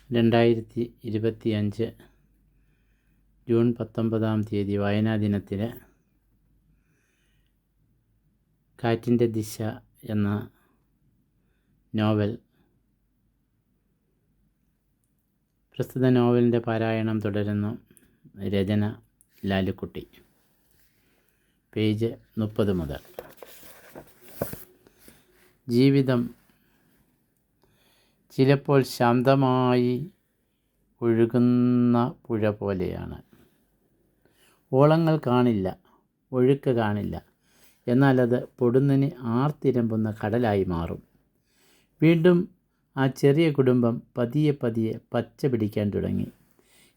2025 June 19 വായനാ ദിനത്തിൽ കാറ്റിൻ്റെ ദിശ എന്ന നോവൽ, പ്രസ്തുത നോവലിൻ്റെ പാരായണം തുടരുന്നു. രചന ലാലുക്കുട്ടി. പേജ് 30 മുതൽ. ജീവിതം ചിലപ്പോൾ ശാന്തമായി ഒഴുകുന്ന പുഴ പോലെയാണ്. ഓളങ്ങൾ കാണില്ല, ഒഴുക്ക് കാണില്ല, എന്നാൽ അത് പൊടുന്നനെ ആർത്തിരമ്പുന്ന കടലായി മാറും. വീണ്ടും ആ ചെറിയ കുടുംബം പതിയെ പതിയെ പച്ച പിടിക്കാൻ തുടങ്ങി.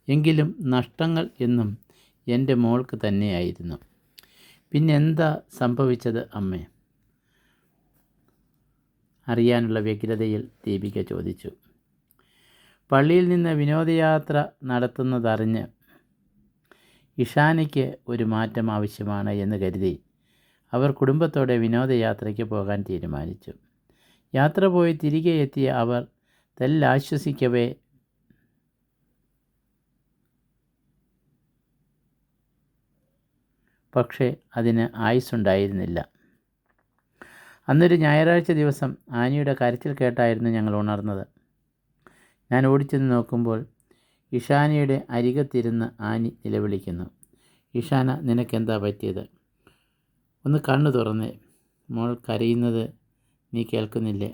എങ്കിലും നഷ്ടങ്ങൾ എന്നും എൻ്റെ മോൾക്ക് തന്നെയായിരുന്നു. പിന്നെന്താ സംഭവിച്ചത് അമ്മേ? അറിയാനുള്ള വ്യഗ്രതയിൽ ദീപിക ചോദിച്ചു. പള്ളിയിൽ നിന്ന് വിനോദയാത്ര നടത്തുന്നതറിഞ്ഞ് ഇഷാനയ്ക്ക് ഒരു മാറ്റം ആവശ്യമാണ് എന്ന് കരുതി അവർ കുടുംബത്തോടെ വിനോദയാത്രയ്ക്ക് പോകാൻ തീരുമാനിച്ചു. യാത്ര പോയി തിരികെ എത്തിയ അവർ തെല്ലാശ്വസിക്കവേ പക്ഷേ അതിന് ആയുസ്സുണ്ടായിരുന്നില്ല. അന്നൊരു ഞായറാഴ്ച ദിവസം ആനിയുടെ കരച്ചിൽ കേട്ടായിരുന്നു ഞങ്ങൾ ഉണർന്നത്. ഞാൻ ഓടിച്ചെന്ന് നോക്കുമ്പോൾ ഇഷാനയുടെ അരികത്തിരുന്ന് ആനി നിലവിളിക്കുന്നു. ഇഷാന, നിനക്കെന്താ പറ്റിയത്? ഒന്ന് കണ്ണു തുറന്നേ. മോൾ കരയുന്നത് നീ കേൾക്കുന്നില്ലേ?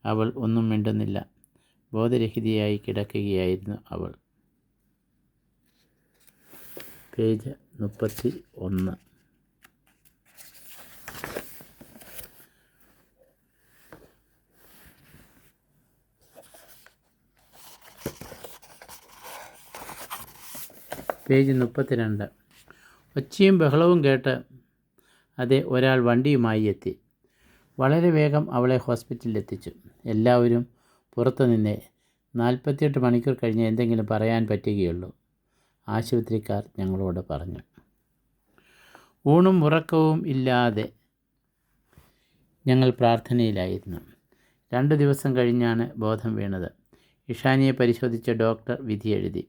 അവൾ ഒന്നും മിണ്ടുന്നില്ല. ബോധരഹിതയായി കിടക്കുകയായിരുന്നു അവൾ. പേജ് 31. പേജ് 32. ഒച്ചയും ബഹളവും കേട്ട് ഒരാൾ വണ്ടിയുമായി എത്തി. വളരെ വേഗം അവളെ ഹോസ്പിറ്റലിൽ എത്തിച്ചു. എല്ലാവരും പുറത്തു നിന്നേ 48 മണിക്കൂർ കഴിഞ്ഞ് എന്തെങ്കിലും പറയാൻ പറ്റുകയുള്ളൂ, ആശുപത്രിക്കാർ ഞങ്ങളോട് പറഞ്ഞു. ഊണും ഉറക്കവും ഇല്ലാതെ ഞങ്ങൾ പ്രാർത്ഥനയിലായിരുന്നു. 2 ദിവസം കഴിഞ്ഞാണ് ബോധം വീണത്. ഇഷാനിയെ പരിശോധിച്ച ഡോക്ടർ വിധി എഴുതി.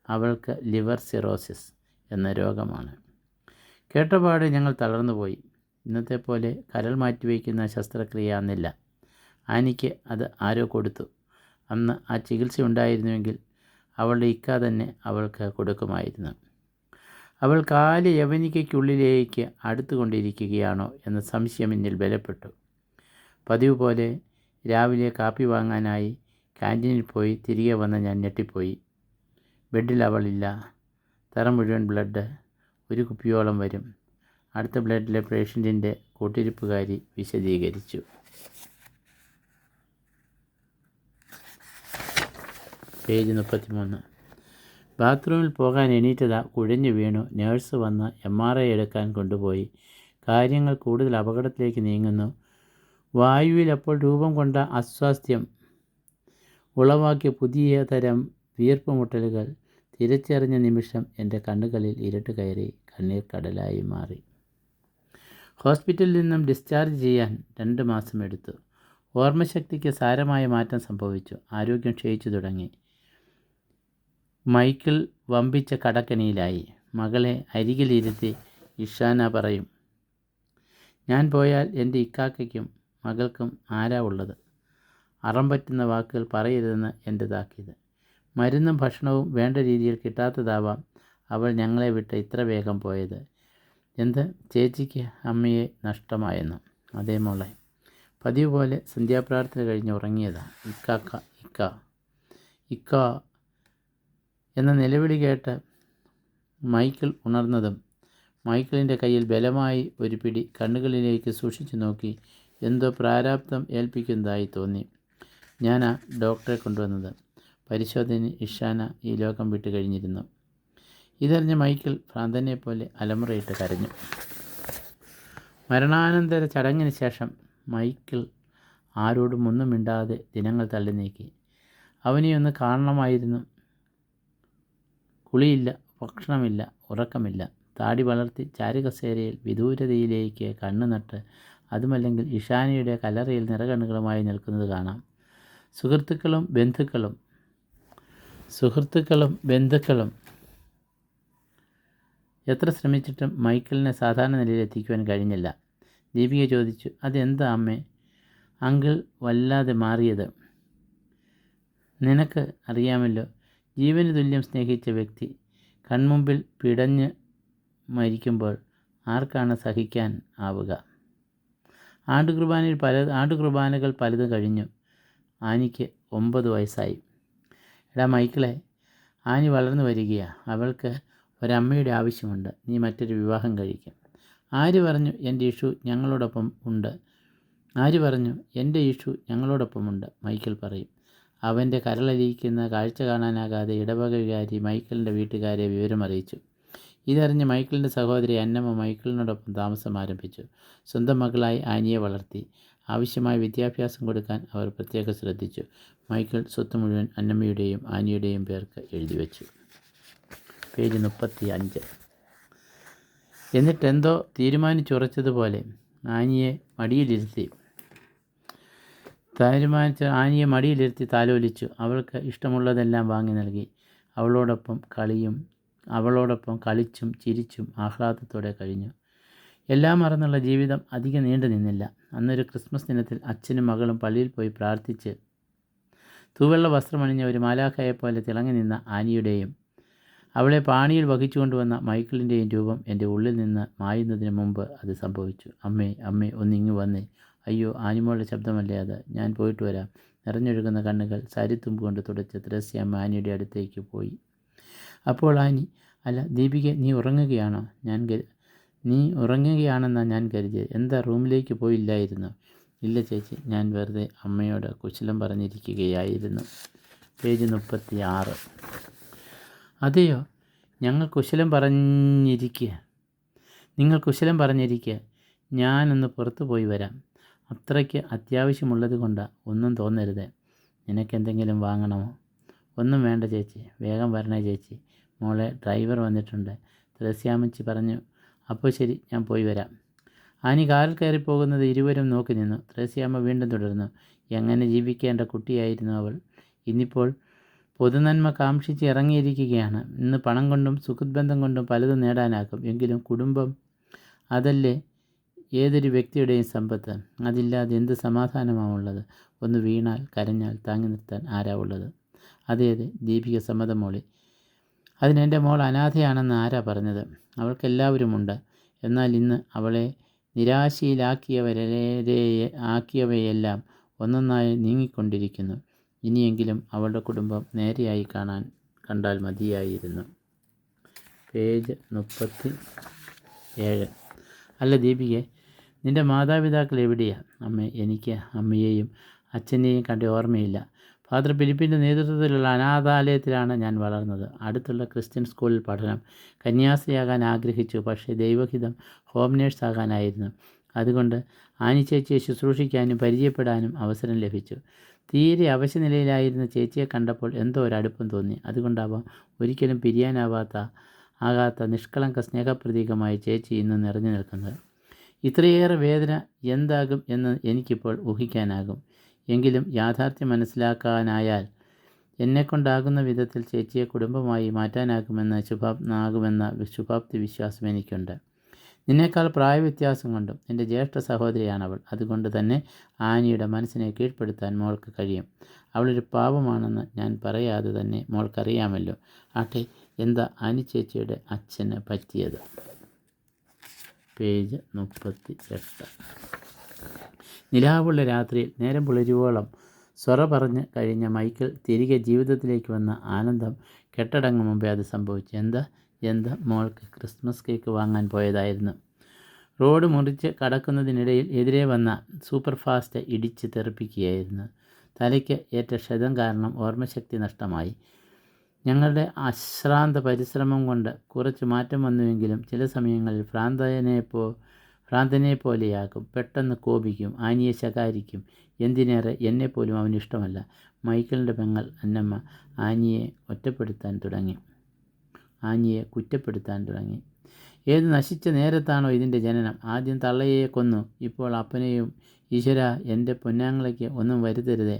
അവൾക്ക് ലിവർ സിറോസിസ് എന്ന രോഗമാണ്. കേട്ടപാട് ഞങ്ങൾ തളർന്നുപോയി. ഇന്നത്തെ പോലെ കരൾ മാറ്റിവയ്ക്കുന്ന ശസ്ത്രക്രിയ അന്നില്ല. ആനിക്ക് അത് ആരോ കൊടുത്തു. അന്ന് ആ ചികിത്സ ഉണ്ടായിരുന്നുവെങ്കിൽ അവളുടെ ഇക്ക തന്നെ അവൾക്ക് കൊടുക്കുമായിരുന്നു. അവൾ കാല് യവനികയ്ക്കുള്ളിലേക്ക് അടുത്തുകൊണ്ടിരിക്കുകയാണോ എന്ന സംശയം എന്നിൽ ബലപ്പെട്ടു. പതിവ് പോലെ രാവിലെ കാപ്പി വാങ്ങാനായി ക്യാൻറ്റീനിൽ പോയി തിരികെ വന്ന് ഞാൻ ഞെട്ടിപ്പോയി. ബെഡിൽ അവളില്ല. തറ മുഴുവൻ ബ്ലഡ്. ഒരു കുപ്പിയോളം വരും. അടുത്ത ബ്ലഡിലെ പേഷ്യൻറ്റിൻ്റെ കൂട്ടിരിപ്പുകാരി വിശദീകരിച്ചു. പേജ് 33. ബാത്റൂമിൽ പോകാൻ എണീറ്റതാ കുഴഞ്ഞു വീണു. നേഴ്സ് വന്ന് MRI എടുക്കാൻ കൊണ്ടുപോയി. കാര്യങ്ങൾ കൂടുതൽ അപകടത്തിലേക്ക് നീങ്ങുന്നു. വായുവിൽ അപ്പോൾ രൂപം കൊണ്ട അസ്വാസ്ഥ്യം ഉളവാക്കിയ പുതിയ തരം വീർപ്പുമുട്ടലുകൾ തിരിച്ചറിഞ്ഞ നിമിഷം എൻ്റെ കണ്ണുകളിൽ ഇരുട്ട് കയറി കണ്ണീർ കടലായി മാറി. ഹോസ്പിറ്റലിൽ നിന്നും ഡിസ്ചാർജ് ചെയ്യാൻ 2 മാസം എടുത്തു. ഓർമ്മശക്തിക്ക് സാരമായ മാറ്റം സംഭവിച്ചു. ആരോഗ്യം ക്ഷയിച്ചു തുടങ്ങി. മൈക്കിൾ വമ്പിച്ച കടക്കണിയിലായി. മകളെ അരികിലിരുത്തി ഇഷാന പറയും, ഞാൻ പോയാൽ എൻ്റെ ഇക്കാക്കയ്ക്കും മകൾക്കും ആരാ ഉള്ളത്? അറം പറ്റുന്ന വാക്കുകൾ പറയരുതെന്ന് എൻ്റെ താക്കീത്. മരുന്നും ഭക്ഷണവും വേണ്ട രീതിയിൽ കിട്ടാത്തതാവാം അവൾ ഞങ്ങളെ വിട്ട് ഇത്ര വേഗം പോയത്. എന്ത്, ചേച്ചിക്ക് അമ്മയെ നഷ്ടമായെന്നു? അതേ മോളെ. പതിവ് പോലെ സന്ധ്യാപ്രാർത്ഥന കഴിഞ്ഞ് ഉറങ്ങിയതാ. ഇക്ക എന്ന നിലവിളി കേട്ട് മൈക്കിൾ ഉണർന്നതും മൈക്കിളിൻ്റെ കയ്യിൽ ബലമായി ഒരു പിടി കണ്ണുകളിലേക്ക് സൂക്ഷിച്ചു നോക്കി. എന്തോ പ്രാരാബ്ധം ഏൽപ്പിക്കുന്നതായി തോന്നി. ഞാനാ ഡോക്ടറെ കൊണ്ടുവന്നത്. പരിശോധന ഇഷാന ഈ ലോകം വിട്ട് കഴിഞ്ഞിരുന്നു. ഇതറിഞ്ഞ മൈക്കിൾ ഭ്രാന്തനെ പോലെ അലമുറയിട്ട് കരഞ്ഞു. മരണാനന്തര ചടങ്ങിന് ശേഷം മൈക്കിൾ ആരോടും ഒന്നും മിണ്ടാതെ ദിനങ്ങൾ തള്ളി നീക്കി. അവനെ ഒന്ന് കാണണമായിരുന്നു. കുളിയില്ല, ഭക്ഷണമില്ല, ഉറക്കമില്ല. താടി വളർത്തി ചാരുകസേരയിൽ വിദൂരതയിലേക്ക് കണ്ണു നട്ട്, അതുമല്ലെങ്കിൽ ഇഷാനയുടെ കല്ലറയിൽ നിറകണ്ണുകളുമായി നിൽക്കുന്നത് കാണാം. സുഹൃത്തുക്കളും ബന്ധുക്കളും സുഹൃത്തുക്കളും ബന്ധുക്കളും എത്ര ശ്രമിച്ചിട്ടും മൈക്കിളിനെ സാധാരണ നിലയിൽ എത്തിക്കുവാൻ കഴിഞ്ഞില്ല. ദീപിക ചോദിച്ചു, അതെന്താ അമ്മേ അങ്കിൾ വല്ലാതെ മാറിയത്? നിനക്ക് അറിയാമല്ലോ, ജീവന് തുല്യം സ്നേഹിച്ച വ്യക്തി കൺമുമ്പിൽ പിടഞ്ഞ് മരിക്കുമ്പോൾ ആർക്കാണ് സഹിക്കാൻ ആവുക? ആണ്ടുകുർബാനകൾ പലതും കഴിഞ്ഞു. ആനിക്ക് 9 വയസ്സായി. എടാ മൈക്കിളെ, ആനി വളർന്നു വരികയാണ്. അവൾക്ക് ഒരമ്മയുടെ ആവശ്യമുണ്ട്. നീ മറ്റൊരു വിവാഹം കഴിക്കും. ആര് പറഞ്ഞു എൻ്റെ ഇഷു ഞങ്ങളോടൊപ്പമുണ്ട്? മൈക്കിൾ പറയും. അവൻ്റെ കരളലിയിക്കുന്ന കാഴ്ച കാണാനാകാതെ ഇടവക വികാരി മൈക്കിളിൻ്റെ വീട്ടുകാരെ വിവരമറിയിച്ചു. ഇതറിഞ്ഞ് മൈക്കിളിൻ്റെ സഹോദരി അന്നമ്മ മൈക്കിളിനോടൊപ്പം താമസം ആരംഭിച്ചു. സ്വന്തം മകളായി ആനിയെ വളർത്തി. ആവശ്യമായ വിദ്യാഭ്യാസം കൊടുക്കാൻ അവർ പ്രത്യേകം ശ്രദ്ധിച്ചു. മൈക്കിൾ സ്വത്ത് മുഴുവൻ അന്നമ്മയുടെയും ആനിയുടെയും പേർക്ക് എഴുതി വച്ചു. പേജ് 35. എന്നിട്ടെന്തോ തീരുമാനിച്ചുറച്ചതുപോലെ ആനിയെ മടിയിലിരുത്തി താലോലിച്ചു. അവൾക്ക് ഇഷ്ടമുള്ളതെല്ലാം വാങ്ങി നൽകി. അവളോടൊപ്പം കളിച്ചും ചിരിച്ചും ആഹ്ലാദത്തോടെ കഴിഞ്ഞു. എല്ലാം മറന്നുള്ള ജീവിതം അധികം നീണ്ടു നിന്നില്ല. അന്നൊരു ക്രിസ്മസ് ദിനത്തിൽ അച്ഛനും മകളും പള്ളിയിൽ പോയി പ്രാർത്ഥിച്ച് തൂവെള്ള വസ്ത്രമണിഞ്ഞ ഒരു മാലാഖയെപ്പോലെ തിളങ്ങി നിന്ന ആനിയുടെയും അവളെ പാണിയിൽ വഹിച്ചുകൊണ്ടുവന്ന മൈക്കിളിൻ്റെയും രൂപം എൻ്റെ ഉള്ളിൽ നിന്ന് മായുന്നതിന് മുമ്പ് അത് സംഭവിച്ചു. അമ്മേ അമ്മേ ഒന്നിങ്ങ് വന്നേ. അയ്യോ, ആനിമോളുടെ ശബ്ദമല്ലേ അത്. ഞാൻ പോയിട്ട് വരാം. നിറഞ്ഞൊഴുകുന്ന കണ്ണുകൾ സാരിത്തുമ്പ് കൊണ്ട് തുടച്ച് ത്രേസ്യാമ്മ ആനിയുടെ അടുത്തേക്ക് പോയി. അപ്പോൾ ആനി, അല്ല ദീപിക, നീ ഉറങ്ങുകയാണെന്നാണ് ഞാൻ കരുതിയത്. എന്താ, റൂമിലേക്ക് പോയില്ലായിരുന്നോ? ഇല്ല ചേച്ചി, ഞാൻ വെറുതെ അമ്മയോട് കുശലം പറഞ്ഞിരിക്കുകയായിരുന്നു. പേജ് 36. അതെയോ, നിങ്ങൾ കുശലം പറഞ്ഞിരിക്കുക. ഞാനൊന്ന് പുറത്തു പോയി വരാം. അത്രയ്ക്ക് അത്യാവശ്യമുള്ളത് കൊണ്ടാണ്. ഒന്നും തോന്നരുത്. നിനക്കെന്തെങ്കിലും വാങ്ങണമോ? ഒന്നും വേണ്ട ചേച്ചി. വേഗം വരണേ ചേച്ചി. മോളെ, ഡ്രൈവർ വന്നിട്ടുണ്ട്. ത്രേസ്യാമ്മച്ചി പറഞ്ഞു. അപ്പോൾ ശരി, ഞാൻ പോയി വരാം. ആനി കാറിൽ കയറിപ്പോകുന്നത് ഇരുവരും നോക്കി നിന്നു. ത്രേസ്യാമ്മ വീണ്ടും തുടർന്നു. എങ്ങനെ ജീവിക്കേണ്ട കുട്ടിയായിരുന്നു അവൾ. ഇന്നിപ്പോൾ പൊതുനന്മ കാക്ഷിച്ച് ഇറങ്ങിയിരിക്കുകയാണ്. ഇന്ന് പണം കൊണ്ടും സുഹൃത്ബന്ധം കൊണ്ടും പലതും നേടാനാകും. എങ്കിലും കുടുംബം, അതല്ലേ ഏതൊരു വ്യക്തിയുടെയും സമ്പത്ത്. അതില്ലാതെ എന്ത് സമാധാനമാണുള്ളത്? ഒന്ന് വീണാൽ കരഞ്ഞാൽ താങ്ങി നിർത്താൻ ആരാ ഉള്ളത്? അതെ, ദീപിക സമ്മതം മൂളി. അതിനെൻ്റെ മോൾ അനാഥയാണെന്ന് ആരാ പറഞ്ഞത്? അവൾക്കെല്ലാവരുമുണ്ട്. എന്നാൽ ഇന്ന് അവളെ നിരാശയിലാക്കിയവയെല്ലാം ഒന്നൊന്നായി നീങ്ങിക്കൊണ്ടിരിക്കുന്നു. ഇനിയെങ്കിലും അവളുടെ കുടുംബം നേരെയായി കണ്ടാൽ മതിയായിരുന്നു. പേജ് 37. അല്ല ദീപികെ, നിൻ്റെ മാതാപിതാക്കൾ എവിടെയാ? അമ്മേ, എനിക്ക് അമ്മയെയും അച്ഛനെയും കണ്ട ഓർമ്മയില്ല. ഫാദർ ഫിലിപ്പിൻ്റെ നേതൃത്വത്തിലുള്ള അനാഥാലയത്തിലാണ് ഞാൻ വളർന്നത്. അടുത്തുള്ള ക്രിസ്ത്യൻ സ്കൂളിൽ പഠനം. കന്യാസ്ത്രീയാകാൻ ആഗ്രഹിച്ചു. പക്ഷേ ദൈവഹിതം ഹോം നേഴ്സ് ആകാനായിരുന്നു. അതുകൊണ്ട് ആനി ചേച്ചിയെ ശുശ്രൂഷിക്കാനും പരിചയപ്പെടാനും അവസരം ലഭിച്ചു. തീരെ അവശനിലയിലായിരുന്ന ചേച്ചിയെ കണ്ടപ്പോൾ എന്തോ ഒരടുപ്പം തോന്നി. അതുകൊണ്ടാവാം ഒരിക്കലും പിരിയാനാകാത്ത നിഷ്കളങ്ക സ്നേഹപ്രതീകമായി ചേച്ചി ഇന്ന് നിറഞ്ഞു നിൽക്കുന്നത്. ഇത്രയേറെ വേദന എന്താകും എന്ന് എനിക്കിപ്പോൾ ഊഹിക്കാനാകും. എങ്കിലും യാഥാർത്ഥ്യം മനസ്സിലാക്കാനായാൽ എന്നെക്കൊണ്ടാകുന്ന വിധത്തിൽ ചേച്ചിയെ കുടുംബമായി മാറ്റാനാകുമെന്ന ശുഭാപ്തി വിശ്വാസം എനിക്കുണ്ട്. നിന്നേക്കാൾ പ്രായവ്യത്യാസം കൊണ്ടും എൻ്റെ ജ്യേഷ്ഠ സഹോദരിയാണവൾ. അതുകൊണ്ട് തന്നെ ആനിയുടെ മനസ്സിനെ കീഴ്പ്പെടുത്താൻ മോൾക്ക് കഴിയും. അവളൊരു പാവമാണെന്ന് ഞാൻ പറയാതെ തന്നെ മോൾക്കറിയാമല്ലോ. ആട്ടെ, എന്താ ആനി ചേച്ചിയുടെ അച്ഛന് പറ്റിയത്? പേജ് 38. നിലാവുള്ള രാത്രിയിൽ നേരം പുലരുവോളം സൊറ പറഞ്ഞ് കഴിഞ്ഞ മൈക്കിൾ തിരികെ ജീവിതത്തിലേക്ക് വന്ന ആനന്ദം കെട്ടടങ്ങും മുമ്പേ അത് സംഭവിച്ചു. എന്താ മോൾക്ക് ക്രിസ്മസ് കേക്ക് വാങ്ങാൻ പോയതായിരുന്നു. റോഡ് മുറിച്ച് കടക്കുന്നതിനിടയിൽ എതിരെ വന്ന സൂപ്പർ ഫാസ്റ്റ് ഇടിച്ച് തെറിപ്പിക്കുകയായിരുന്നു. തലയ്ക്ക് ഏറ്റ ക്ഷതം കാരണം ഓർമ്മശക്തി നഷ്ടമായി. ഞങ്ങളുടെ അശ്രാന്ത പരിശ്രമം കൊണ്ട് കുറച്ച് മാറ്റം വന്നുവെങ്കിലും ചില സമയങ്ങളിൽ ഭ്രാന്തനെ പോലെയാകും. പെട്ടെന്ന് കോപിക്കും, ആനിയെ ശകാരിക്കും. എന്തിനേറെ എന്നെപ്പോലും അവനിഷ്ടമല്ല. മൈക്കിളിൻ്റെ പെങ്ങൾ അന്നമ്മ ആനിയെ കുറ്റപ്പെടുത്താൻ തുടങ്ങി. ഏത് നശിച്ച നേരത്താണോ ഇതിൻ്റെ ജനനം? ആദ്യം തള്ളയെ കൊന്നു, ഇപ്പോൾ അപ്പനെയും. ഈശ്വരാ, എൻ്റെ പൊന്നാങ്ങളയ്ക്ക് ഒന്നും വരുത്തരുതേ.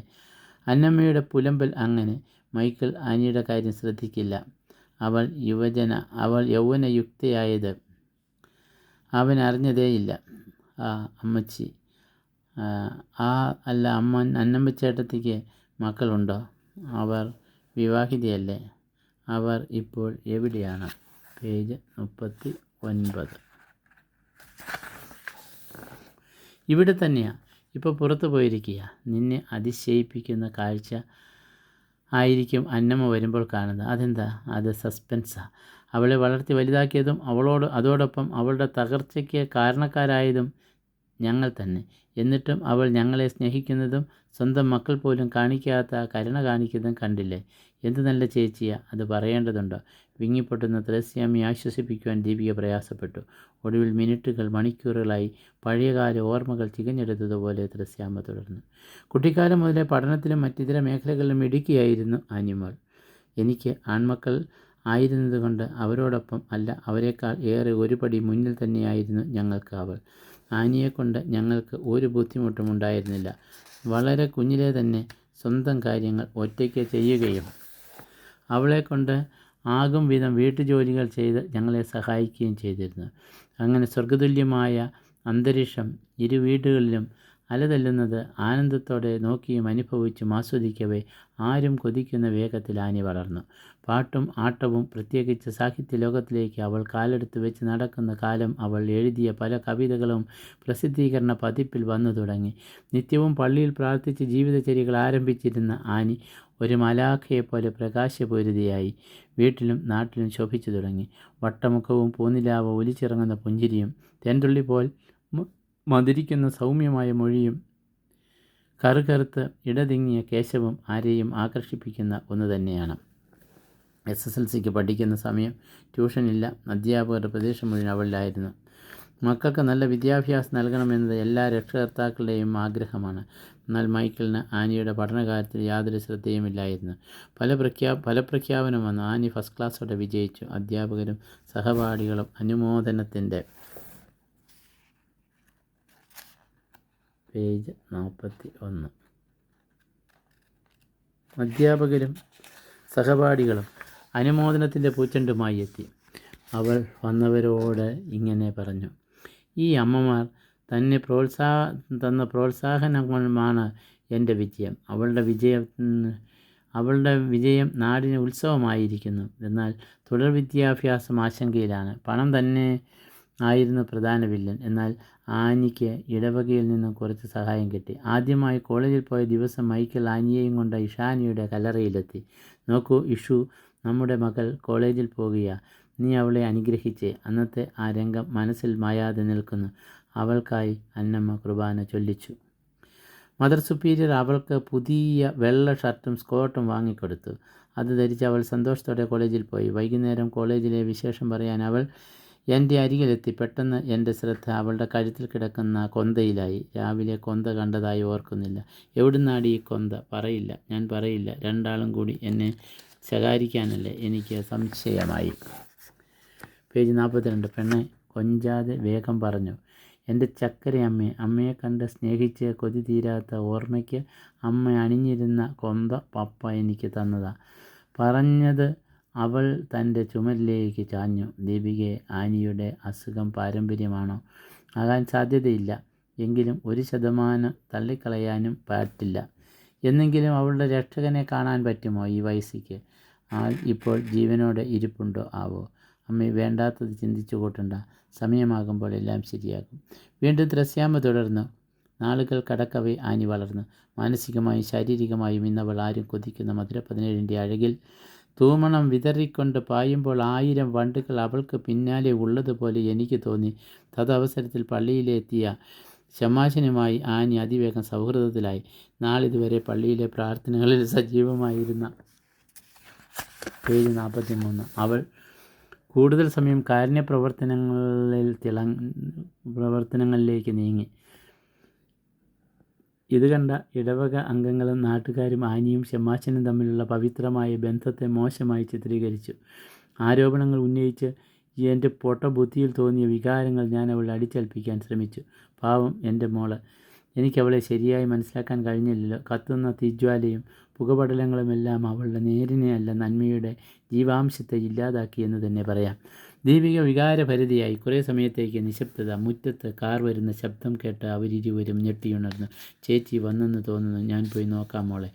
അന്നമ്മയുടെ പുലമ്പൽ അങ്ങനെ. മൈക്കിൾ ആനിയുടെ കാര്യം ശ്രദ്ധിക്കില്ല. അവൾ യൗവനയുക്തയായത് അവൻ അറിഞ്ഞതേയില്ല. ആ അമ്മച്ചി, അല്ല അന്നമ്മച്ചേട്ടത്തിക്ക് മക്കളുണ്ടോ? അവർ വിവാഹിതയല്ലേ? അവർ ഇപ്പോൾ എവിടെയാണ്? പേജ് 39. ഇവിടെ തന്നെയാ, ഇപ്പോൾ പുറത്തു പോയിരിക്കുക. നിന്നെ അതിശയിപ്പിക്കുന്ന കാഴ്ച ആയിരിക്കും അന്നമ്മ വരുമ്പോൾ കാണുന്നത്. അതെന്താ? അത് സസ്പെൻസാ. അവളെ വളർത്തി വലുതാക്കിയതും അതോടൊപ്പം അവളുടെ തകർച്ചയ്ക്ക് കാരണക്കാരായതും ഞങ്ങൾ തന്നെ. എന്നിട്ടും അവൾ ഞങ്ങളെ സ്നേഹിക്കുന്നതും സ്വന്തം മക്കൾ പോലും കാണിക്കാത്ത കരുണ കാണിക്കുന്നതും കണ്ടില്ലേ? എന്ത് നല്ല ചേച്ചിയാ! അത് പറയേണ്ടതുണ്ടോ? വിങ്ങിപ്പൊട്ടുന്ന ത്രേസ്യാമ്മയെ ആശ്വസിപ്പിക്കുവാൻ ദീപിക പ്രയാസപ്പെട്ടു. ഒടുവിൽ മിനിറ്റുകൾ മണിക്കൂറുകളായി പഴയകാല ഓർമ്മകൾ ചികഞ്ഞെടുത്തതുപോലെ ത്രേസ്യാമ്മ തുടർന്നു. കുട്ടിക്കാലം മുതലേ പഠനത്തിലും മറ്റിതര മേഖലകളിലും മിടുക്കിയായിരുന്നു ആനിമോൾ. എനിക്ക് ആൺമക്കൾ ആയിരുന്നതുകൊണ്ട് അവരോടൊപ്പം അല്ല, അവരെക്കാൾ ഏറെ ഒരു പടി മുന്നിൽ തന്നെയായിരുന്നു ഞങ്ങൾക്ക് അവൾ. ആനിയെക്കൊണ്ട് ഞങ്ങൾക്ക് ഒരു ബുദ്ധിമുട്ടും ഉണ്ടായിരുന്നില്ല. വളരെ കുഞ്ഞിലേ തന്നെ സ്വന്തം കാര്യങ്ങൾ ഒറ്റയ്ക്ക് ചെയ്യുകയും അവളെക്കൊണ്ട് ആകും വിധം വീട്ടുജോലികൾ ചെയ്ത് ഞങ്ങളെ സഹായിക്കുകയും ചെയ്തിരുന്നു. അങ്ങനെ സ്വർഗതുല്യമായ അന്തരീക്ഷം ഇരു വീടുകളിലും അലതല്ലുന്നത് ആനന്ദത്തോടെ നോക്കിയും അനുഭവിച്ചും ആസ്വദിക്കവേ ആരും കൊതിക്കുന്ന വേഗത്തിൽ ആനി വളർന്നു. പാട്ടും ആട്ടവും, പ്രത്യേകിച്ച് സാഹിത്യ ലോകത്തിലേക്ക് അവൾ കാലെടുത്ത് വെച്ച് നടക്കുന്ന കാലം അവൾ എഴുതിയ പല കവിതകളും പ്രസിദ്ധീകരണ പതിപ്പിൽ വന്നു തുടങ്ങി. നിത്യവും പള്ളിയിൽ പ്രാർത്ഥിച്ച് ജീവിതചര്യകൾ ആരംഭിച്ചിരുന്ന ആനി ഒരു മലാഖയെപ്പോലെ പ്രകാശപൂരിതയായി വീട്ടിലും നാട്ടിലും ശോഭിച്ചു തുടങ്ങി. വട്ടമുഖവും പൂനിലാവ് ഒലിച്ചിറങ്ങുന്ന പുഞ്ചിരിയും തേൻതുള്ളി പോൽ മധുരിക്കുന്ന സൗമ്യമായ മൊഴിയും കറുകറുത്ത് ഇടതിങ്ങിയ കേശവും ആരെയും ആകർഷിപ്പിക്കുന്ന ഒന്ന് തന്നെയാണ്. SSLCക്ക് പഠിക്കുന്ന സമയം ട്യൂഷനില്ല. അധ്യാപകരുടെ പ്രതീക്ഷ മുഴുവൻ അവളിലായിരുന്നു. മക്കൾക്ക് നല്ല വിദ്യാഭ്യാസം നൽകണമെന്നത് എല്ലാ രക്ഷകർത്താക്കളുടെയും ആഗ്രഹമാണ്. എന്നാൽ മൈക്കിളിന് ആനിയുടെ പഠനകാര്യത്തിൽ യാതൊരു ശ്രദ്ധയുമില്ലായിരുന്നു. ഫലപ്രഖ്യാപനം വന്നു. ആനി ഫസ്റ്റ് ക്ലാസ്സോടെ വിജയിച്ചു. അധ്യാപകരും സഹപാഠികളും അനുമോദനത്തിൻ്റെ പേജ് 41. അധ്യാപകരും സഹപാഠികളും അനുമോദനത്തിൻ്റെ പൂച്ചെണ്ടുമായി എത്തി. അവൾ വന്നവരോട് ഇങ്ങനെ പറഞ്ഞു: ഈ അമ്മമാർ തന്ന പ്രോത്സാഹനമാണ് എൻ്റെ വിജയം. അവളുടെ വിജയം നാടിന് ഉത്സവമായിരിക്കുന്നു. എന്നാൽ തുടർ വിദ്യാഭ്യാസം ആശങ്കയിലാണ്. പണം തന്നെ ആയിരുന്നു പ്രധാന വില്ലൻ. എന്നാൽ ആനിക്ക് ഇടവകയിൽ നിന്നും കുറച്ച് സഹായം കിട്ടി. ആദ്യമായി കോളേജിൽ പോയ ദിവസം മൈക്കിൾ ആനിയെയും കൊണ്ട് ഇഷാനിയുടെ കല്ലറയിലെത്തി. നോക്കൂ ഇഷു, നമ്മുടെ മകൾ കോളേജിൽ പോകുകയാ. നീ അവളെ അനുഗ്രഹിച്ചേ. അന്നത്തെ ആ രംഗം മനസ്സിൽ മായാതെ നിൽക്കുന്നു. അവൾക്കായി അന്നമ്മ കുർബാന ചൊല്ലിച്ചു. മദർ സുപ്പീരിയർ അവൾക്ക് പുതിയ വെള്ള ഷർട്ടും സ്കേർട്ടും വാങ്ങിക്കൊടുത്തു. അത് ധരിച്ച് അവൾ സന്തോഷത്തോടെ കോളേജിൽ പോയി. വൈകുന്നേരം കോളേജിലെ വിശേഷം പറയാൻ അവൾ എൻ്റെ അരികിലെത്തി. പെട്ടെന്ന് എൻ്റെ ശ്രദ്ധ അവളുടെ കഴുത്തിൽ കിടക്കുന്ന കൊന്തയിലായി. രാവിലെ കൊന്ത കണ്ടതായി ഓർക്കുന്നില്ല. എവിടുന്നാടി ഈ കൊന്ത? പറയില്ല, ഞാൻ പറയില്ല. രണ്ടാളും കൂടി എന്നെ ശകാരിക്കാനല്ലേ? എനിക്ക് സംശയമായി. പേജ് 42. പെണ്ണെ കൊഞ്ചാതെ വേഗം പറഞ്ഞു: എൻ്റെ ചക്കരയമ്മേ, അമ്മയെ കണ്ട് സ്നേഹിച്ച് കൊതി തീരാത്ത ഓർമ്മയ്ക്ക് അമ്മ അണിഞ്ഞിരുന്ന കൊന്ത പപ്പ എനിക്ക് തന്നതാ. പറഞ്ഞത് അവൾ തൻ്റെ ചുമലിലേക്ക് ചാഞ്ഞു. ദീപികയെ, ആനിയുടെ അസുഖം പാരമ്പര്യമാണോ? ആകാൻ സാധ്യതയില്ല. എങ്കിലും 1% തള്ളിക്കളയാനും പറ്റില്ല. എന്നെങ്കിലും അവളുടെ രക്ഷകനെ കാണാൻ പറ്റുമോ ഈ വയസ്സിക്ക്? ആൾ ഇപ്പോൾ ജീവനോടെ ഇരിപ്പുണ്ടോ ആവോ? അമ്മേ, വേണ്ടാത്തത് ചിന്തിച്ചു കൂട്ടണ്ട. സമയമാകുമ്പോൾ എല്ലാം ശരിയാകും. വീണ്ടും ത്രേസ്യാമ്മ തുടർന്നു. നാളുകൾ കടക്കവേ ആനി വളർന്നു. മാനസികമായും ശാരീരികമായും ഇന്നവൾ ആരും കൊതിക്കുന്ന മധുര 17ൻ്റെ അഴകിൽ തൂമണം വിതറിക്കൊണ്ട് പായുമ്പോൾ 1000 വണ്ടുകൾ അവൾക്ക് പിന്നാലെ ഉള്ളതുപോലെ എനിക്ക് തോന്നി. തദവസരത്തിൽ പള്ളിയിലെത്തിയ ശമാശനുമായി ആനി അതിവേഗം സൗഹൃദത്തിലായി. നാളിതുവരെ പള്ളിയിലെ പ്രാർത്ഥനകളിൽ സജീവമായിരുന്ന പേജ് 43. അവൾ കൂടുതൽ സമയം കാരുണ്യ പ്രവർത്തനങ്ങളിലേക്ക് നീങ്ങി. ഇത് കണ്ട ഇടവക അംഗങ്ങളും നാട്ടുകാരും ആനിയും ശമാശനും തമ്മിലുള്ള പവിത്രമായ ബന്ധത്തെ മോശമായി ചിത്രീകരിച്ചു. ആരോപണങ്ങൾ ഉന്നയിച്ച് എൻ്റെ പൊട്ട ബുദ്ധിയിൽ തോന്നിയ വികാരങ്ങൾ ഞാൻ അവളെ അടിച്ചേൽപ്പിക്കാൻ ശ്രമിച്ചു. പാവം എൻ്റെ മോള്. എനിക്കവളെ ശരിയായി മനസ്സിലാക്കാൻ കഴിഞ്ഞില്ലല്ലോ. കത്തുന്ന തീജ്വാലയും പുകപടലങ്ങളുമെല്ലാം അവളുടെ നേരിനെയല്ല, നന്മയുടെ ജീവാംശത്തെ ഇല്ലാതാക്കിയെന്ന് തന്നെ പറയാം. ദീപിക വികാരഭരിതയായി. കുറേ സമയത്തേക്ക് നിശബ്ദത. മുറ്റത്ത് കാർ വരുന്ന ശബ്ദം കേട്ട് അവരിരുവരും ഞെട്ടിയുണർന്നു. ചേച്ചി വന്നെന്ന് തോന്നുന്നു, ഞാൻ പോയി നോക്കാം മോളെ.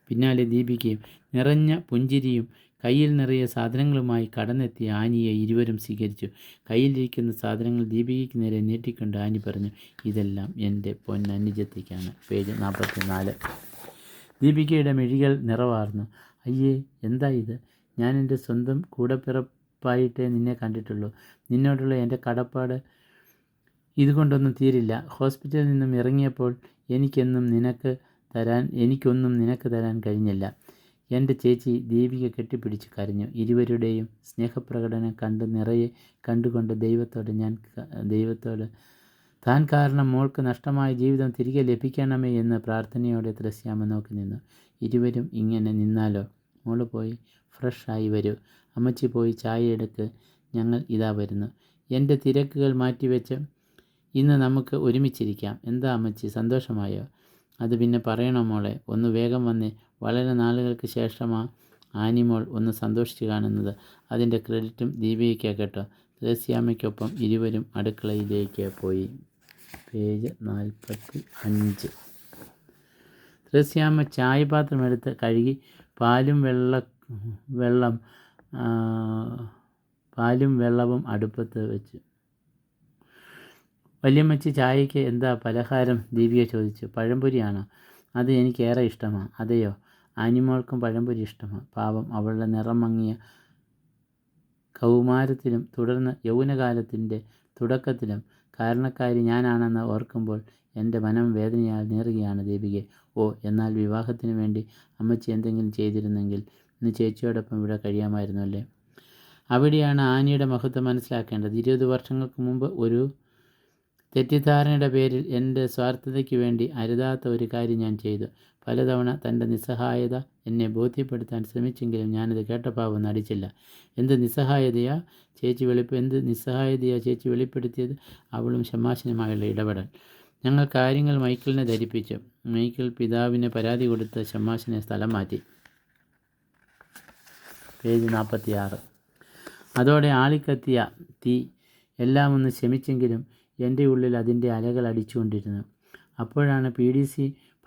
പിന്നാലെ ദീപികയും. നിറഞ്ഞ പുഞ്ചിരിയും കയ്യിൽ നിറയെ സാധനങ്ങളുമായി കടന്നെത്തിയ ആനിയെ ഇരുവരും സ്വീകരിച്ചു. കയ്യിലിരിക്കുന്ന സാധനങ്ങൾ ദീപികയ്ക്ക് നേരെ നീട്ടിക്കൊണ്ട് ആനി പറഞ്ഞു, ഇതെല്ലാം എൻ്റെ പൊന്നനുജത്തിക്കാണ്. പേജ് 44. ദീപികയുടെ മിഴികൾ നിറവാർന്നു. അയ്യേ, എന്താ ഇത്? ഞാൻ എൻ്റെ സ്വന്തം കൂടപ്പിറപ്പായിട്ടേ നിന്നെ കണ്ടിട്ടുള്ളൂ. നിന്നോടുള്ള എൻ്റെ കടപ്പാട് ഇതുകൊണ്ടൊന്നും തീരില്ല. ഹോസ്പിറ്റലിൽ നിന്നും ഇറങ്ങിയപ്പോൾ എനിക്കൊന്നും നിനക്ക് തരാൻ കഴിഞ്ഞില്ല. എൻ്റെ ചേച്ചി. ദീപിക കെട്ടിപ്പിടിച്ച് കരഞ്ഞു. ഇരുവരുടെയും സ്നേഹപ്രകടനം കണ്ടുകൊണ്ട് ദൈവത്തോട് താൻ കാരണം മോൾക്ക് നഷ്ടമായ ജീവിതം തിരികെ ലഭിക്കണമേ എന്ന് പ്രാർത്ഥനയോടെ ത്രസ്യാമ്മ നോക്കി നിന്നു. ഇരുവരും ഇങ്ങനെ നിന്നാലോ? മോള് പോയി ഫ്രഷ് ആയി വരൂ. അമ്മച്ചി പോയി ചായ എടുക്ക്. ഞങ്ങൾ ഇതാ വരുന്നു. എൻ്റെ തിരക്കുകൾ മാറ്റിവെച്ച് ഇന്ന് നമുക്ക് ഒരുമിച്ചിരിക്കാം. എന്താ അമ്മച്ചി, സന്തോഷമായോ? അത് പിന്നെ പറയണോ മോളെ? ഒന്ന് വേഗം വന്നേ. വളരെ നാളുകൾക്ക് ശേഷമാണ് ആനിമോൾ ഒന്ന് സന്തോഷിച്ച് കാണുന്നത്. അതിൻ്റെ ക്രെഡിറ്റും ദീപികയ്ക്കാണ് കേട്ടോ. ത്രേസ്യാമ്മയ്ക്കൊപ്പം ഇരുവരും അടുക്കളയിലേക്ക് പോയി. പേജ് 45. ത്രേസ്യാമ്മ ചായപാത്രമെടുത്ത് കഴുകി പാലും വെള്ളവും അടുപ്പത്ത് വെച്ചു. വല്യമ്മച്ചി, ചായയ്ക്ക് എന്താ പലഹാരം? ദീപിക ചോദിച്ചു. പഴംപൊരിയാണോ? അത് എനിക്കേറെ ഇഷ്ടമാണ്. അതെയോ? ആനിമോൾക്കും പഴംപൊരി ഇഷ്ടമാണ്. പാവം, അവളുടെ നിറം മങ്ങിയ കൗമാരത്തിലും തുടർന്ന് യൗവനകാലത്തിൻ്റെ തുടക്കത്തിലും കാരണക്കാരി ഞാനാണെന്ന് ഓർക്കുമ്പോൾ എൻ്റെ മനം വേദനയാൽ നീറുകയാണ് ദീപികെ. ഓ, എന്നാൽ വിവാഹത്തിന് വേണ്ടി അമ്മച്ചി എന്തെങ്കിലും ചെയ്തിരുന്നെങ്കിൽ ഇന്ന് ചേച്ചിയോടൊപ്പം ഇവിടെ കഴിയാമായിരുന്നു അല്ലേ? അവിടെയാണ് ആനിയുടെ മഹത്വം മനസ്സിലാക്കേണ്ടത്. 20 വർഷങ്ങൾക്ക് മുമ്പ് ഒരു തെറ്റിദ്ധാരണയുടെ പേരിൽ എൻ്റെ സ്വാർത്ഥതയ്ക്ക് വേണ്ടി അരുതാത്ത ഒരു കാര്യം ഞാൻ ചെയ്തു. പലതവണ തൻ്റെ നിസ്സഹായത എന്നെ ബോധ്യപ്പെടുത്താൻ ശ്രമിച്ചെങ്കിലും ഞാനത് കേട്ടപാവം നടിച്ചില്ല. എന്ത് നിസ്സഹായതയാ ചേച്ചി വെളിപ്പെടുത്തിയത്? അവളും ഷമ്മാശനുമായുള്ള ഇടപെടൽ. ഞങ്ങൾ കാര്യങ്ങൾ മൈക്കിളിനെ ധരിപ്പിച്ചു. മൈക്കിൾ പിതാവിന് പരാതി കൊടുത്ത് ഷമ്മാശനെ സ്ഥലം മാറ്റി. പേജ് 46. അതോടെ ആളിക്കത്തിയ തീ എല്ലാം ഒന്ന് ശമിച്ചെങ്കിലും എൻ്റെ ഉള്ളിൽ അതിൻ്റെ അലകൾ അടിച്ചുകൊണ്ടിരുന്നു. അപ്പോഴാണ് PDC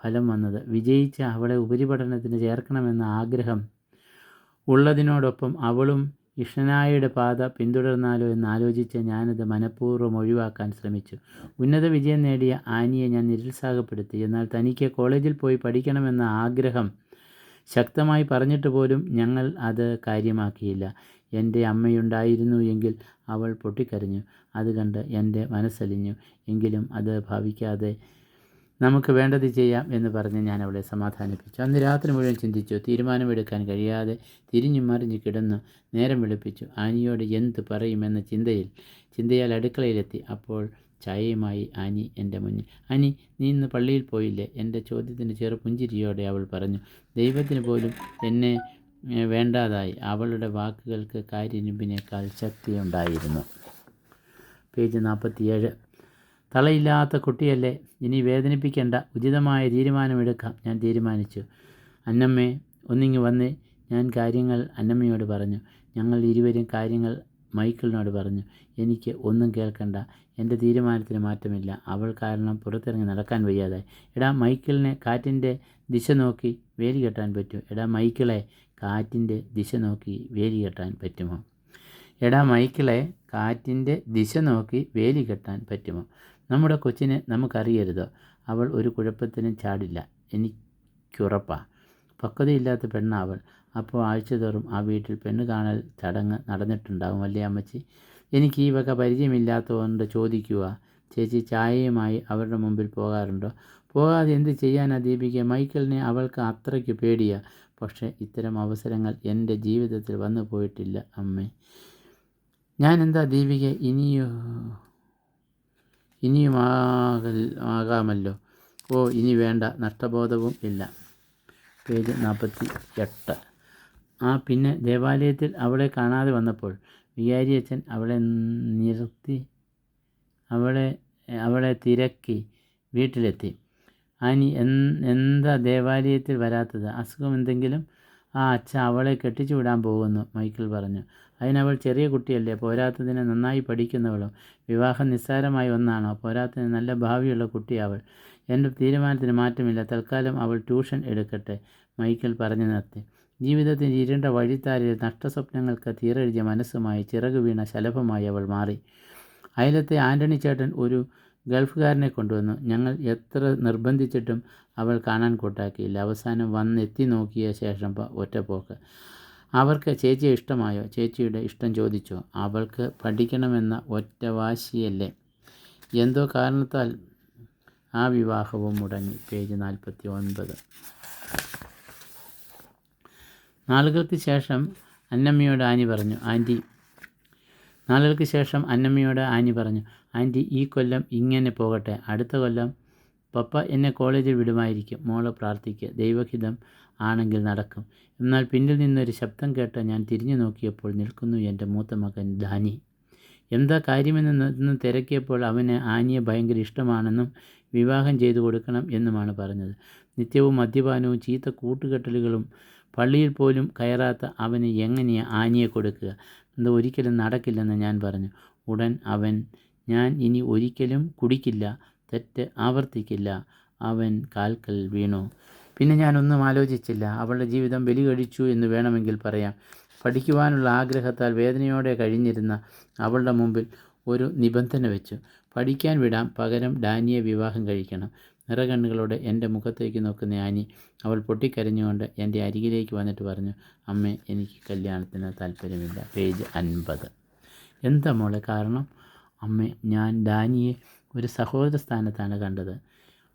ഫലം വന്നത്. വിജയിച്ച അവളെ ഉപരിപഠനത്തിന് ചേർക്കണമെന്ന ആഗ്രഹം ഉള്ളതിനോടൊപ്പം അവളും ഇഷ്ണനായയുടെ പാത പിന്തുടർന്നാലോ എന്നാലോചിച്ച് ഞാനത് മനഃപൂർവ്വം ഒഴിവാക്കാൻ ശ്രമിച്ചു. ഉന്നത വിജയം നേടിയ ആനിയെ ഞാൻ നിരുത്സാഹപ്പെടുത്തി. എന്നാൽ തനിക്ക് കോളേജിൽ പോയി പഠിക്കണമെന്ന ആഗ്രഹം ശക്തമായി പറഞ്ഞിട്ട് പോലും ഞങ്ങൾ അത് കാര്യമാക്കിയില്ല. എൻ്റെ അമ്മയുണ്ടായിരുന്നു എങ്കിൽ അവൾ പൊട്ടിക്കരഞ്ഞു. അത് കണ്ട് എൻ്റെ മനസ്സലിഞ്ഞു. എങ്കിലും അത് ഭാവിക്കാതെ നമുക്ക് വേണ്ടത് ചെയ്യാം എന്ന് പറഞ്ഞ് ഞാൻ അവളെ സമാധാനിപ്പിച്ചു. അന്ന് രാത്രി മുഴുവൻ ചിന്തിച്ചു. തീരുമാനമെടുക്കാൻ കഴിയാതെ തിരിഞ്ഞു മറിഞ്ഞ് കിടന്നു. നേരം വെളുപ്പിച്ചു. ആനിയോട് എന്ത് പറയുമെന്ന ചിന്തയാൽ അടുക്കളയിലെത്തി. അപ്പോൾ ചായയുമായി ആനി എൻ്റെ മുന്നിൽ. ആനി, നീ ഇന്ന് പള്ളിയിൽ പോയില്ലേ? എൻ്റെ ചോദ്യത്തിന് ചെറുപുഞ്ചിരിയോടെ അവൾ പറഞ്ഞു. ദൈവത്തിന് പോലും എന്നെ വേണ്ടാതായി. അവളുടെ വാക്കുകൾക്ക് കാര്യനിമ്പിനേക്കാൾ ശക്തിയുണ്ടായിരുന്നു. പേജ് 47. തളയില്ലാത്ത കുട്ടിയല്ലേ, ഇനി വേദനിപ്പിക്കേണ്ട. ഉചിതമായ തീരുമാനമെടുക്കാം. ഞാൻ തീരുമാനിച്ചു. അന്നമ്മേ, ഒന്നിങ്ങ് വന്നേ. ഞാൻ കാര്യങ്ങൾ അന്നമ്മയോട് പറഞ്ഞു. ഞങ്ങൾ ഇരുവരും കാര്യങ്ങൾ മൈക്കിളിനോട് പറഞ്ഞു. എനിക്ക് ഒന്നും കേൾക്കണ്ട. എൻ്റെ തീരുമാനത്തിന് മാറ്റമില്ല. അവൾ കാരണം പുറത്തിറങ്ങി നടക്കാൻ വയ്യാതായി. എടാ മൈക്കിളിനെ കാറ്റിൻ്റെ ദിശ നോക്കി വേലി കെട്ടാൻ പറ്റുമോ? എടാ മൈക്കിളെ, കാറ്റിൻ്റെ ദിശ നോക്കി വേലി കെട്ടാൻ പറ്റുമോ? എടാ മൈക്കിളെ, കാറ്റിൻ്റെ ദിശ നോക്കി വേലി കെട്ടാൻ പറ്റുമോ? നമ്മുടെ കൊച്ചിനെ നമുക്കറിയരുതോ? അവൾ ഒരു കുഴപ്പത്തിനും ചാടില്ല, എനിക്കുറപ്പാ. പക്വതയില്ലാത്ത പെണ്ണാ അവൾ. അപ്പോൾ ആഴ്ചതോറും ആ വീട്ടിൽ പെണ്ണ് കാണൽ ചടങ്ങ് നടന്നിട്ടുണ്ടാവും അല്ലേ അമ്മച്ചി? എനിക്ക് ഈ വക പരിചയമില്ലാത്തതുകൊണ്ട് ചോദിക്കുക. ചേച്ചി ചായയുമായി അവരുടെ മുമ്പിൽ പോകാറുണ്ടോ? പോകാതെ എന്ത് ചെയ്യാനാ ദീപിക? മൈക്കിളിനെ അവൾക്ക് അത്രയ്ക്ക് പേടിയാ. പക്ഷേ ഇത്തരം അവസരങ്ങൾ എൻ്റെ ജീവിതത്തിൽ വന്നു പോയിട്ടില്ല അമ്മേ. ഞാൻ എന്താ ദീപിക, ഇനിയും ആകാമല്ലോ. ഓ, ഇനി വേണ്ട, നഷ്ടബോധവും ഇല്ല. പേജ് 48. പിന്നെ ദേവാലയത്തിൽ അവളെ കാണാതെ വന്നപ്പോൾ വികാരിയച്ഛൻ അവളെ തിരക്കി വീട്ടിലെത്തി. ആനി എന്താ ദേവാലയത്തിൽ വരാത്തത്? അസുഖം എന്തെങ്കിലും? ആ അച്ഛ, അവളെ കെട്ടിച്ചു വിടാൻ പോകുന്നു, മൈക്കിൾ പറഞ്ഞു. അതിനവൾ ചെറിയ കുട്ടിയല്ലേ, പോരാത്തതിന് നന്നായി പഠിക്കുന്നവളും. വിവാഹം നിസ്സാരമായ ഒന്നാണോ? പോരാത്തതിന് നല്ല ഭാവിയുള്ള കുട്ടിയാവൾ. എൻ്റെ തീരുമാനത്തിന് മാറ്റമില്ല. തൽക്കാലം അവൾ ട്യൂഷൻ എടുക്കട്ടെ, മൈക്കിൾ പറഞ്ഞു നിർത്തി. ജീവിതത്തിൻ്റെ ഇരുണ്ട വഴിത്താരയിൽ നഷ്ടസ്വപ്നങ്ങൾക്ക് തീരെഴുതിയ മനസ്സുമായി ചിറകു വീണ ശലഭമായി അവൾ മാറി. അയലത്തെ ആൻ്റണി ചേട്ടൻ ഒരു ഗൾഫുകാരനെ കൊണ്ടുവന്നു. ഞങ്ങൾ എത്ര നിർബന്ധിച്ചിട്ടും അവൾ കാണാൻ കൂട്ടാക്കിയില്ല. അവസാനം വന്നെത്തി നോക്കിയ ശേഷം ഒറ്റപ്പോക്ക്. അവർക്ക് ചേച്ചിയെ ഇഷ്ടമായോ? ചേച്ചിയുടെ ഇഷ്ടം ചോദിച്ചോ? അവൾക്ക് പഠിക്കണമെന്ന ഒറ്റ വാശിയല്ലേ. എന്തോ കാരണത്താൽ ആ വിവാഹവും മുടങ്ങി. പേജ് 49. നാളുകൾക്ക് ശേഷം അന്നമ്മയോട് ആനി പറഞ്ഞു, ആൻറ്റി, ഈ കൊല്ലം ഇങ്ങനെ പോകട്ടെ. അടുത്ത കൊല്ലം പപ്പ എന്നെ കോളേജിൽ വിടുമായിരിക്കും. മോള് പ്രാർത്ഥിക്കുക. ദൈവഹിതം ആണെങ്കിൽ നടക്കും. എന്നാൽ പിന്നിൽ നിന്നൊരു ശബ്ദം ഞാൻ തിരിഞ്ഞു നോക്കിയപ്പോൾ നിൽക്കുന്നു എൻ്റെ മൂത്ത മകൻ ഡാനി. എന്താ കാര്യമെന്ന് തിരക്കിയപ്പോൾ അവന് ആനിയെ ഭയങ്കര ഇഷ്ടമാണെന്നും വിവാഹം ചെയ്തു കൊടുക്കണം എന്നുമാണ് പറഞ്ഞത്. നിത്യവും മദ്യപാനവും ചീത്ത കൂട്ടുകെട്ടലുകളും, പള്ളിയിൽ പോലും കയറാത്ത അവന് എങ്ങനെയാ ആനിയെ കൊടുക്കുക? എന്താ ഒരിക്കലും നടക്കില്ലെന്ന് ഞാൻ പറഞ്ഞു. ഉടൻ അവൻ, ഞാൻ ഇനി ഒരിക്കലും കുടിക്കില്ല, തെറ്റ് ആവർത്തിക്കില്ല. അവൻ കാൽക്കൽ വീണു. പിന്നെ ഞാനൊന്നും ആലോചിച്ചില്ല. അവളുടെ ജീവിതം ബലി കഴിച്ചു എന്ന് വേണമെങ്കിൽ പറയാം. പഠിക്കുവാനുള്ള ആഗ്രഹത്താൽ വേദനയോടെ കഴിഞ്ഞിരുന്ന അവളുടെ മുമ്പിൽ ഒരു നിബന്ധന വെച്ചു. പഠിക്കാൻ വിടാം, പകരം ഡാനിയെ വിവാഹം കഴിക്കണം. നിറകണ്ണുകളോടെ എൻ്റെ മുഖത്തേക്ക് നോക്കുന്ന ആനി അവൾ പൊട്ടിക്കരഞ്ഞുകൊണ്ട് എൻ്റെ അരികിലേക്ക് വന്നിട്ട് പറഞ്ഞു, അമ്മേ, എനിക്ക് കല്യാണത്തിന് താല്പര്യമില്ല. പേജ് 50. എന്താ മോളെ കാരണം? അമ്മേ, ഞാൻ ഡാനിയെ ഒരു സഹോദര സ്ഥാനത്താണ് കണ്ടത്.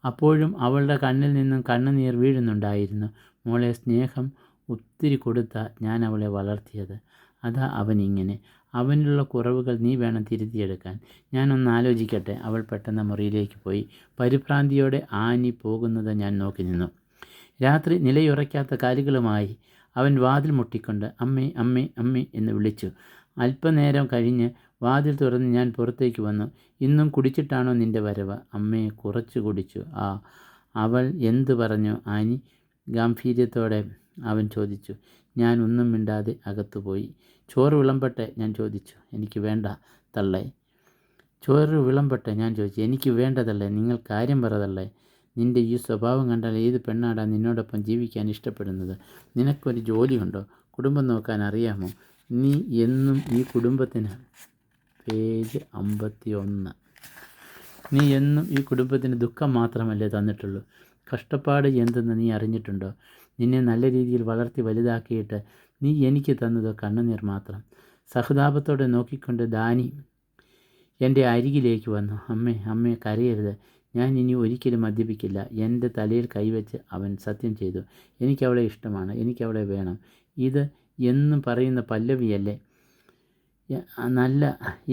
അപ്പോഴും അവളുടെ കണ്ണിൽ നിന്നും കണ്ണുനീർ വീഴുന്നുണ്ടായിരുന്നു. മോളെ, സ്നേഹം ഒത്തിരി കൊടുത്ത ഞാൻ അവളെ വളർത്തിയത്. അതാ അവനിങ്ങനെ. അവനിലുള്ള കുറവുകൾ നീ വേണം തിരുത്തിയെടുക്കാൻ. ഞാനൊന്ന് ആലോചിക്കട്ടെ. അവൾ പെട്ടെന്ന് മുറിയിലേക്ക് പോയി. പരിഭ്രാന്തിയോടെ ആനി പോകുന്നത് ഞാൻ നോക്കി നിന്നു. രാത്രി നിലയുറയ്ക്കാത്ത കാലുകളുമായി അവൻ വാതിൽ മുട്ടിക്കൊണ്ട് അമ്മേ, അമ്മേ, അമ്മേ എന്ന് വിളിച്ചു. അല്പനേരം കഴിഞ്ഞ് വാതിൽ തുറന്ന് ഞാൻ പുറത്തേക്ക് വന്നു. ഇന്നും കുടിച്ചിട്ടാണോ നിൻ്റെ വരവ്? അമ്മേ, കുറച്ച് കുടിച്ചു. ആ, അവൾ എന്തു പറഞ്ഞു? ആനി ഗാംഭീര്യത്തോടെ അവൻ ചോദിച്ചു. ഞാൻ ഒന്നും മിണ്ടാതെ അകത്തുപോയി. ചോറ് വിളമ്പട്ടെ? ഞാൻ ചോദിച്ചു. എനിക്ക് വേണ്ട തള്ളേ. ചോറ് വിളമ്പട്ടെ? ഞാൻ ചോദിച്ചു. എനിക്ക് വേണ്ട തള്ളേ. നിങ്ങൾ കാര്യം പറ തള്ളേ. നിൻ്റെ ഈ സ്വഭാവം കണ്ടാൽ ഏത് പെണ്ണാടാ നിന്നോടൊപ്പം ജീവിക്കാൻ ഇഷ്ടപ്പെടുന്നത്? നിനക്കൊരു ജോലിയുണ്ടോ? കുടുംബം നോക്കാൻ അറിയാമോ? നീ എന്നും ഈ കുടുംബത്തിന് പേജ് 51. നീ എന്നും ഈ കുടുംബത്തിന് ദുഃഖം മാത്രമല്ലേ തന്നിട്ടുള്ളൂ? കഷ്ടപ്പാട് എന്തെന്ന് നീ അറിഞ്ഞിട്ടുണ്ടോ? നിന്നെ നല്ല രീതിയിൽ വളർത്തി വലുതാക്കിയിട്ട് നീ എനിക്ക് തന്നത് കണ്ണുനീർ മാത്രം. സഹതാപത്തോടെ നോക്കിക്കൊണ്ട് ഡാനി എൻ്റെ അരികിലേക്ക് വന്നു. അമ്മേ, അമ്മേ, കരയരുത്. ഞാൻ ഇനി ഒരിക്കലും മദ്യപിക്കില്ല. എൻ്റെ തലയിൽ കൈവച്ച് അവൻ സത്യം ചെയ്തു. എനിക്കവളെ ഇഷ്ടമാണ്, എനിക്കവളെ വേണം. ഇത് എന്നും പറയുന്ന പല്ലവിയല്ലേ?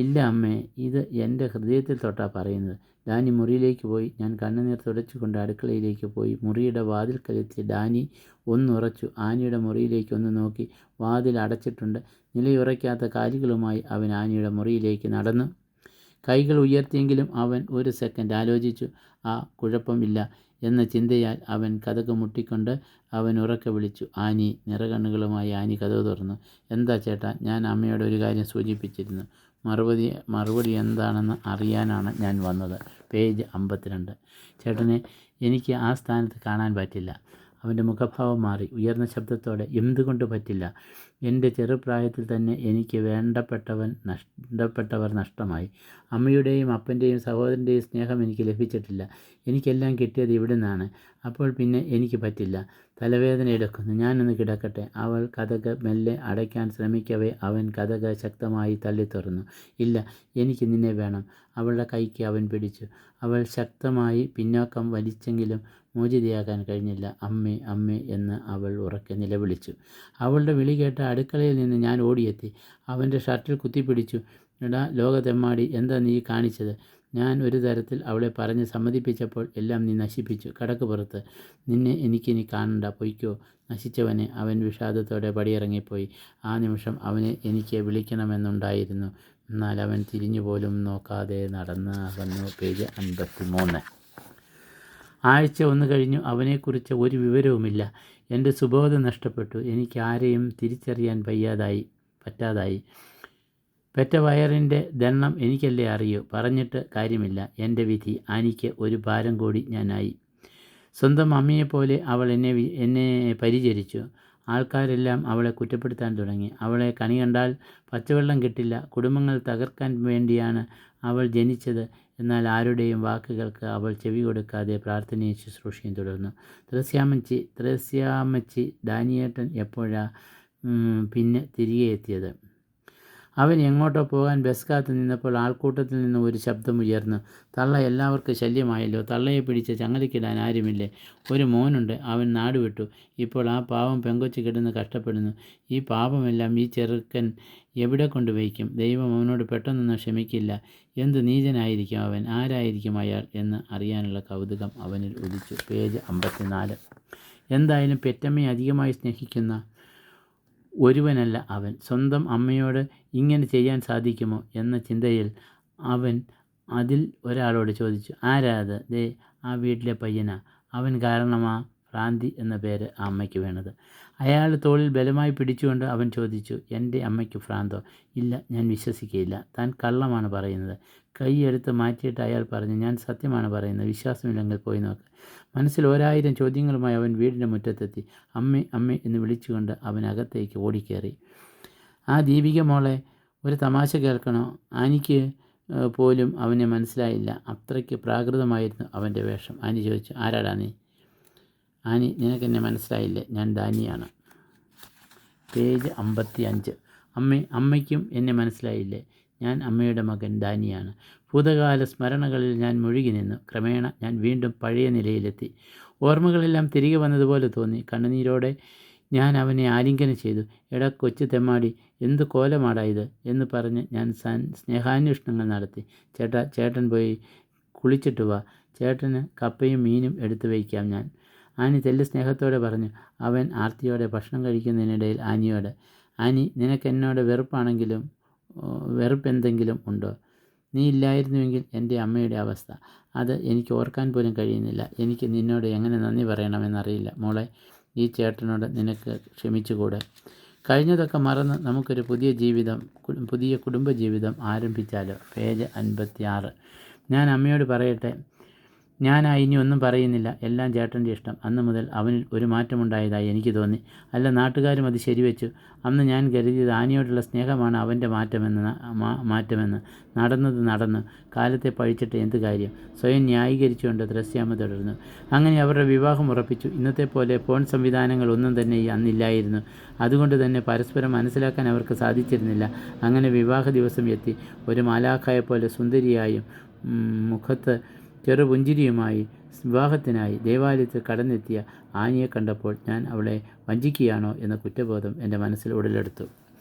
ഇല്ല അമ്മേ, ഇത് എൻ്റെ ഹൃദയത്തിൽ തൊട്ടാ പറയുന്നത്. ഡാനി മുറിയിലേക്ക് പോയി. ഞാൻ കണ്ണുനീർ തുടച്ചുകൊണ്ട് അടുക്കളയിലേക്ക് പോയി. മുറിയുടെ വാതിൽക്കലെത്തി ഡാനി ഒന്നുറച്ചു. ആനിയുടെ മുറിയിലേക്ക് ഒന്ന് നോക്കി. വാതിൽ അടച്ചിട്ടുണ്ട്. നിലയുറയ്ക്കാത്ത കാലുകളുമായി അവൻ ആനിയുടെ മുറിയിലേക്ക് നടന്നു. കൈകൾ ഉയർത്തിയെങ്കിലും അവൻ ഒരു സെക്കൻഡ് ആലോചിച്ചു. ആ, കുഴപ്പമില്ല എന്ന ചിന്തയാൽ അവൻ കതക് മുട്ടിക്കൊണ്ട് അവൻ ഉറക്കെ വിളിച്ചു, ആനി. നിറകണ്ണുകളുമായി ആനി കതക് തുറന്നു. എന്താ ചേട്ടാ? ഞാൻ അമ്മയോട് ഒരു കാര്യം സൂചിപ്പിച്ചിരുന്നു. മറുപടി എന്താണെന്ന് അറിയാനാണ് ഞാൻ വന്നത്. പേജ് 52. ചേട്ടനെ എനിക്ക് ആ സ്ഥാനത്ത് കാണാൻ പറ്റില്ല. അവൻ്റെ മുഖഭാവം മാറി. ഉയർന്ന ശബ്ദത്തോടെ, എന്തുകൊണ്ട് പറ്റില്ല? എൻ്റെ ചെറുപ്രായത്തിൽ തന്നെ എനിക്ക് വേണ്ടപ്പെട്ടവർ നഷ്ടമായി. അമ്മയുടെയും അപ്പൻ്റെയും സഹോദരൻ്റെയും സ്നേഹം എനിക്ക് ലഭിച്ചിട്ടില്ല. എനിക്കെല്ലാം കിട്ടിയത് ഇവിടെ നിന്നാണ്. അപ്പോൾ പിന്നെ എനിക്ക് പറ്റില്ല. തലവേദന എടുക്കുന്നു. ഞാനൊന്ന് കിടക്കട്ടെ. അവൾ കതക് മെല്ലെ അടയ്ക്കാൻ ശ്രമിക്കവേ അവൻ കതക് ശക്തമായി തള്ളി തുറന്നു. ഇല്ല, എനിക്ക് നിന്നെ വേണം. അവളുടെ കൈക്ക് അവൻ പിടിച്ചു. അവൾ ശക്തമായി പിന്നോക്കം വലിച്ചെങ്കിലും മോചിതയാകാൻ കഴിഞ്ഞില്ല. അമ്മേ, അമ്മേ എന്ന് അവൾ ഉറക്കെ നിലവിളിച്ചു. അവളുടെ വിളി കേട്ട അടുക്കളയിൽ നിന്ന് ഞാൻ ഓടിയെത്തി. അവൻ്റെ ഷർട്ടിൽ കുത്തിപ്പിടിച്ചു. എടാ ലോകത്തെമ്മാടി, എന്താ നീ കാണിച്ചത്? ഞാൻ ഒരു തരത്തിൽ അവളെ പറഞ്ഞ് സമ്മതിപ്പിച്ചപ്പോൾ എല്ലാം നീ നശിപ്പിച്ചു. കടക്ക് പുറത്ത്. നിന്നെ എനിക്കിനി കാണണ്ട. പൊയ്ക്കോ നശിച്ചവനെ. അവൻ വിഷാദത്തോടെ പടിയിറങ്ങിപ്പോയി. ആ നിമിഷം അവനെ എനിക്ക് വിളിക്കണമെന്നുണ്ടായിരുന്നു. എന്നാൽ അവൻ തിരിഞ്ഞു പോലും നോക്കാതെ നടന്ന് അകന്നു. പേജ് 53. ആഴ്ച 1 കഴിഞ്ഞു. അവനെക്കുറിച്ച് ഒരു വിവരവുമില്ല. എൻ്റെ സുബോധം നഷ്ടപ്പെട്ടു. എനിക്ക് ആരെയും തിരിച്ചറിയാൻ പറ്റാതായി. പെറ്റ വയറിൻ്റെ ദണ്ണം എനിക്കല്ലേ അറിയൂ. പറഞ്ഞിട്ട് കാര്യമില്ല. എൻ്റെ വിധി. ആനിക്ക് ഒരു ഭാരം കൂടി ഞാനായി. സ്വന്തം അമ്മയെപ്പോലെ അവൾ എന്നെ പരിചരിച്ചു. ആൾക്കാരെല്ലാം അവളെ കുറ്റപ്പെടുത്താൻ തുടങ്ങി. അവളെ കണി കണ്ടാൽ പച്ചവെള്ളം കിട്ടില്ല. കുടുംബങ്ങൾ തകർക്കാൻ വേണ്ടിയാണ് അവൾ ജനിച്ചത്. എന്നാൽ ആരുടെയും വാക്കുകൾക്ക് അവൾ ചെവി കൊടുക്കാതെ പ്രാർത്ഥനയും ശുശ്രൂഷയും തുടർന്നു. ത്രേസ്യാമ്മച്ചി ഡാനിയേട്ടൻ എപ്പോഴാ പിന്നെ തിരികെ എത്തിയത്? അവൻ എങ്ങോട്ടോ പോകാൻ ബസ് കാത്ത് നിന്നപ്പോൾ ആൾക്കൂട്ടത്തിൽ നിന്ന് ഒരു ശബ്ദമുയർന്നു. തള്ള എല്ലാവർക്കും ശല്യമായല്ലോ. തള്ളയെ പിടിച്ച് ചങ്ങലയ്ക്കിടാൻ ആരുമില്ലേ? ഒരു മോനുണ്ട്. അവൻ നാടുവിട്ടു. ഇപ്പോൾ ആ പാവം പെങ്കൊച്ച് കിടന്ന് കഷ്ടപ്പെടുന്നു. ഈ പാപമെല്ലാം ഈ ചെറുക്കൻ എവിടെ കൊണ്ടുവയ്ക്കും? ദൈവം അവനോട് പെട്ടെന്നൊന്നും ക്ഷമിക്കില്ല. എന്ത് നീചനായിരിക്കും അവൻ? ആരായിരിക്കും അയാൾ എന്ന് അറിയാനുള്ള കൗതുകം അവനിൽ ഉദിച്ചു. പേജ് 54. എന്തായാലും പെറ്റമ്മയെ അധികമായി സ്നേഹിക്കുന്ന ഒരുവനല്ല അവൻ. സ്വന്തം അമ്മയോട് ഇങ്ങനെ ചെയ്യാൻ സാധിക്കുമോ എന്ന ചിന്തയിൽ അവൻ അതിൽ ഒരാളോട് ചോദിച്ചു, ആരാ അത്? ദേ ആ വീട്ടിലെ പയ്യനാ. അവൻ കാരണമാ ഭ്രാന്തി എന്ന പേര് ആ അമ്മയ്ക്ക് വീണത്. അയാൾ തോളിൽ ബലമായി പിടിച്ചുകൊണ്ട് അവൻ ചോദിച്ചു, എൻ്റെ അമ്മയ്ക്ക് ഭ്രാന്തോ? ഇല്ല, ഞാൻ വിശ്വസിക്കുകയില്ല. താൻ കള്ളമാണ് പറയുന്നത്. കൈയെടുത്ത് മാറ്റിയിട്ട് അയാൾ പറഞ്ഞു, ഞാൻ സത്യമാണ് പറയുന്നത്. വിശ്വാസമില്ലെങ്കിൽ പോയി നോക്ക്. മനസ്സിൽ 1000 ചോദ്യങ്ങളുമായി അവൻ വീടിൻ്റെ മുറ്റത്തെത്തി. അമ്മേ അമ്മേ എന്ന് വിളിച്ചുകൊണ്ട് അവൻ അകത്തേക്ക് ഓടിക്കേറി. ആ ദീപിക മോളെ, ഒരു തമാശ കേൾക്കണോ? ആനിക്ക് പോലും അവനെ മനസ്സിലായില്ല. അത്രയ്ക്ക് പ്രാകൃതമായിരുന്നു അവൻ്റെ വേഷം. ആനി ചോദിച്ചു, ആരാടാ നീ? ആനി, നിനക്കെന്നെ മനസ്സിലായില്ലേ? ഞാൻ ദാനിയാണ്. പേജ് 55. അമ്മയ്ക്കും എന്നെ മനസ്സിലായില്ലേ? ഞാൻ അമ്മയുടെ മകൻ ദാനിയാണ്. ഭൂതകാല സ്മരണകളിൽ ഞാൻ മുഴുകി നിന്നു. ക്രമേണ ഞാൻ വീണ്ടും പഴയ നിലയിലെത്തി. ഓർമ്മകളെല്ലാം തിരികെ വന്നതുപോലെ തോന്നി. കണ്ണുനീരോടെ ഞാൻ അവനെ ആലിംഗനം ചെയ്തു. എടാ കൊച്ചു തെമ്മാടി, എന്ത് കോലമാടാ ഇത് എന്ന് പറഞ്ഞ് ഞാൻ സ്നേഹാന്വേഷണങ്ങൾ നടത്തി. ചേട്ടൻ പോയി കുളിച്ചിട്ട് വാ. ചേട്ടന് കപ്പയും മീനും എടുത്തു വയ്ക്കാം ഞാൻ. ആനി തെല്ല് സ്നേഹത്തോടെ പറഞ്ഞു. അവൻ ആർത്തിയോടെ ഭക്ഷണം കഴിക്കുന്നതിനിടയിൽ ആനിയോട്, ആനി, നിനക്കെന്നോട് വെറുപ്പെന്തെങ്കിലും ഉണ്ടോ? നീ ഇല്ലായിരുന്നുവെങ്കിൽ എൻ്റെ അമ്മയുടെ അവസ്ഥ. അത് എനിക്ക് ഓർക്കാൻ പോലും കഴിയുന്നില്ല. എനിക്ക് നിന്നോട് എങ്ങനെ നന്ദി പറയണമെന്നറിയില്ല. മോളെ, ഈ ചേട്ടനോട് നിനക്ക് ക്ഷമിച്ചുകൂടെ? കഴിഞ്ഞതൊക്കെ മറന്ന് നമുക്കൊരു പുതിയ കുടുംബജീവിതം ആരംഭിച്ചാലോ? പേജ് 56. ഞാൻ അമ്മയോട് പറയട്ടെ? ഇനി ഒന്നും പറയുന്നില്ല. എല്ലാം ചേട്ടൻ്റെ ഇഷ്ടം. അന്ന് മുതൽ അവനിൽ ഒരു മാറ്റമുണ്ടായതായി എനിക്ക് തോന്നി. അല്ല, നാട്ടുകാരും അത് ശരിവെച്ചു. അന്ന് ഞാൻ കരുതിയത് ആനിയോടുള്ള സ്നേഹമാണ് അവൻ്റെ മാറ്റമെന്ന്. നടന്നു. കാലത്തെ പഴിച്ചിട്ട് എന്ത് കാര്യം? സ്വയം ന്യായീകരിച്ചുകൊണ്ട് ത്രേസ്യാമ്മ തുടർന്നു. അങ്ങനെ അവരുടെ വിവാഹം ഉറപ്പിച്ചു. ഇന്നത്തെ പോലെ ഫോൺ സംവിധാനങ്ങൾ ഒന്നും തന്നെ അന്നില്ലായിരുന്നു. അതുകൊണ്ട് തന്നെ പരസ്പരം മനസ്സിലാക്കാൻ അവർക്ക് സാധിച്ചിരുന്നില്ല. അങ്ങനെ വിവാഹ ദിവസം എത്തി. ഒരു മാലാഖയെപ്പോലെ സുന്ദരിയായും മുഖത്ത് ചെറുപുഞ്ചിരിയുമായി വിവാഹത്തിനായി ദേവാലയത്തിൽ കടന്നെത്തിയ ആനിയെ കണ്ടപ്പോൾ ഞാൻ അവളെ വഞ്ചിക്കുകയാണോ എന്ന കുറ്റബോധം എൻ്റെ മനസ്സിൽ ഉടലെടുത്തു.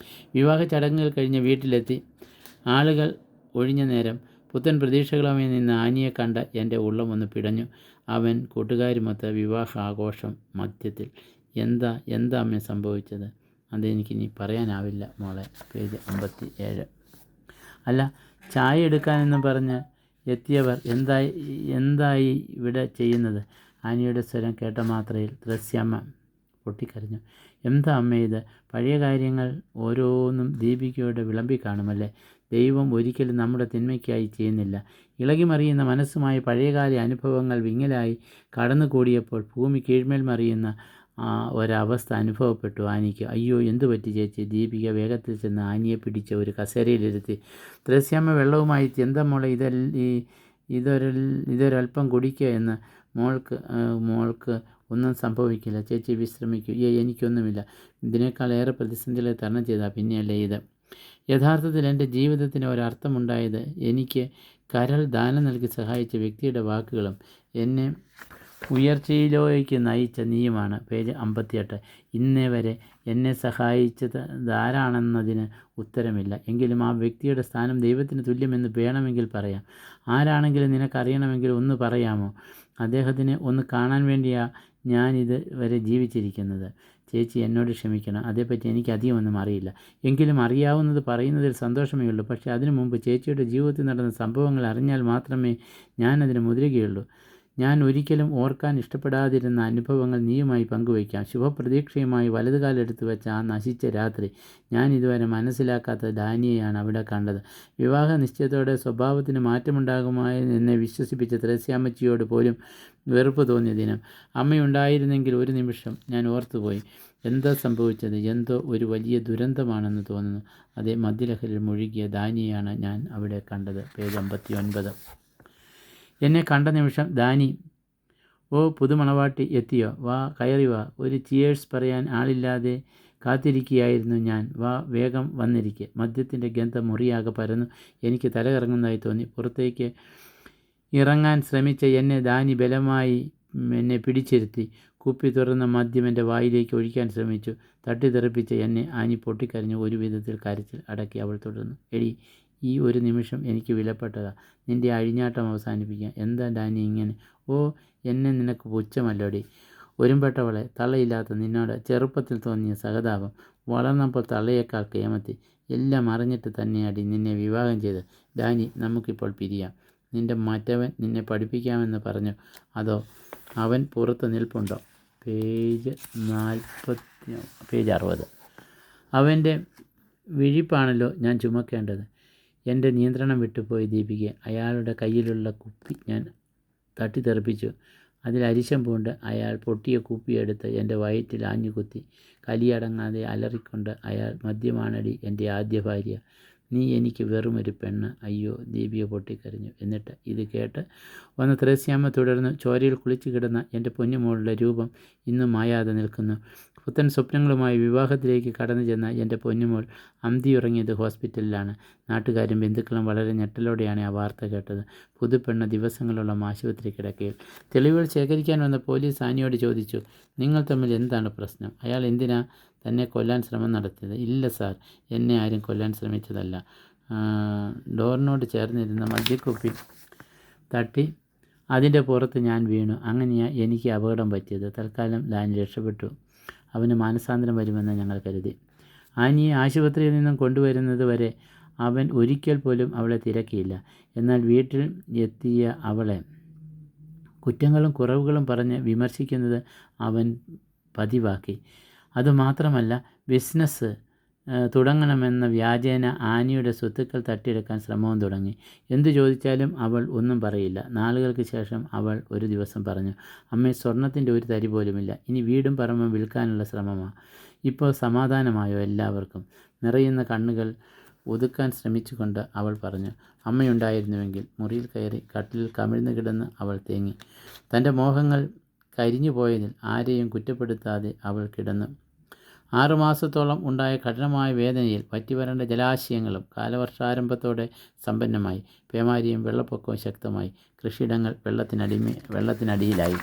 വിവാഹ ചടങ്ങുകൾ കഴിഞ്ഞ് വീട്ടിലെത്തി. ആളുകൾ ഒഴിഞ്ഞ നേരം പുത്തൻ പ്രതീക്ഷകളുമായി നിന്ന് ആനിയെ കണ്ട എൻ്റെ ഉള്ളം ഒന്ന് പിടഞ്ഞു. അവൻ കൂട്ടുകാരുമൊത്ത് വിവാഹ ആഘോഷം മധ്യത്തിൽ. എന്താ അമ്മ സംഭവിച്ചത്? അതെനിക്കിനി പറയാനാവില്ല മോളെ. പേജ് 57. അല്ല, ചായ എടുക്കാനെന്ന് പറഞ്ഞ് എത്തിയവർ എന്തായി ഇവിടെ ചെയ്യുന്നത്? ആനിയുടെ സ്വരം കേട്ട മാത്രയിൽ ത്രേസ്യാമ്മ പൊട്ടിക്കരഞ്ഞു. എന്താ അമ്മ ഇത്? പഴയ കാര്യങ്ങൾ ഓരോന്നും ദീപികയോട് വിളമ്പി കാണുമല്ലേ? ദൈവം ഒരിക്കലും നമ്മുടെ തിന്മയ്ക്കായി ചെയ്യുന്നില്ല. ഇളകിമറിയുന്ന മനസ്സുമായി പഴയകാല അനുഭവങ്ങൾ വിങ്ങലായി കടന്നുകൂടിയപ്പോൾ ഭൂമി കീഴ്മേൽ മറിയുന്ന ഒരവസ്ഥ അനുഭവപ്പെട്ടു ആനിക്ക്. അയ്യോ, എന്തു പറ്റി ചേച്ചി? ദീപിക വേഗത്തിൽ ചെന്ന് ആനിയെ പിടിച്ച് ഒരു കസേരയിലിരുത്തി. ത്രേസ്യാമ്മ വെള്ളവുമായി എന്താ മോളെ, ഇതൊരൽപ്പം കുടിക്കുക എന്ന്. മോൾക്ക് ഒന്നും സംഭവിക്കില്ല. ചേച്ചി വിശ്രമിക്കൂ. എനിക്കൊന്നുമില്ല. ഇതിനേക്കാളേറെ പ്രതിസന്ധികളെ തരണം ചെയ്താൽ പിന്നെയല്ലേ ഇത്. യഥാർത്ഥത്തിൽ എൻ്റെ ജീവിതത്തിന് ഒരർത്ഥമുണ്ടായത് എനിക്ക് കരൾ ദാനം നൽകി സഹായിച്ച വ്യക്തിയുടെ വാക്കുകളും എന്നെ ഉയർച്ചയിലേക്ക് നയിച്ച നീയുമാണ്. പേജ് 58. ഇന്നേ വരെ എന്നെ സഹായിച്ചത് ആരാണെന്നതിന് ഉത്തരമില്ല. എങ്കിലും ആ വ്യക്തിയുടെ സ്ഥാനം ദൈവത്തിന് തുല്യമെന്ന് വേണമെങ്കിൽ പറയാം. ആരാണെങ്കിലും നിനക്കറിയണമെങ്കിൽ ഒന്ന് പറയാമോ? അദ്ദേഹത്തിനെ ഒന്ന് കാണാൻ വേണ്ടിയാണ് ഞാനിത് വരെ ജീവിച്ചിരിക്കുന്നത്. ചേച്ചി എന്നോട് ക്ഷമിക്കണം. അതേപ്പറ്റി എനിക്ക് അധികമൊന്നും അറിയില്ല. എങ്കിലും അറിയാവുന്നത് പറയുന്നതിൽ സന്തോഷമേ ഉള്ളൂ. പക്ഷേ അതിനു മുമ്പ് ചേച്ചിയുടെ ജീവിതത്തിൽ നടന്ന സംഭവങ്ങൾ അറിഞ്ഞാൽ മാത്രമേ ഞാനതിന് മുതിരുകയുള്ളൂ. ഞാൻ ഒരിക്കലും ഓർക്കാൻ ഇഷ്ടപ്പെടാതിരുന്ന അനുഭവങ്ങൾ നീയുമായി പങ്കുവയ്ക്കാം. ശുഭപ്രതീക്ഷയുമായി വലതുകാലെടുത്ത് വെച്ച ആ നശിച്ച രാത്രി. ഞാൻ ഇതുവരെ മനസ്സിലാക്കാത്ത ഡാനിയെയാണ് അവിടെ കണ്ടത്. വിവാഹ നിശ്ചയത്തോടെ സ്വഭാവത്തിന് മാറ്റമുണ്ടാകുമെന്ന് എന്നെ വിശ്വസിപ്പിച്ച ത്രേസ്യാമ്മച്ചിയോട് പോലും വെറുപ്പ് തോന്നിയ ദിനം. അമ്മയുണ്ടായിരുന്നെങ്കിൽ ഒരു നിമിഷം ഞാൻ ഓർത്തുപോയി. എന്താ സംഭവിച്ചത്? എന്തോ ഒരു വലിയ ദുരന്തമാണെന്ന് തോന്നുന്നു. അതേ, മദ്യലഹരിയിൽ മുഴുകിയ ദാനിയെയാണ് ഞാൻ അവിടെ കണ്ടത്. പേജ് 59. എന്നെ കണ്ട നിമിഷം ദാനി, ഓ പുതുമണവാട്ടി എത്തിയോ? വാ, കയറി വാ. ഒരു ചിയേഴ്സ് പറയാൻ ആളില്ലാതെ കാത്തിരിക്കുകയായിരുന്നു ഞാൻ. വാ, വേഗം വന്നിരിക്കെ. മദ്യത്തിൻ്റെ ഗന്ധം മുറിയാകെ പരന്നു. എനിക്ക് തലകറങ്ങുന്നതായി തോന്നി. പുറത്തേക്ക് ഇറങ്ങാൻ ശ്രമിച്ച എന്നെ ദാനി ബലമായി എന്നെ പിടിച്ചിരുത്തി. കുപ്പി തുറന്ന മദ്യം എൻ്റെ വായിലേക്ക് ഒഴിക്കാൻ ശ്രമിച്ചു. തട്ടിത്തെറിപ്പിച്ച എന്നെ ആനി പൊട്ടിക്കരഞ്ഞു. ഒരു വിധത്തിൽ കരച്ചിൽ അടക്കി അവൾ തുടർന്നു. എടി, ഈ ഒരു നിമിഷം എനിക്ക് വിലപ്പെട്ടതാ. നിൻ്റെ അഴിഞ്ഞാട്ടം അവസാനിപ്പിക്കാം. എന്താ ഡാനി ഇങ്ങനെ? ഓ, എന്നെ നിനക്ക് പുച്ഛമല്ലോടി. ഒരുമ്പെട്ടവളെ, തള്ളയില്ലാത്ത നിന്നോട് ചെറുപ്പത്തിൽ തോന്നിയ സഹതാപം വളർന്നപ്പോൾ തള്ളയേക്കാൾ കേമത്തി. എല്ലാം അറിഞ്ഞിട്ട് തന്നെയാടി നിന്നെ വിവാഹം ചെയ്ത്. ഡാനി, നമുക്കിപ്പോൾ പിരിയാം. നിൻ്റെ മറ്റവൻ നിന്നെ പഠിപ്പിക്കാമെന്ന് പറഞ്ഞു. അതോ അവൻ പുറത്ത് നിൽപ്പുണ്ടോ? പേജ് 60. അവൻ്റെ വിഴിപ്പാണല്ലോ ഞാൻ ചുമക്കേണ്ടത്. എൻ്റെ നിയന്ത്രണം വിട്ടുപോയി ദീപികയെ. അയാളുടെ കയ്യിലുള്ള കുപ്പി ഞാൻ തട്ടിത്തെറിപ്പിച്ചു. അതിൽ അരിശം പൂണ്ട് അയാൾ പൊട്ടിയ കുപ്പിയെടുത്ത് എൻ്റെ വയറ്റിൽ ആഞ്ഞുകുത്തി. കലിയടങ്ങാതെ അലറിക്കൊണ്ട് അയാൾ, മദ്യമാണടി എൻ്റെ ആദ്യ ഭാര്യ. നീ എനിക്ക് വെറുമൊരു പെണ്ണ്. അയ്യോ, ദീപിക പൊട്ടിക്കരഞ്ഞു. എന്നിട്ട് ഇത് കേട്ട് വന്ന ത്രേസ്യാമ്മ തുടർന്ന്, ചോരയിൽ കുളിച്ചു കിടന്ന എൻ്റെ പൊന്നുമോളുടെ രൂപം ഇന്നും മായാതെ നിൽക്കുന്നു. പുത്തൻ സ്വപ്നങ്ങളുമായി വിവാഹത്തിലേക്ക് കടന്നു ചെന്ന എൻ്റെ പൊന്നുമോൾ അന്തിയുറങ്ങിയത് ഹോസ്പിറ്റലിലാണ്. നാട്ടുകാരും ബന്ധുക്കളും വളരെ ഞെട്ടലോടെയാണ് ആ വാർത്ത കേട്ടത്. പുതുപ്പെണ്ണ് ദിവസങ്ങളോളം ആശുപത്രി കിടക്കയിൽ. തെളിവുകൾ ശേഖരിക്കാൻ വന്ന പോലീസ് ആനിയോട് ചോദിച്ചു, നിങ്ങൾ തമ്മിൽ എന്താണ് പ്രശ്നം? അയാൾ എന്തിനാ തന്നെ കൊല്ലാൻ ശ്രമം നടത്തിയത്? ഇല്ല സാർ, എന്നെ ആരും കൊല്ലാൻ ശ്രമിച്ചതല്ല. ഡോറിനോട് ചേർന്നിരുന്ന മദ്യക്കുപ്പി തട്ടി അതിൻ്റെ പുറത്ത് ഞാൻ വീണു. അങ്ങനെയാണ് എനിക്ക് അപകടം പറ്റിയത്. തൽക്കാലം ഡാനി രക്ഷപ്പെട്ടു. അവന് മാനസാന്തരം വരുമെന്ന് ഞങ്ങൾ കരുതി. ആനിയെ ആശുപത്രിയിൽ നിന്നും കൊണ്ടുവരുന്നത് വരെ അവൻ ഒരിക്കൽ പോലും അവളെ തിരക്കിയില്ല. എന്നാൽ വീട്ടിൽ എത്തിയ അവളെ കുറ്റങ്ങളും കുറവുകളും പറഞ്ഞ് വിമർശിക്കുന്നത് അവൻ പതിവാക്കി. അതുമാത്രമല്ല, ബിസിനസ് തുടങ്ങണമെന്ന വ്യാജേന ആനിയുടെ സ്വത്തുക്കൾ തട്ടിയെടുക്കാൻ ശ്രമവും തുടങ്ങി. എന്തു ചോദിച്ചാലും അവൾ ഒന്നും പറയില്ല. നാളുകൾക്ക് ശേഷം അവൾ ഒരു ദിവസം പറഞ്ഞു, അമ്മേ, സ്വർണത്തിൻ്റെ ഒരു തരി പോലുമില്ല. ഇനി വീടും പറമ്പും വിൽക്കാനുള്ള ശ്രമമാണ്. ഇപ്പോൾ സമാധാനമായോ എല്ലാവർക്കും? നിറയുന്ന കണ്ണുകൾ ഒതുക്കാൻ ശ്രമിച്ചുകൊണ്ട് അവൾ പറഞ്ഞു. അമ്മയുണ്ടായിരുന്നുവെങ്കിൽ. മുറിയിൽ കയറി കട്ടിലിൽ കമിഴ്ന്നു കിടന്ന് അവൾ തേങ്ങി. തൻ്റെ മോഹങ്ങൾ കരിഞ്ഞു പോയതിൽ ആരെയും കുറ്റപ്പെടുത്താതെ അവൾ കിടന്നു. 6 മാസത്തോളം ഉണ്ടായ കഠിനമായ വേദനയിൽ വറ്റിവരേണ്ട ജലാശയങ്ങളും കാലവർഷാരംഭത്തോടെ സമ്പന്നമായി. പേമാരിയും വെള്ളപ്പൊക്കവും ശക്തമായി. കൃഷിയിടങ്ങൾ വെള്ളത്തിനടിയിലായി.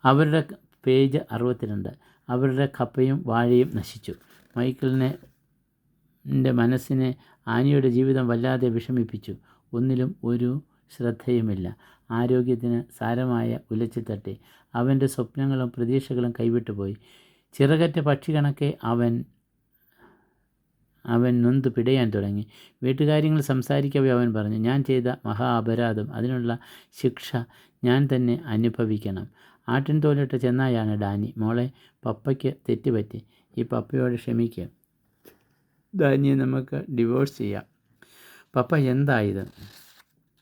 അവരുടെ പേജ് 62. അവരുടെ കപ്പയും വാഴയും നശിച്ചു. മൈക്കിളിൻ്റെ മനസ്സിനെ ആനിയുടെ ജീവിതം വല്ലാതെ വിഷമിപ്പിച്ചു. ഒന്നിലും ഒരു ശ്രദ്ധയുമില്ല. ആരോഗ്യത്തിന് സാരമായ ഉലച്ചിൽ തട്ടി. അവൻ്റെ സ്വപ്നങ്ങളും പ്രതീക്ഷകളും കൈവിട്ടുപോയി. ചിറകറ്റ പക്ഷി കണക്കെ അവൻ നൊന്തു പിടയാൻ തുടങ്ങി. വീട്ടുകാര്യങ്ങൾ സംസാരിക്കവേ അവൻ പറഞ്ഞു, ഞാൻ ചെയ്ത മഹാ അപരാധം, അതിനുള്ള ശിക്ഷ ഞാൻ തന്നെ അനുഭവിക്കണം. ആട്ടിൻ തോലിട്ട ചെന്നായാണ് ഡാനി. മോളെ, പപ്പയ്ക്ക് തെറ്റുപറ്റി. ഈ പപ്പയോട് ക്ഷമിക്കുക. ഡാനിയെ നമുക്ക് ഡിവോഴ്സ് ചെയ്യാം. പപ്പ, എന്തായത്?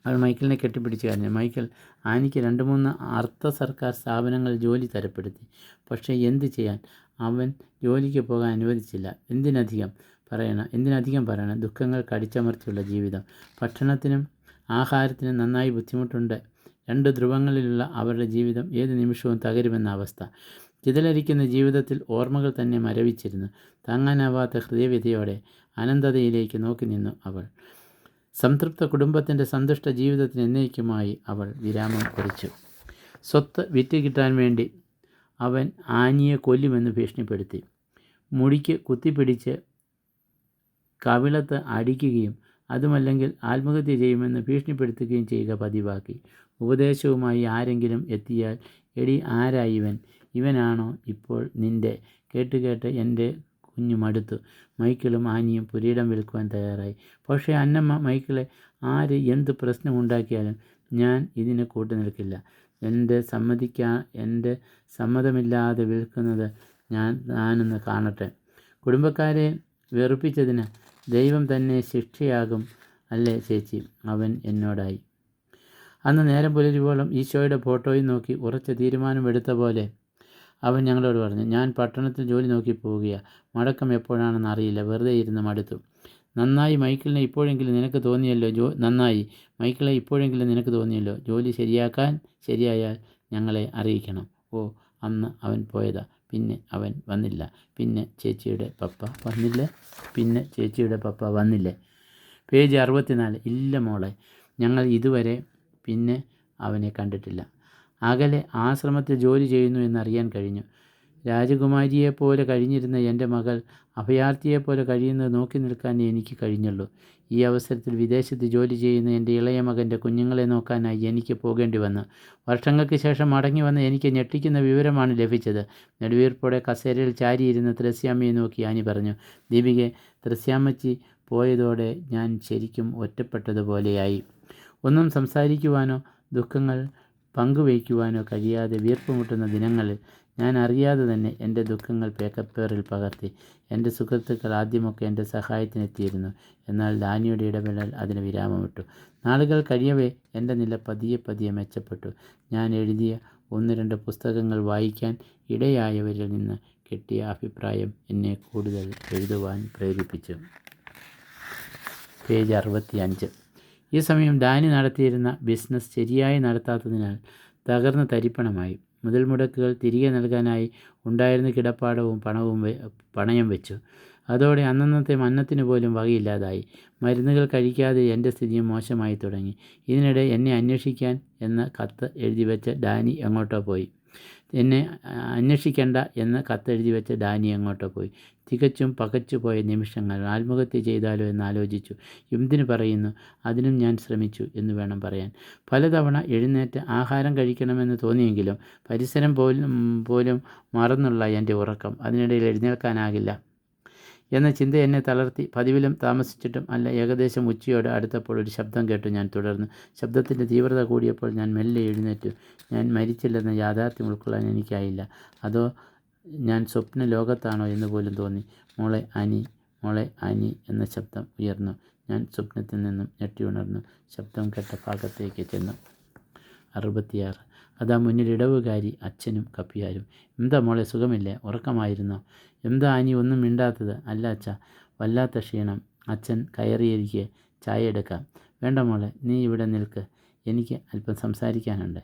അവൾ മൈക്കിളിനെ കെട്ടിപ്പിടിച്ച് കരഞ്ഞു. മൈക്കിൾ ആനിക്ക് 2-3 അർദ്ധ സർക്കാർ സ്ഥാപനങ്ങളിൽ ജോലി തരപ്പെടുത്തി. പക്ഷേ എന്ത് ചെയ്യാൻ? അവൻ ജോലിക്ക് പോകാൻ അനുവദിച്ചില്ല. എന്തിനധികം പറയണം? ദുഃഖങ്ങൾ കടിച്ചമർത്തിയുള്ള ജീവിതം. ഭക്ഷണത്തിനും ആഹാരത്തിനും നന്നായി ബുദ്ധിമുട്ടുണ്ട്. 2 ധ്രുവങ്ങളിലുള്ള അവരുടെ ജീവിതം ഏത് നിമിഷവും തകരുമെന്ന അവസ്ഥ. ചിതലരിക്കുന്ന ജീവിതത്തിൽ ഓർമ്മകൾ തന്നെ മരവിച്ചിരുന്നു. താങ്ങാനാവാത്ത ഹൃദയവ്യഥയോടെ അനന്തതയിലേക്ക് നോക്കി നിന്നു അവൾ. സംതൃപ്ത കുടുംബത്തിൻ്റെ സന്തുഷ്ട ജീവിതത്തിന് എന്നേക്കുമായി അവൾ വിരാമം കുറിച്ചു. സ്വത്ത് വിറ്റ് കിട്ടാൻ വേണ്ടി അവൻ ആനിയെ കൊല്ലുമെന്ന് ഭീഷണിപ്പെടുത്തി. മുടിക്ക് കുത്തിപ്പിടിച്ച് കവിളത്ത് അടിക്കുകയും അതുമല്ലെങ്കിൽ ആത്മഹത്യ ചെയ്യുമെന്ന് ഭീഷണിപ്പെടുത്തുകയും ചെയ്യുക പതിവാക്കി. ഉപദേശവുമായി ആരെങ്കിലും എത്തിയാൽ, എടി, ആരാ ഇവനാണോ ഇപ്പോൾ നിൻ്റെ? കേട്ട് എൻ്റെ കുഞ്ഞു മടുത്തു. മൈക്കിളും ആനിയും പുരീടം വിൽക്കുവാൻ തയ്യാറായി. പക്ഷേ അന്നമ്മ, മൈക്കിളെ, ആര് എന്ത് പ്രശ്നമുണ്ടാക്കിയാലും ഞാൻ ഇതിന് കൂട്ടുനിൽക്കില്ല. എൻ്റെ സമ്മതമില്ലാതെ വിൽക്കുന്നത് ഞാനൊന്ന് കാണട്ടെ. കുടുംബക്കാരെ വെറുപ്പിച്ചതിന് ദൈവം തന്നെ ശിക്ഷയാകും അല്ലേ ചേച്ചി, അവൻ എന്നോടായി. അന്ന് നേരം പുലരുവോളം ഈശോയുടെ ഫോട്ടോയും നോക്കി ഉറച്ച തീരുമാനമെടുത്ത പോലെ അവൻ ഞങ്ങളോട് പറഞ്ഞു, ഞാൻ പട്ടണത്തിൽ ജോലി നോക്കി പോവുകയാണ്. മടക്കം എപ്പോഴാണെന്ന് അറിയില്ല. വെറുതെ ഇരുന്ന് മടുത്തു. നന്നായി മൈക്കിളിനെ ഇപ്പോഴെങ്കിലും നിനക്ക് തോന്നിയല്ലോ. ജോലി ശരിയായാൽ ഞങ്ങളെ അറിയിക്കണം. ഓ, അന്ന് അവൻ പോയതാ. പിന്നെ അവൻ വന്നില്ല. പിന്നെ ചേച്ചിയുടെ പപ്പ വന്നില്ലേ? പേജ് 64. ഇല്ല മോളെ, ഞങ്ങൾ ഇതുവരെ പിന്നെ അവനെ കണ്ടിട്ടില്ല. അകലെ ആശ്രമത്തിൽ ജോലി ചെയ്യുന്നു എന്നറിയാൻ കഴിഞ്ഞു. രാജകുമാരിയെപ്പോലെ കഴിഞ്ഞിരുന്ന എൻ്റെ മകൾ അഭയാർത്ഥിയെപ്പോലെ കഴിയുന്നത് നോക്കി നിൽക്കാനേ എനിക്ക് കഴിഞ്ഞുള്ളൂ. ഈ അവസരത്തിൽ വിദേശത്ത് ജോലി ചെയ്യുന്ന എൻ്റെ ഇളയ മകൻ്റെ കുഞ്ഞുങ്ങളെ നോക്കാനായി എനിക്ക് പോകേണ്ടി വന്നു. വർഷങ്ങൾക്ക് ശേഷം മടങ്ങി വന്ന് എനിക്ക് ഞെട്ടിക്കുന്ന വിവരമാണ് ലഭിച്ചത്. നെടുവീർപ്പോടെ കസേരയിൽ ചാരിയിരുന്ന ത്രസ്യാമ്മയെ നോക്കി ആനി പറഞ്ഞു, ദീപികെ, ത്രസ്യാമ്മച്ചി പോയതോടെ ഞാൻ ശരിക്കും ഒറ്റപ്പെട്ടതുപോലെയായി. ഒന്നും സംസാരിക്കുവാനോ ദുഃഖങ്ങൾ പങ്കുവയ്ക്കുവാനോ കഴിയാതെ വീർപ്പുമുട്ടുന്ന ദിനങ്ങളിൽ ഞാൻ അറിയാതെ തന്നെ എൻ്റെ ദുഃഖങ്ങൾ പേപ്പറിൽ പകർത്തി. എൻ്റെ സുഹൃത്തുക്കൾ ആദ്യമൊക്കെ എൻ്റെ സഹായത്തിനെത്തിയിരുന്നു. എന്നാൽ ഡാനിയുടെ ഇടപെടൽ അതിന് വിരാമമിട്ടു. നാളുകൾ കഴിയവേ എൻ്റെ നില പതിയെ മെച്ചപ്പെട്ടു. ഞാൻ എഴുതിയ 1-2 പുസ്തകങ്ങൾ വായിക്കാൻ ഇടയായവരിൽ നിന്ന് കിട്ടിയ അഭിപ്രായം എന്നെ കൂടുതൽ എഴുതുവാൻ പ്രേരിപ്പിച്ചു. പേജ് 65. ഈ സമയം ഡാനി നടത്തിയിരുന്ന ബിസിനസ് ശരിയായി നടത്താത്തതിനാൽ തകർന്ന് തരിപ്പണമായി. മുതൽ മുടക്കുകൾ തിരികെ നൽകാനായി ഉണ്ടായിരുന്ന കിടപ്പാടവും പണവും പണയം വെച്ചു. അതോടെ അന്നന്നത്തെ അന്നത്തിന് പോലും വകയില്ലാതായി. മരുന്നുകൾ കഴിക്കാതെ എൻ്റെ സ്ഥിതിയും മോശമായി തുടങ്ങി. ഇതിനിടെ എന്നെ അന്വേഷിക്കാൻ എന്ന കത്ത് എഴുതി വെച്ച ഡാനി എങ്ങോട്ടോ പോയി. തികച്ചും പകച്ചുപോയ നിമിഷങ്ങൾ. ആത്മഹത്യ ചെയ്താലോ എന്നാലോചിച്ചു. എന്തിനു പറയുന്നു, അതിനും ഞാൻ ശ്രമിച്ചു എന്ന് വേണം പറയാൻ. പലതവണ എഴുന്നേറ്റ് ആഹാരം കഴിക്കണമെന്ന് തോന്നിയെങ്കിലും പരിസരം പോലും മറന്നുള്ള എൻ്റെ ഉറക്കം, അതിനിടയിൽ എഴുന്നേൽക്കാനാകില്ല എന്ന ചിന്ത എന്നെ തളർത്തി. പതിവിലും താമസിച്ചിട്ടും അല്ല, ഏകദേശം ഉച്ചയോട് അടുത്തപ്പോൾ ഒരു ശബ്ദം കേട്ടു. ഞാൻ തുടർന്നു. ശബ്ദത്തിൻ്റെ തീവ്രത കൂടിയപ്പോൾ ഞാൻ മെല്ലെ എഴുന്നേറ്റു. ഞാൻ മരിച്ചില്ലെന്ന യാഥാർത്ഥ്യം ഉൾക്കൊള്ളാൻ എനിക്കായില്ല. അതോ ഞാൻ സ്വപ്ന ലോകത്താണോ എന്ന് പോലും തോന്നി. മോളെ ആനി എന്ന ശബ്ദം ഉയർന്നു. ഞാൻ സ്വപ്നത്തിൽ നിന്നും ഞെട്ടിയുണർന്നു. ശബ്ദം കേട്ട ഭാഗത്തേക്ക് ചെന്നു. 66. അതാ മുന്നിൽ ഇടവുകാരി അച്ഛനും കപ്പിയാരും. എന്താ മോളെ, സുഖമില്ലേ? ഉറക്കമായിരുന്നോ? എന്താ ആനി ഒന്നും മിണ്ടാത്തത്? അല്ല അച്ഛാ, വല്ലാത്ത ക്ഷീണം. അച്ഛൻ കയറിയിരിക്കെ, ചായ എടുക്കാം. വേണ്ട മോളെ, നീ ഇവിടെ നിൽക്ക്, എനിക്ക് അല്പം സംസാരിക്കാനുണ്ട്.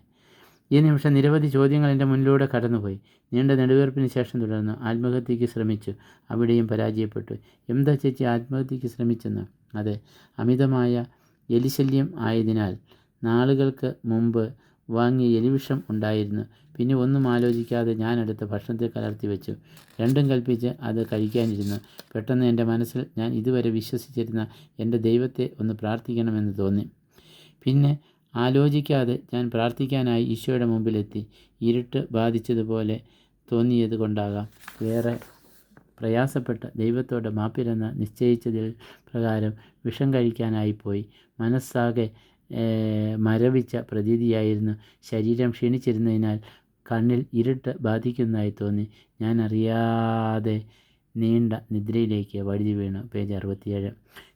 ഈ നിമിഷം നിരവധി ചോദ്യങ്ങൾ എൻ്റെ മുന്നിലൂടെ കടന്നുപോയി. നീണ്ട നെടുവീർപ്പിന് ശേഷം തുടർന്നു. ആത്മഹത്യയ്ക്ക് ശ്രമിച്ചു, അവിടെയും പരാജയപ്പെട്ടു. എന്താ ചേച്ചി, ആത്മഹത്യയ്ക്ക് ശ്രമിച്ചെന്ന്? അതെ, അമിതമായ എലിശല്യം ആയതിനാൽ നാളുകൾക്ക് മുമ്പ് വാങ്ങിയ എലിവിഷം ഉണ്ടായിരുന്നു. പിന്നെ ഒന്നും ആലോചിക്കാതെ ഞാനെടുത്ത് ഭക്ഷണത്തിൽ കലർത്തി വെച്ചു. രണ്ടും കൽപ്പിച്ച് അത് കഴിക്കാനിരുന്നു. പെട്ടെന്ന് എൻ്റെ മനസ്സിൽ ഞാൻ ഇതുവരെ വിശ്വസിച്ചിരുന്ന എൻ്റെ ദൈവത്തെ ഒന്ന് പ്രാർത്ഥിക്കണമെന്ന് തോന്നി. പിന്നെ ആലോചിക്കാതെ ഞാൻ പ്രാർത്ഥിക്കാനായി ഈശോയുടെ മുമ്പിലെത്തി. ഇരുട്ട് ബാധിച്ചതുപോലെ തോന്നിയത് കൊണ്ടാകാം, ഏറെ പ്രയാസപ്പെട്ട് ദൈവത്തോട് മാപ്പില്ലെന്ന് നിശ്ചയിച്ചതിൽ പ്രകാരം വിഷം കഴിക്കാനായിപ്പോയി. മനസ്സാകെ മരവിച്ച പ്രതീതിയായിരുന്നു. ശരീരം ക്ഷീണിച്ചിരുന്നതിനാൽ കണ്ണിൽ ഇരുട്ട് ബാധിക്കുന്നതായി തോന്നി. ഞാൻ അറിയാതെ നീണ്ട നിദ്രയിലേക്ക് വഴുതി വീണു. പേജ് 67.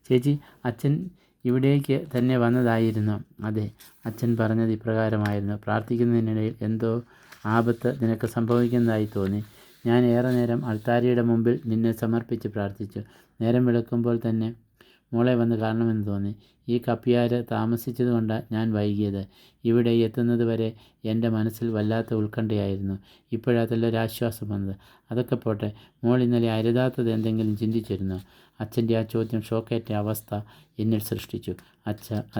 ചേച്ചി, അച്ഛൻ ഇവിടേക്ക് തന്നെ വന്നതായിരുന്നു? അതെ, അച്ഛൻ പറഞ്ഞത് ഇപ്രകാരമായിരുന്നു. പ്രാർത്ഥിക്കുന്നതിനിടയിൽ എന്തോ ആപത്ത് നിനക്ക് സംഭവിക്കുന്നതായി തോന്നി. ഞാൻ ഏറെ നേരം അൾത്താരയുടെ മുമ്പിൽ നിന്നെ സമർപ്പിച്ച് പ്രാർത്ഥിച്ചു. നേരം വെളുക്കുമ്പോൾ തന്നെ മോളെ വന്ന് കാണണമെന്ന് തോന്നി. ഈ കപ്പിയാര് താമസിച്ചതുകൊണ്ടാണ് ഞാൻ വൈകിയത്. ഇവിടെ എത്തുന്നത് വരെ എൻ്റെ മനസ്സിൽ വല്ലാത്ത ഉത്കണ്ഠയായിരുന്നു. ഇപ്പോഴതിലൊരാശ്വാസം വന്നത്. അതൊക്കെ പോട്ടെ, മോൾ ഇന്നലെ അരുതാത്തത് എന്തെങ്കിലും ചിന്തിച്ചിരുന്നോ? അച്ഛൻ്റെ ആ ചോദ്യം ഷോക്കേറ്റ അവസ്ഥ എന്നിൽ സൃഷ്ടിച്ചു.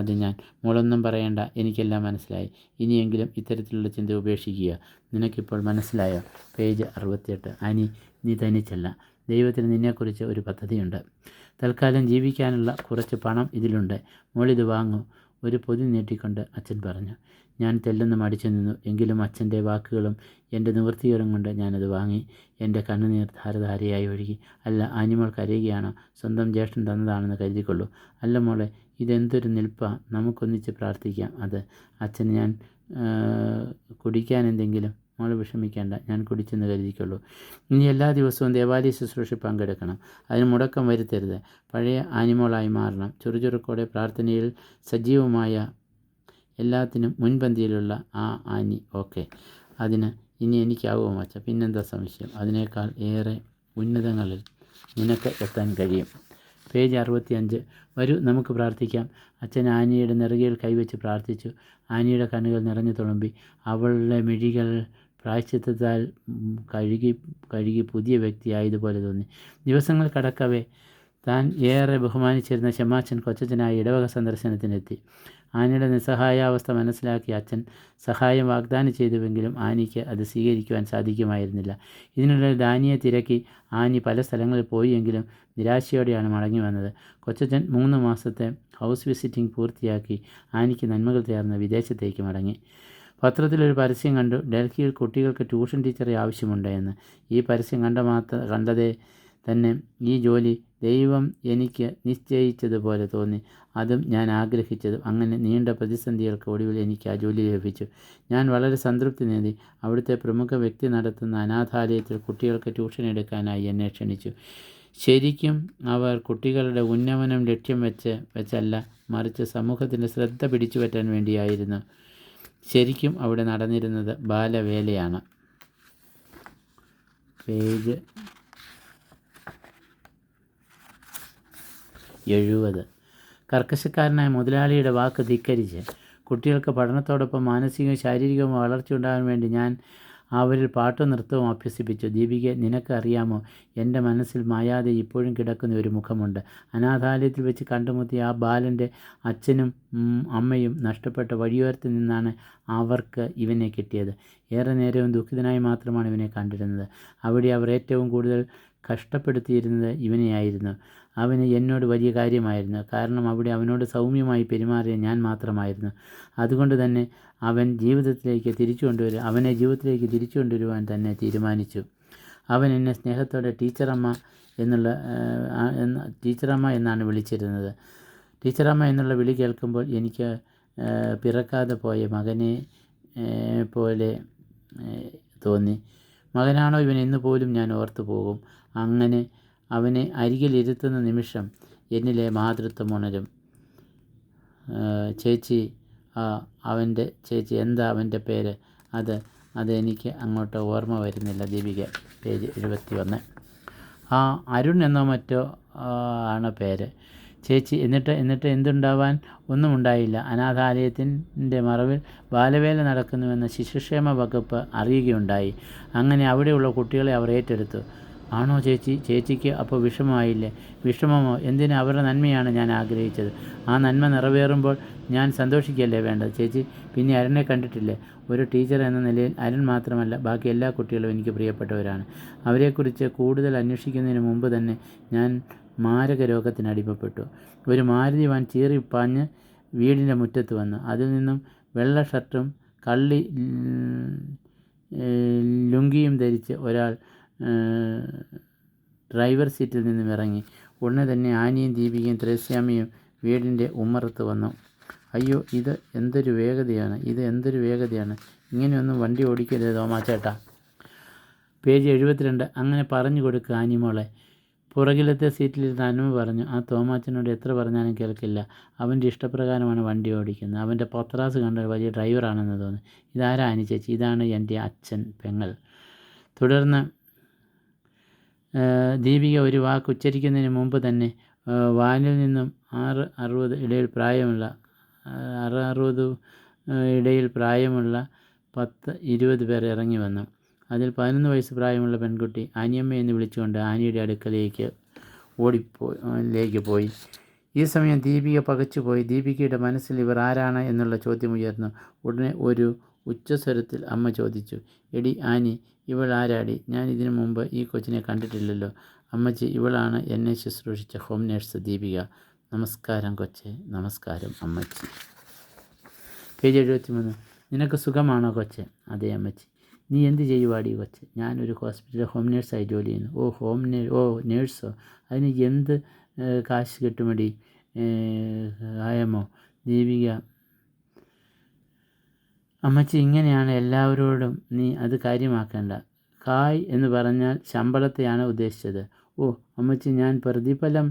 അത് ഞാൻ. മോളൊന്നും പറയണ്ട, എനിക്കെല്ലാം മനസ്സിലായി. ഇനിയെങ്കിലും ഇത്തരത്തിലുള്ള ചിന്ത ഉപേക്ഷിക്കുക. നിനക്കിപ്പോൾ മനസ്സിലായോ? പേജ് 68. ആനി, നീ തനിച്ചല്ല. ദൈവത്തിന് നിന്നെക്കുറിച്ച് ഒരു പദ്ധതിയുണ്ട്. തൽക്കാലം ജീവിക്കാനുള്ള കുറച്ച് പണം ഇതിലുണ്ട്. മോളിത് വാങ്ങൂ. ഒരു പൊതി നീട്ടിക്കൊണ്ട് അച്ഛൻ പറഞ്ഞു. ഞാൻ തെല്ലെന്ന് മടിച്ചു നിന്നു. എങ്കിലും അച്ഛൻ്റെ വാക്കുകളും എൻ്റെ നിവൃത്തികളും കൊണ്ട് ഞാനത് വാങ്ങി. എൻ്റെ കണ്ണുനീർ ധാരധാരയായി ഒഴുകി. അല്ല, ആനിമോൾ കരയുകയാണോ? സ്വന്തം ജ്യേഷ്ഠൻ തന്നതാണെന്ന് കരുതിക്കൊള്ളൂ. അല്ല മോളെ, ഇതെന്തൊരു നിൽപ്പാ. നമുക്കൊന്നിച്ച് പ്രാർത്ഥിക്കാം. അത് അച്ഛന് ഞാൻ കുടിക്കാൻ എന്തെങ്കിലും? മോൾ വിഷമിക്കേണ്ട, ഞാൻ കുടിച്ചെന്ന് കരുതിക്കുള്ളൂ. ഇനി എല്ലാ ദിവസവും ദേവാലയ ശുശ്രൂഷ പങ്കെടുക്കണം. അതിന് മുടക്കം വരുത്തരുത്. പഴയ ആനിമോളായി മാറണം. ചുറുചുറുക്കോടെ പ്രാർത്ഥനയിൽ സജീവമായ എല്ലാത്തിനും മുൻപന്തിയിലുള്ള ആ ആനി. ഓക്കെ, അതിന് ഇനി എനിക്കാവുമോ മച്ച? പിന്നെന്താ സംശയം? അതിനേക്കാൾ ഏറെ ഉന്നതങ്ങളിൽ നിനക്ക് എത്താൻ കഴിയും. പേജ് 65. വരൂ, നമുക്ക് പ്രാർത്ഥിക്കാം. അച്ഛൻ ആനിയുടെ നെറുകയിൽ കൈവച്ച് പ്രാർത്ഥിച്ചു. ആനിയുടെ കണ്ണുകൾ നിറഞ്ഞു തുളുമ്പി. അവളുടെ മിഴികൾ പ്രായശ്ചിത്തത്താൽ കഴുകി പുതിയ വ്യക്തിയായതുപോലെ തോന്നി. ദിവസങ്ങൾ കടക്കവേ താൻ ഏറെ ബഹുമാനിച്ചിരുന്ന ഷമാച്ചൻ കൊച്ചച്ഛനായി ഇടവക സന്ദർശനത്തിനെത്തി. ആനിയുടെ നിസ്സഹായാവസ്ഥ മനസ്സിലാക്കി അച്ഛൻ സഹായം വാഗ്ദാനം ചെയ്തുവെങ്കിലും ആനിക്ക് അത് സ്വീകരിക്കുവാൻ സാധിക്കുമായിരുന്നില്ല. ഇതിനിടയിൽ ദാനിയെ തിരക്കി ആനി പല സ്ഥലങ്ങളിൽ പോയെങ്കിലും നിരാശയോടെയാണ് മടങ്ങി വന്നത്. കൊച്ചച്ഛൻ 3 മാസത്തെ ഹൗസ് വിസിറ്റിംഗ് പൂർത്തിയാക്കി ആനിക്ക് നന്മകൾ ചേർന്ന് വിദേശത്തേക്ക് മടങ്ങി. പത്രത്തിലൊരു പരസ്യം കണ്ടു. ഡൽഹിയിൽ കുട്ടികൾക്ക് ട്യൂഷൻ ടീച്ചറെ ആവശ്യമുണ്ട് എന്ന്. ഈ പരസ്യം കണ്ടതേ തന്നെ ഈ ജോലി ദൈവം എനിക്ക് നിശ്ചയിച്ചതുപോലെ തോന്നി. അതും ഞാൻ ആഗ്രഹിച്ചതും. അങ്ങനെ നീണ്ട പ്രതിസന്ധികൾക്ക് ഒടുവിൽ എനിക്ക് ആ ജോലി ലഭിച്ചു. ഞാൻ വളരെ സംതൃപ്തി നേടി. അവിടുത്തെ പ്രമുഖ വ്യക്തി നടത്തുന്ന അനാഥാലയത്തിൽ കുട്ടികൾക്ക് ട്യൂഷൻ എടുക്കാനായി എന്നെ ക്ഷണിച്ചു. ശരിക്കും അവർ കുട്ടികളുടെ ഉന്നമനം ലക്ഷ്യം വെച്ചല്ല, മറിച്ച് സമൂഹത്തിൻ്റെ ശ്രദ്ധ പിടിച്ചുപറ്റാൻ വേണ്ടിയായിരുന്നു. ശരിക്കും അവിടെ നടന്നിരുന്നത് ബാലവേലയാണ്. പേജ് 70. കർക്കശക്കാരനായ മുതലാളിയുടെ വാക്ക് ധിക്കരിച്ച് കുട്ടികൾക്ക് പഠനത്തോടൊപ്പം മാനസികവും ശാരീരികവും വളർച്ച ഉണ്ടാകാൻ വേണ്ടി ഞാൻ അവരിൽ പാട്ടും നൃത്തവും അഭ്യസിപ്പിച്ചു. ദീപിക, നിനക്ക് അറിയാമോ, എൻ്റെ മനസ്സിൽ മായാതെ ഇപ്പോഴും കിടക്കുന്ന ഒരു മുഖമുണ്ട്. അനാഥാലയത്തിൽ വെച്ച് കണ്ടുമുട്ടിയ ആ ബാലൻ്റെ അച്ഛനും അമ്മയും നഷ്ടപ്പെട്ട വഴിയോരത്ത് നിന്നാണ് അവർക്ക് ഇവനെ കിട്ടിയത്. ഏറെ നേരവും ദുഃഖിതനായി മാത്രമാണ് ഇവനെ കണ്ടിരുന്നത്. അവിടെ അവർ ഏറ്റവും കൂടുതൽ കഷ്ടപ്പെടുത്തിയിരുന്നത് ഇവനെയായിരുന്നു. അവന് എന്നോട് വലിയ കാര്യമായിരുന്നു. കാരണം അവിടെ അവനോട് സൗമ്യമായി പെരുമാറിയ ഞാൻ മാത്രമായിരുന്നു. അതുകൊണ്ട് തന്നെ അവനെ ജീവിതത്തിലേക്ക് തിരിച്ചു കൊണ്ടുവരുവാൻ തന്നെ തീരുമാനിച്ചു. അവൻ എന്നെ സ്നേഹത്തോടെ ടീച്ചറമ്മ എന്നാണ് വിളിച്ചിരുന്നത്. ടീച്ചറമ്മ എന്നുള്ള വിളി കേൾക്കുമ്പോൾ എനിക്ക് പിറക്കാതെ പോയ മകനെ പോലെ തോന്നി. മകനാണോ ഇവൻ എന്ന് പോലും ഞാൻ ഓർത്തു പോകും. അങ്ങനെ അവനെ അരികിലിരുത്തുന്ന നിമിഷം എന്നിലെ മാതൃത്വം ഉണരും. ചേച്ചി, ചേച്ചി എന്താ അവൻ്റെ പേര്? അത് എനിക്ക് അങ്ങോട്ട് ഓർമ്മ വരുന്നില്ല ദീപിക. പേജ് 71. അരുൺ എന്നോ മറ്റോ ആണ് പേര്. ചേച്ചി, എന്നിട്ട് എന്തുണ്ടാവാൻ? ഒന്നും ഉണ്ടായില്ല. അനാഥാലയത്തിൻ്റെ മറവിൽ ബാലവേല നടക്കുന്നുവെന്ന് ശിശുക്ഷേമ വകുപ്പ് അറിയുകയുണ്ടായി. അങ്ങനെ അവിടെയുള്ള കുട്ടികളെ അവർ ഏറ്റെടുത്തു. ആണോ ചേച്ചി? ചേച്ചിക്ക് അപ്പോൾ വിഷമമായില്ലേ? വിഷമമോ? എന്തിന്? അവരുടെ നന്മയാണ് ഞാൻ ആഗ്രഹിച്ചത്. ആ നന്മ നിറവേറുമ്പോൾ ഞാൻ സന്തോഷിക്കുകയല്ലേ വേണ്ടത് ചേച്ചി? പിന്നെ അരുണിനെ കണ്ടിട്ടില്ലേ? ഒരു ടീച്ചർ എന്ന നിലയിൽ അരുൺ മാത്രമല്ല, ബാക്കി എല്ലാ കുട്ടികളും എനിക്ക് പ്രിയപ്പെട്ടവരാണ്. അവരെക്കുറിച്ച് കൂടുതൽ അന്വേഷിക്കുന്നതിന് മുമ്പ് തന്നെ ഞാൻ മാരക രോഗത്തിന് അടിമപ്പെട്ടു. ഒരു മാരുതി വാൻ ചീറിപ്പാഞ്ഞ് വീടിൻ്റെ മുറ്റത്ത് വന്നു. അതിൽ നിന്നും വെള്ള ഷർട്ടും കള്ളി ലുങ്കിയും ധരിച്ച് ഒരാൾ ഡ്രൈവർ സീറ്റിൽ നിന്നും ഇറങ്ങി. ഉടനെ തന്നെ ആനിയും ദീപികയും ത്രേസ്യാമ്മയും വീടിൻ്റെ ഉമ്മറത്ത് വന്നു. അയ്യോ, ഇത് എന്തൊരു വേഗതയാണ്! ഇങ്ങനെയൊന്നും വണ്ടി ഓടിക്കരുത് തോമാച്ചേട്ടാ. പേജ് 72. അങ്ങനെ പറഞ്ഞു കൊടുക്കുക ആനിമോളെ. പുറകിലത്തെ സീറ്റിലിരുന്ന് അനുമ പറഞ്ഞു. ആ തോമാച്ചനോട് എത്ര പറഞ്ഞാലും കേൾക്കില്ല. അവൻ്റെ ഇഷ്ടപ്രകാരമാണ് വണ്ടി ഓടിക്കുന്നത്. അവൻ്റെ പത്രാസ് കണ്ട വലിയ ഡ്രൈവറാണെന്ന് തോന്നി. ഇതാരാ ആനി ചേച്ചി? ഇതാണ് എൻ്റെ അച്ഛൻ, പെങ്ങൾ. തുടർന്ന് ദീപിക ഒരു വാക്ക് ഉച്ചരിക്കുന്നതിന് മുമ്പ് തന്നെ വാനിൽ നിന്നും 6-60 ഇടയിൽ പ്രായമുള്ള 10-20 പേർ ഇറങ്ങി വന്നു. അതിൽ 11 വയസ്സ് പ്രായമുള്ള പെൺകുട്ടി ആനിയമ്മ എന്ന് വിളിച്ചുകൊണ്ട് ആനിയുടെ അടുക്കലേക്ക് പോയി. ഈ സമയം ദീപിക പകച്ചുപോയി. ദീപികയുടെ മനസ്സിൽ ഇവർ ആരാണ് എന്നുള്ള ചോദ്യം ഉയർന്നു. ഉടനെ ഒരു ഉച്ചസ്വരത്തിൽ അമ്മ ചോദിച്ചു, എടി ആനി, ഇവൾ ആരാടി? ഞാൻ ഇതിനു മുമ്പ് ഈ കൊച്ചിനെ കണ്ടിട്ടില്ലല്ലോ. അമ്മച്ചി, ഇവളാണ് എന്നെ ശുശ്രൂഷിച്ച ഹോം നേഴ്സ് ദീപിക. നമസ്കാരം കൊച്ചെ. നമസ്കാരം അമ്മച്ചി. പേജ് 73. നിനക്ക് സുഖമാണോ കൊച്ചെ? അതെ അമ്മച്ചി. നീ എന്ത് ചെയ്യുവാടി കൊച്ചെ? ഞാനൊരു ഹോസ്പിറ്റലിൽ ഹോം നേഴ്സായി ജോലി ചെയ്യുന്നു. നേഴ്സോ? അതിന് എന്ത് കാശ് കിട്ടുമടി ആയമോ? ദീപിക അമ്മച്ചി ഇങ്ങനെയാണ് എല്ലാവരോടും, നീ അത് കാര്യമാക്കേണ്ട. കായ് എന്ന് പറഞ്ഞാൽ ശമ്പളത്തെയാണ് ഉദ്ദേശിച്ചത്. ഓ അമ്മച്ചി, ഞാൻ പ്രതിഫലം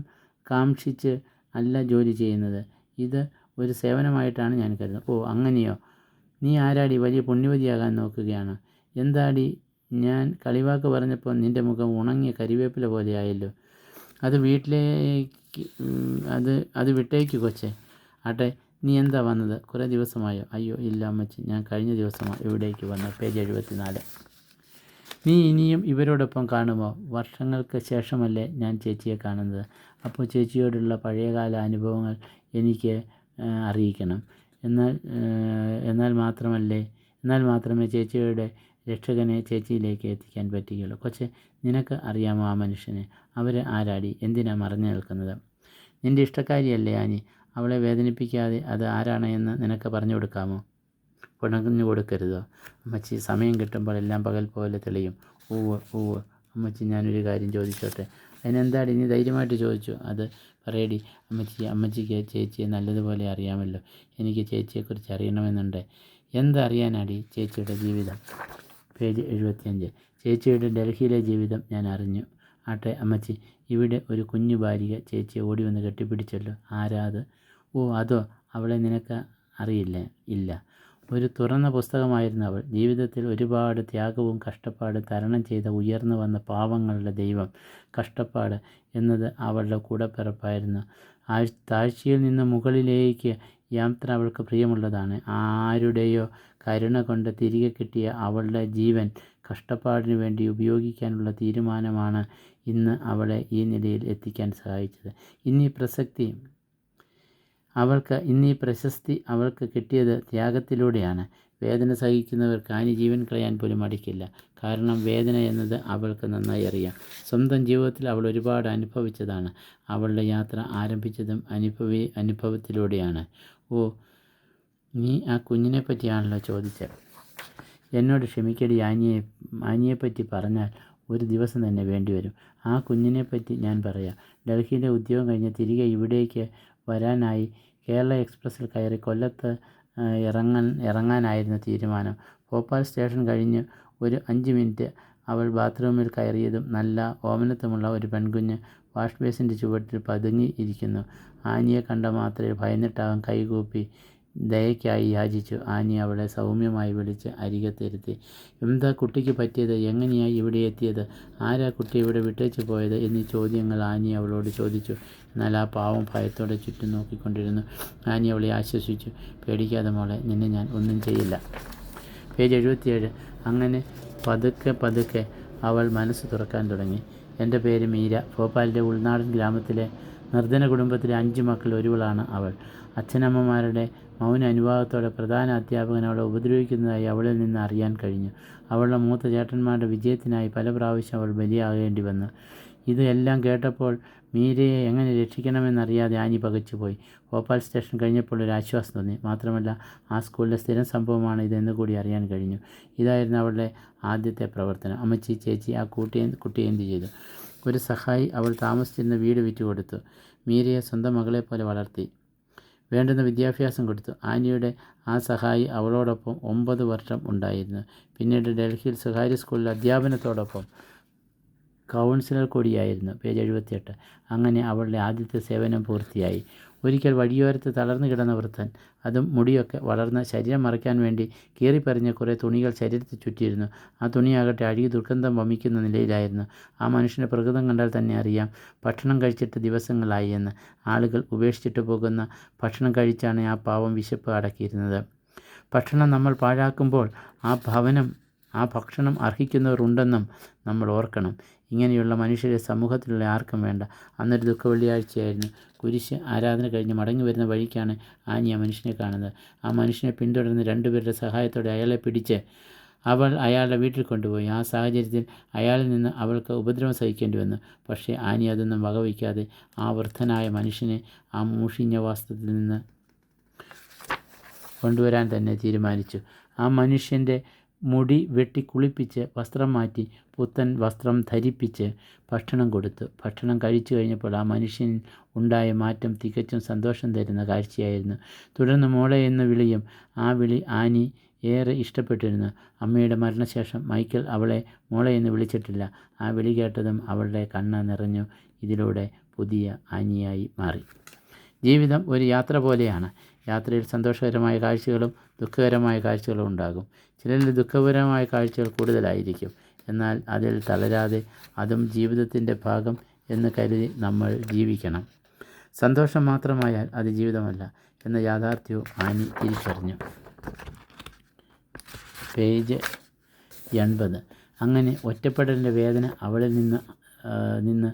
കാക്ഷിച്ച് അല്ല ജോലി ചെയ്യുന്നത്. ഇത് ഒരു സേവനമായിട്ടാണ് ഞാൻ കരുതുന്നത്. ഓ അങ്ങനെയോ? നീ ആരാടി, വലിയ പുണ്യവതിയാകാൻ നോക്കുകയാണ്? എന്താടി, ഞാൻ കളിവാക്ക് പറഞ്ഞപ്പോൾ നിൻ്റെ മുഖം ഉണങ്ങിയ കരിവേപ്പില പോലെയായല്ലോ. അത് വീട്ടിലേക്ക് അത് വിട്ടേക്ക് കൊച്ചേ. ആട്ടെ, നീ എന്താ വന്നത്? കുറേ ദിവസമായോ? അയ്യോ ഇല്ല അമ്മച്ചി, ഞാൻ കഴിഞ്ഞ ദിവസമാണ് ഇവിടേക്ക് വന്നത്. പേജ് 74. നീ ഇനിയും ഇവരോടൊപ്പം കാണുമോ? വർഷങ്ങൾക്ക് ശേഷമല്ലേ ഞാൻ ചേച്ചിയെ കാണുന്നത്. അപ്പോൾ ചേച്ചിയോടുള്ള പഴയകാല അനുഭവങ്ങൾ എനിക്ക് അറിയിക്കണം. എന്നാൽ മാത്രമേ ചേച്ചിയുടെ രക്ഷകനെ ചേച്ചിയിലേക്ക് എത്തിക്കാൻ പറ്റുകയുള്ളൂ. കൊച്ചെ, നിനക്ക് അറിയാമോ ആ മനുഷ്യനെ? അവർ ആരാടി? എന്തിനാ മറഞ്ഞു നിൽക്കുന്നത്? നിൻ്റെ ഇഷ്ടക്കാരിയല്ലേ ആനി? അവളെ വേദനിപ്പിക്കാതെ അത് ആരാണ് എന്ന് നിനക്ക് പറഞ്ഞു കൊടുക്കാമോ? പിണങ്ങു കൊടുക്കരുതോ? അമ്മച്ചി, സമയം കിട്ടുമ്പോൾ എല്ലാം പകൽ പോലെ തെളിയും. ഊവ് അമ്മച്ചി, ഞാനൊരു കാര്യം ചോദിച്ചോട്ടെ? അതിനെന്താടി, നീ ധൈര്യമായിട്ട് ചോദിച്ചു. അത് പറയടി അമ്മച്ചി. അമ്മച്ചിക്ക് ചേച്ചിയെ നല്ലതുപോലെ അറിയാമല്ലോ. എനിക്ക് ചേച്ചിയെക്കുറിച്ച് അറിയണമെന്നുണ്ട്. എന്തറിയാനാടി? ചേച്ചിയുടെ ജീവിതം. പേജ് 75. ചേച്ചിയുടെ ഡൽഹിയിലെ ജീവിതം ഞാൻ അറിഞ്ഞു. ആട്ടെ അമ്മച്ചി, ഇവിടെ ഒരു കുഞ്ഞു ബാലിക ചേച്ചിയെ ഓടി വന്ന് കെട്ടിപ്പിടിച്ചല്ലോ. ആരാ അത്? ഓ അതോ, അവളെ നിനക്ക് അറിയില്ല? ഇല്ല. ഒരു തുറന്ന പുസ്തകമായിരുന്നു അവൾ. ജീവിതത്തിൽ ഒരുപാട് ത്യാഗവും കഷ്ടപ്പാട് തരണം ചെയ്ത ഉയർന്നു വന്ന പാവങ്ങളുടെ ദൈവം. കഷ്ടപ്പാട് എന്നത് അവളുടെ കൂടപ്പിറപ്പായിരുന്നു. താഴ്ചയിൽ നിന്ന് മുകളിലേക്ക് യാത്ര അവൾക്ക് പ്രിയമുള്ളതാണ്. ആരുടെയോ കരുണ കൊണ്ട് തിരികെ കിട്ടിയ അവളുടെ ജീവൻ കഷ്ടപ്പാടിനു വേണ്ടി ഉപയോഗിക്കാനുള്ള തീരുമാനമാണ് ഇന്ന് അവളെ ഈ നിലയിൽ എത്തിക്കാൻ സഹായിച്ചത്. ഇന്നീ പ്രശസ്തി അവൾക്ക് കിട്ടിയത് ത്യാഗത്തിലൂടെയാണ്. വേദന സഹിക്കുന്നവർക്ക് ആനി ജീവൻ കളയാൻ പോലും മടിക്കില്ല. കാരണം വേദന എന്നത് അവൾക്ക് നന്നായി അറിയാം. സ്വന്തം ജീവിതത്തിൽ അവൾ ഒരുപാട് അനുഭവിച്ചതാണ്. അവളുടെ യാത്ര ആരംഭിച്ചതും അനുഭവത്തിലൂടെയാണ്. ഓ, നീ ആ കുഞ്ഞിനെ പറ്റിയാണല്ലോ ചോദിച്ചത്. എന്നോട് ക്ഷമിക്കടി, ആനിയെപ്പറ്റി പറഞ്ഞാൽ ഒരു ദിവസം തന്നെ വേണ്ടിവരും. ആ കുഞ്ഞിനെപ്പറ്റി ഞാൻ പറയാം. ഡൽഹിയിലെ ഉദ്യോഗം കഴിഞ്ഞ് തിരികെ ഇവിടേക്ക് വരാനായി കേരള എക്സ്പ്രസ്സിൽ കയറി കൊല്ലത്ത് ഇറങ്ങാനായിരുന്നു തീരുമാനം. ഭോപ്പാൽ സ്റ്റേഷൻ കഴിഞ്ഞ് ഒരു 5 മിനിറ്റ് അവൾ ബാത്റൂമിൽ കയറിയതും നല്ല ഓമനത്വമുള്ള ഒരു പെൺകുഞ്ഞ് വാഷ് ബേസിൻ്റെ ചുവട്ടിൽ പതുങ്ങി ഇരിക്കുന്നു. ആനിയെ കണ്ട മാത്രമേ ഭയന്നിട്ടാകും കൈകൂപ്പി ദയയ്ക്കായി യാചിച്ചു. ആനി അവളെ സൗമ്യമായി വിളിച്ച് അരികത്തിരുത്തി. എന്താ കുട്ടിക്ക് പറ്റിയത്? എങ്ങനെയായി ഇവിടെ എത്തിയത്? ആരാ കുട്ടി ഇവിടെ വിട്ടേച്ച് പോയത്? എന്നീ ചോദ്യങ്ങൾ ആനി അവളോട് ചോദിച്ചു. എന്നാൽ ആ പാവം ഭയത്തോടെ ചുറ്റും നോക്കിക്കൊണ്ടിരുന്നു. ആനി അവളെ ആശ്വസിച്ചു. പേടിക്കാതെ മോളെ, നിന്നെ ഞാൻ ഒന്നും ചെയ്യില്ല. പേജ് 77. അങ്ങനെ പതുക്കെ അവൾ മനസ്സ് തുറക്കാൻ തുടങ്ങി. എൻ്റെ പേര് മീര. ഭോപ്പാലിൻ്റെ ഉൾനാടൻ ഗ്രാമത്തിലെ നിർധന കുടുംബത്തിലെ 5 മക്കൾ ഒരുവളാണ് അവൾ. അച്ഛനമ്മമാരുടെ മൗന അനുവാദത്തോടെ പ്രധാന അധ്യാപകൻ അവളെ ഉപദ്രവിക്കുന്നതായി അവളിൽ നിന്ന് അറിയാൻ കഴിഞ്ഞു. അവളുടെ മൂത്ത ചേട്ടന്മാരുടെ വിജയത്തിനായി പല പ്രാവശ്യം അവൾ ബലിയാകേണ്ടി വന്നു. ഇതെല്ലാം കേട്ടപ്പോൾ മീരയെ എങ്ങനെ രക്ഷിക്കണമെന്നറിയാതെ ആനി പകച്ചുപോയി. ഭോപ്പാൽ സ്റ്റേഷൻ കഴിഞ്ഞപ്പോൾ ഒരു ആശ്വാസം തോന്നി. മാത്രമല്ല, ആ സ്കൂളിലെ സ്ഥിരം സംഭവമാണ് ഇതെന്ന് കൂടി അറിയാൻ കഴിഞ്ഞു. ഇതായിരുന്നു അവളുടെ ആദ്യത്തെ പ്രവർത്തനം. അമ്മച്ചി, ചേച്ചി, ആ കുട്ടിയെ എന്ത് ചെയ്തു? ഒരു സഹായി അവൾ താമസിച്ചിരുന്ന വീട് വിറ്റുകൊടുത്തു. മീരയെ സ്വന്തം മകളെപ്പോലെ വളർത്തി. വേണ്ടുന്ന വിദ്യാഭ്യാസം കൊടുത്തു. ആനിയുടെ ആ സഹായി അവളോടൊപ്പം 9 വർഷം ഉണ്ടായിരുന്നു. പിന്നീട് ഡൽഹിയിൽ സ്വകാര്യ സ്കൂളിൽ അധ്യാപനത്തോടൊപ്പം കൗൺസിലർ കൂടിയായിരുന്നു. പേജ് 78. അങ്ങനെ അവളുടെ ആദ്യത്തെ സേവനം പൂർത്തിയായി. ഒരിക്കൽ വഴിയോരത്ത് തളർന്നു കിടന്ന വൃദ്ധൻ, അതും മുടിയൊക്കെ വളർന്ന് ശരീരം മറയ്ക്കാൻ വേണ്ടി കീറിപ്പറിഞ്ഞ കുറേ തുണികൾ ശരീരത്തിൽ ചുറ്റിയിരുന്നു. ആ തുണിയാകട്ടെ അഴുകി ദുർഗന്ധം വമിക്കുന്ന നിലയിലായിരുന്നു. ആ മനുഷ്യൻ്റെ പ്രകൃതം കണ്ടാൽ തന്നെ അറിയാം ഭക്ഷണം കഴിച്ചിട്ട് ദിവസങ്ങളായി എന്ന്. ആളുകൾ ഉപേക്ഷിച്ചിട്ട് പോകുന്ന ഭക്ഷണം കഴിച്ചാണ് ആ പാവം വിശപ്പ് അടക്കിയിരുന്നത്. ഭക്ഷണം നമ്മൾ പാഴാക്കുമ്പോൾ ആ ഭക്ഷണം അർഹിക്കുന്നവർ ഉണ്ടെന്നും നമ്മൾ ഓർക്കണം. ഇങ്ങനെയുള്ള മനുഷ്യരെ സമൂഹത്തിലുള്ള ആർക്കും വേണ്ട. അന്നൊരു ദുഃഖ വെള്ളിയാഴ്ചയായിരുന്നു. കുരിശ് ആരാധന കഴിഞ്ഞ് മടങ്ങി വരുന്ന വഴിക്കാണ് ആനി ആ മനുഷ്യനെ കാണുന്നത്. ആ മനുഷ്യനെ പിന്തുടർന്ന് 2 പേരുടെ സഹായത്തോടെ അയാളെ പിടിച്ച് അവൾ അയാളുടെ വീട്ടിൽ കൊണ്ടുപോയി. ആ സാഹചര്യത്തിൽ അയാളിൽ നിന്ന് അവൾക്ക് ഉപദ്രവം സഹിക്കേണ്ടി വന്നു. പക്ഷേ ആനി അതൊന്നും വകവയ്ക്കാതെ ആ വൃദ്ധനായ മനുഷ്യനെ ആ മൂഷിഞ്ഞ വാസ്തവത്തിൽ നിന്ന് കൊണ്ടുവരാൻ തന്നെ തീരുമാനിച്ചു. ആ മനുഷ്യൻ്റെ മുടി വെട്ടി കുളിപ്പിച്ച് വസ്ത്രം മാറ്റി പുത്തൻ വസ്ത്രം ധരിപ്പിച്ച് ഭക്ഷണം കൊടുത്തു. ഭക്ഷണം കഴിച്ചു കഴിഞ്ഞപ്പോൾ ആ മനുഷ്യനിൽ ഉണ്ടായ മാറ്റം തികച്ചും സന്തോഷം തരുന്ന കാഴ്ചയായിരുന്നു. തുടർന്ന് മോളെ എന്ന വിളിയും. ആ വിളി ആനി ഏറെ ഇഷ്ടപ്പെട്ടിരുന്നു. അമ്മയുടെ മരണശേഷം മൈക്കൽ അവളെ മോളെ എന്ന് വിളിച്ചിട്ടില്ല. ആ വിളി കേട്ടതും അവളുടെ കണ്ണ് നിറഞ്ഞു. ഇതിലൂടെ പുതിയ ആനിയായി മാറി. ജീവിതം ഒരു യാത്ര പോലെയാണ്. യാത്രയിൽ സന്തോഷകരമായ കാഴ്ചകളും ദുഃഖകരമായ കാഴ്ചകളും ഉണ്ടാകും. ചിലരിൽ ദുഃഖകരമായ കാഴ്ചകൾ കൂടുതലായിരിക്കും. എന്നാൽ അതിൽ തളരാതെ അതും ജീവിതത്തിൻ്റെ ഭാഗം എന്ന് കരുതി നമ്മൾ ജീവിക്കണം. സന്തോഷം മാത്രമായാൽ അത് ജീവിതമല്ല എന്ന യാഥാർത്ഥ്യവും ആനി തിരിച്ചറിഞ്ഞു. പേജ് 80. അങ്ങനെ ഒറ്റപ്പെടലിൻ്റെ വേദന അവളിൽ നിന്ന്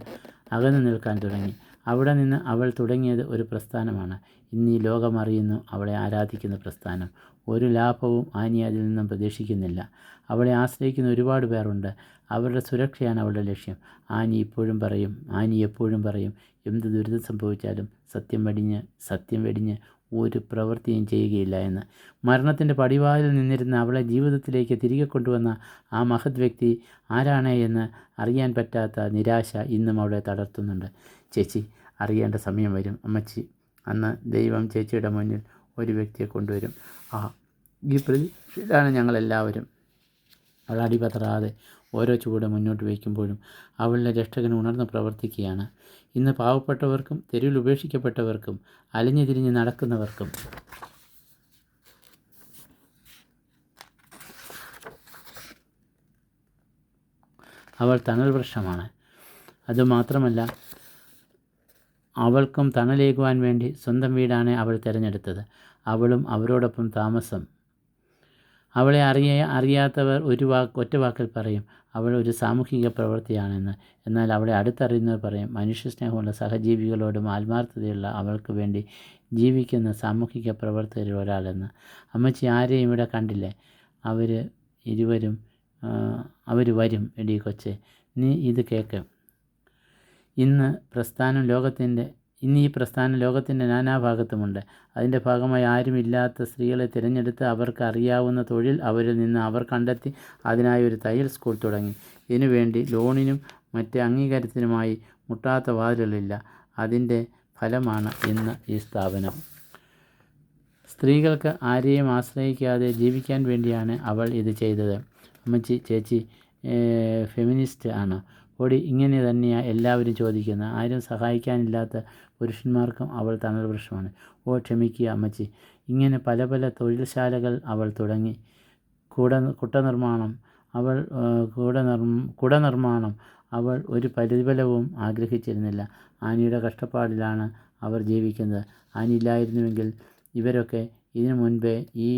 അകന്നു നിൽക്കാൻ തുടങ്ങി. അവിടെ നിന്ന് അവൾ തുടങ്ങിയത് ഒരു പ്രസ്ഥാനമാണ്. ഇന്ന് ഈ ലോകം അറിയുന്നു അവളെ ആരാധിക്കുന്ന പ്രസ്ഥാനം. ഒരു ലാഭവും ആനി അതിൽ നിന്നും പ്രതീക്ഷിക്കുന്നില്ല. അവളെ ആശ്രയിക്കുന്ന ഒരുപാട് പേരുണ്ട്. അവരുടെ സുരക്ഷയാണ് അവളുടെ ലക്ഷ്യം. ആനി എപ്പോഴും പറയും എന്ത് ദുരിതം സംഭവിച്ചാലും സത്യം വെടിഞ്ഞ് ഒരു പ്രവൃത്തിയും ചെയ്യുകയില്ല എന്ന്. മരണത്തിൻ്റെ പടിവാതിൽ നിന്നിരുന്ന അവളെ ജീവിതത്തിലേക്ക് തിരികെ കൊണ്ടുവന്ന ആ മഹത് വ്യക്തി ആരാണ് എന്ന് അറിയാൻ പറ്റാത്ത നിരാശ ഇന്നും അവളെ തളർത്തുന്നുണ്ട്. ചേച്ചി, അറിയേണ്ട സമയം വരും അമ്മച്ചി. അന്ന് ദൈവം ചേച്ചിയുടെ മുന്നിൽ ഒരു വ്യക്തിയെ കൊണ്ടുവരും. ഈ പ്രതീക്ഷയിലാണ് ഞങ്ങളെല്ലാവരും. അവൾ അടിപതറാതെ ഓരോ ചുവട് മുന്നോട്ട് വയ്ക്കുമ്പോഴും അവളുടെ രക്ഷകൻ ഉണർന്ന് പ്രവർത്തിക്കുകയാണ്. ഇന്ന് പാവപ്പെട്ടവർക്കും തെരുവിൽ ഉപേക്ഷിക്കപ്പെട്ടവർക്കും അലഞ്ഞു തിരിഞ്ഞ് നടക്കുന്നവർക്കും അവൾ തണൽ വൃക്ഷമാണ്. അതുമാത്രമല്ല, അവൾക്കും തണലേകുവാൻ വേണ്ടി സ്വന്തം വീടാണ് അവൾ തിരഞ്ഞെടുത്തത്. അവളും അവരോടൊപ്പം താമസം. അവളെ അറിയാത്തവർ ഒറ്റ വാക്കിൽ പറയും അവൾ ഒരു സാമൂഹിക പ്രവൃത്തിയാണെന്ന്. എന്നാൽ അവളെ അടുത്തറിയുന്നവർ പറയും മനുഷ്യസ്നേഹമുള്ള സഹജീവികളോടും ആത്മാർത്ഥതയുള്ള അവൾക്ക് വേണ്ടി ജീവിക്കുന്ന സാമൂഹിക പ്രവർത്തകരിൽ ഒരാളെന്ന്. അമ്മച്ചി ആരെയും ഇവിടെ കണ്ടില്ലേ? അവർ വരും. എടീ കൊച്ചേ, നീ ഇത് കേൾക്ക്. ഇന്ന് ഈ പ്രസ്ഥാനം ലോകത്തിൻ്റെ നാനാഭാഗത്തുമുണ്ട്. അതിൻ്റെ ഭാഗമായി ആരുമില്ലാത്ത സ്ത്രീകളെ തിരഞ്ഞെടുത്ത് അവർക്ക് അറിയാവുന്ന തൊഴിൽ അവരിൽ നിന്ന് അവർ കണ്ടെത്തി അതിനായി ഒരു തയ്യൽ സ്കൂൾ തുടങ്ങി. ഇതിനുവേണ്ടി ലോണിനും മറ്റ് അംഗീകാരത്തിനുമായി മുട്ടാത്ത വാതിലുകളില്ല. അതിൻ്റെ ഫലമാണ് ഇന്ന് ഈ സ്ഥാപനം. സ്ത്രീകൾക്ക് ആരെയും ആശ്രയിക്കാതെ ജീവിക്കാൻ വേണ്ടിയാണ് അവൾ ഇത് ചെയ്തത്. അമ്മച്ചി, ചേച്ചി ഫെമിനിസ്റ്റ് ആണോ? ഓടി, ഇങ്ങനെ തന്നെയാണ് എല്ലാവരും ചോദിക്കുന്നത്. ആരും സഹായിക്കാനില്ലാത്ത പുരുഷന്മാർക്കും അവൾ തണൽ വൃക്ഷമാണ്. ക്ഷമിക്കുക അമ്മച്ചി. ഇങ്ങനെ പല പല തൊഴിൽശാലകൾ അവൾ തുടങ്ങി. കുടനിർമ്മാണം അവൾ ഒരു പ്രതിഫലവും ആഗ്രഹിച്ചിരുന്നില്ല. ആനിയുടെ കഷ്ടപ്പാടിലാണ് അവർ ജീവിക്കുന്നത്. ആനിയില്ലായിരുന്നുവെങ്കിൽ ഇവരൊക്കെ ഇതിനു മുൻപേ ഈ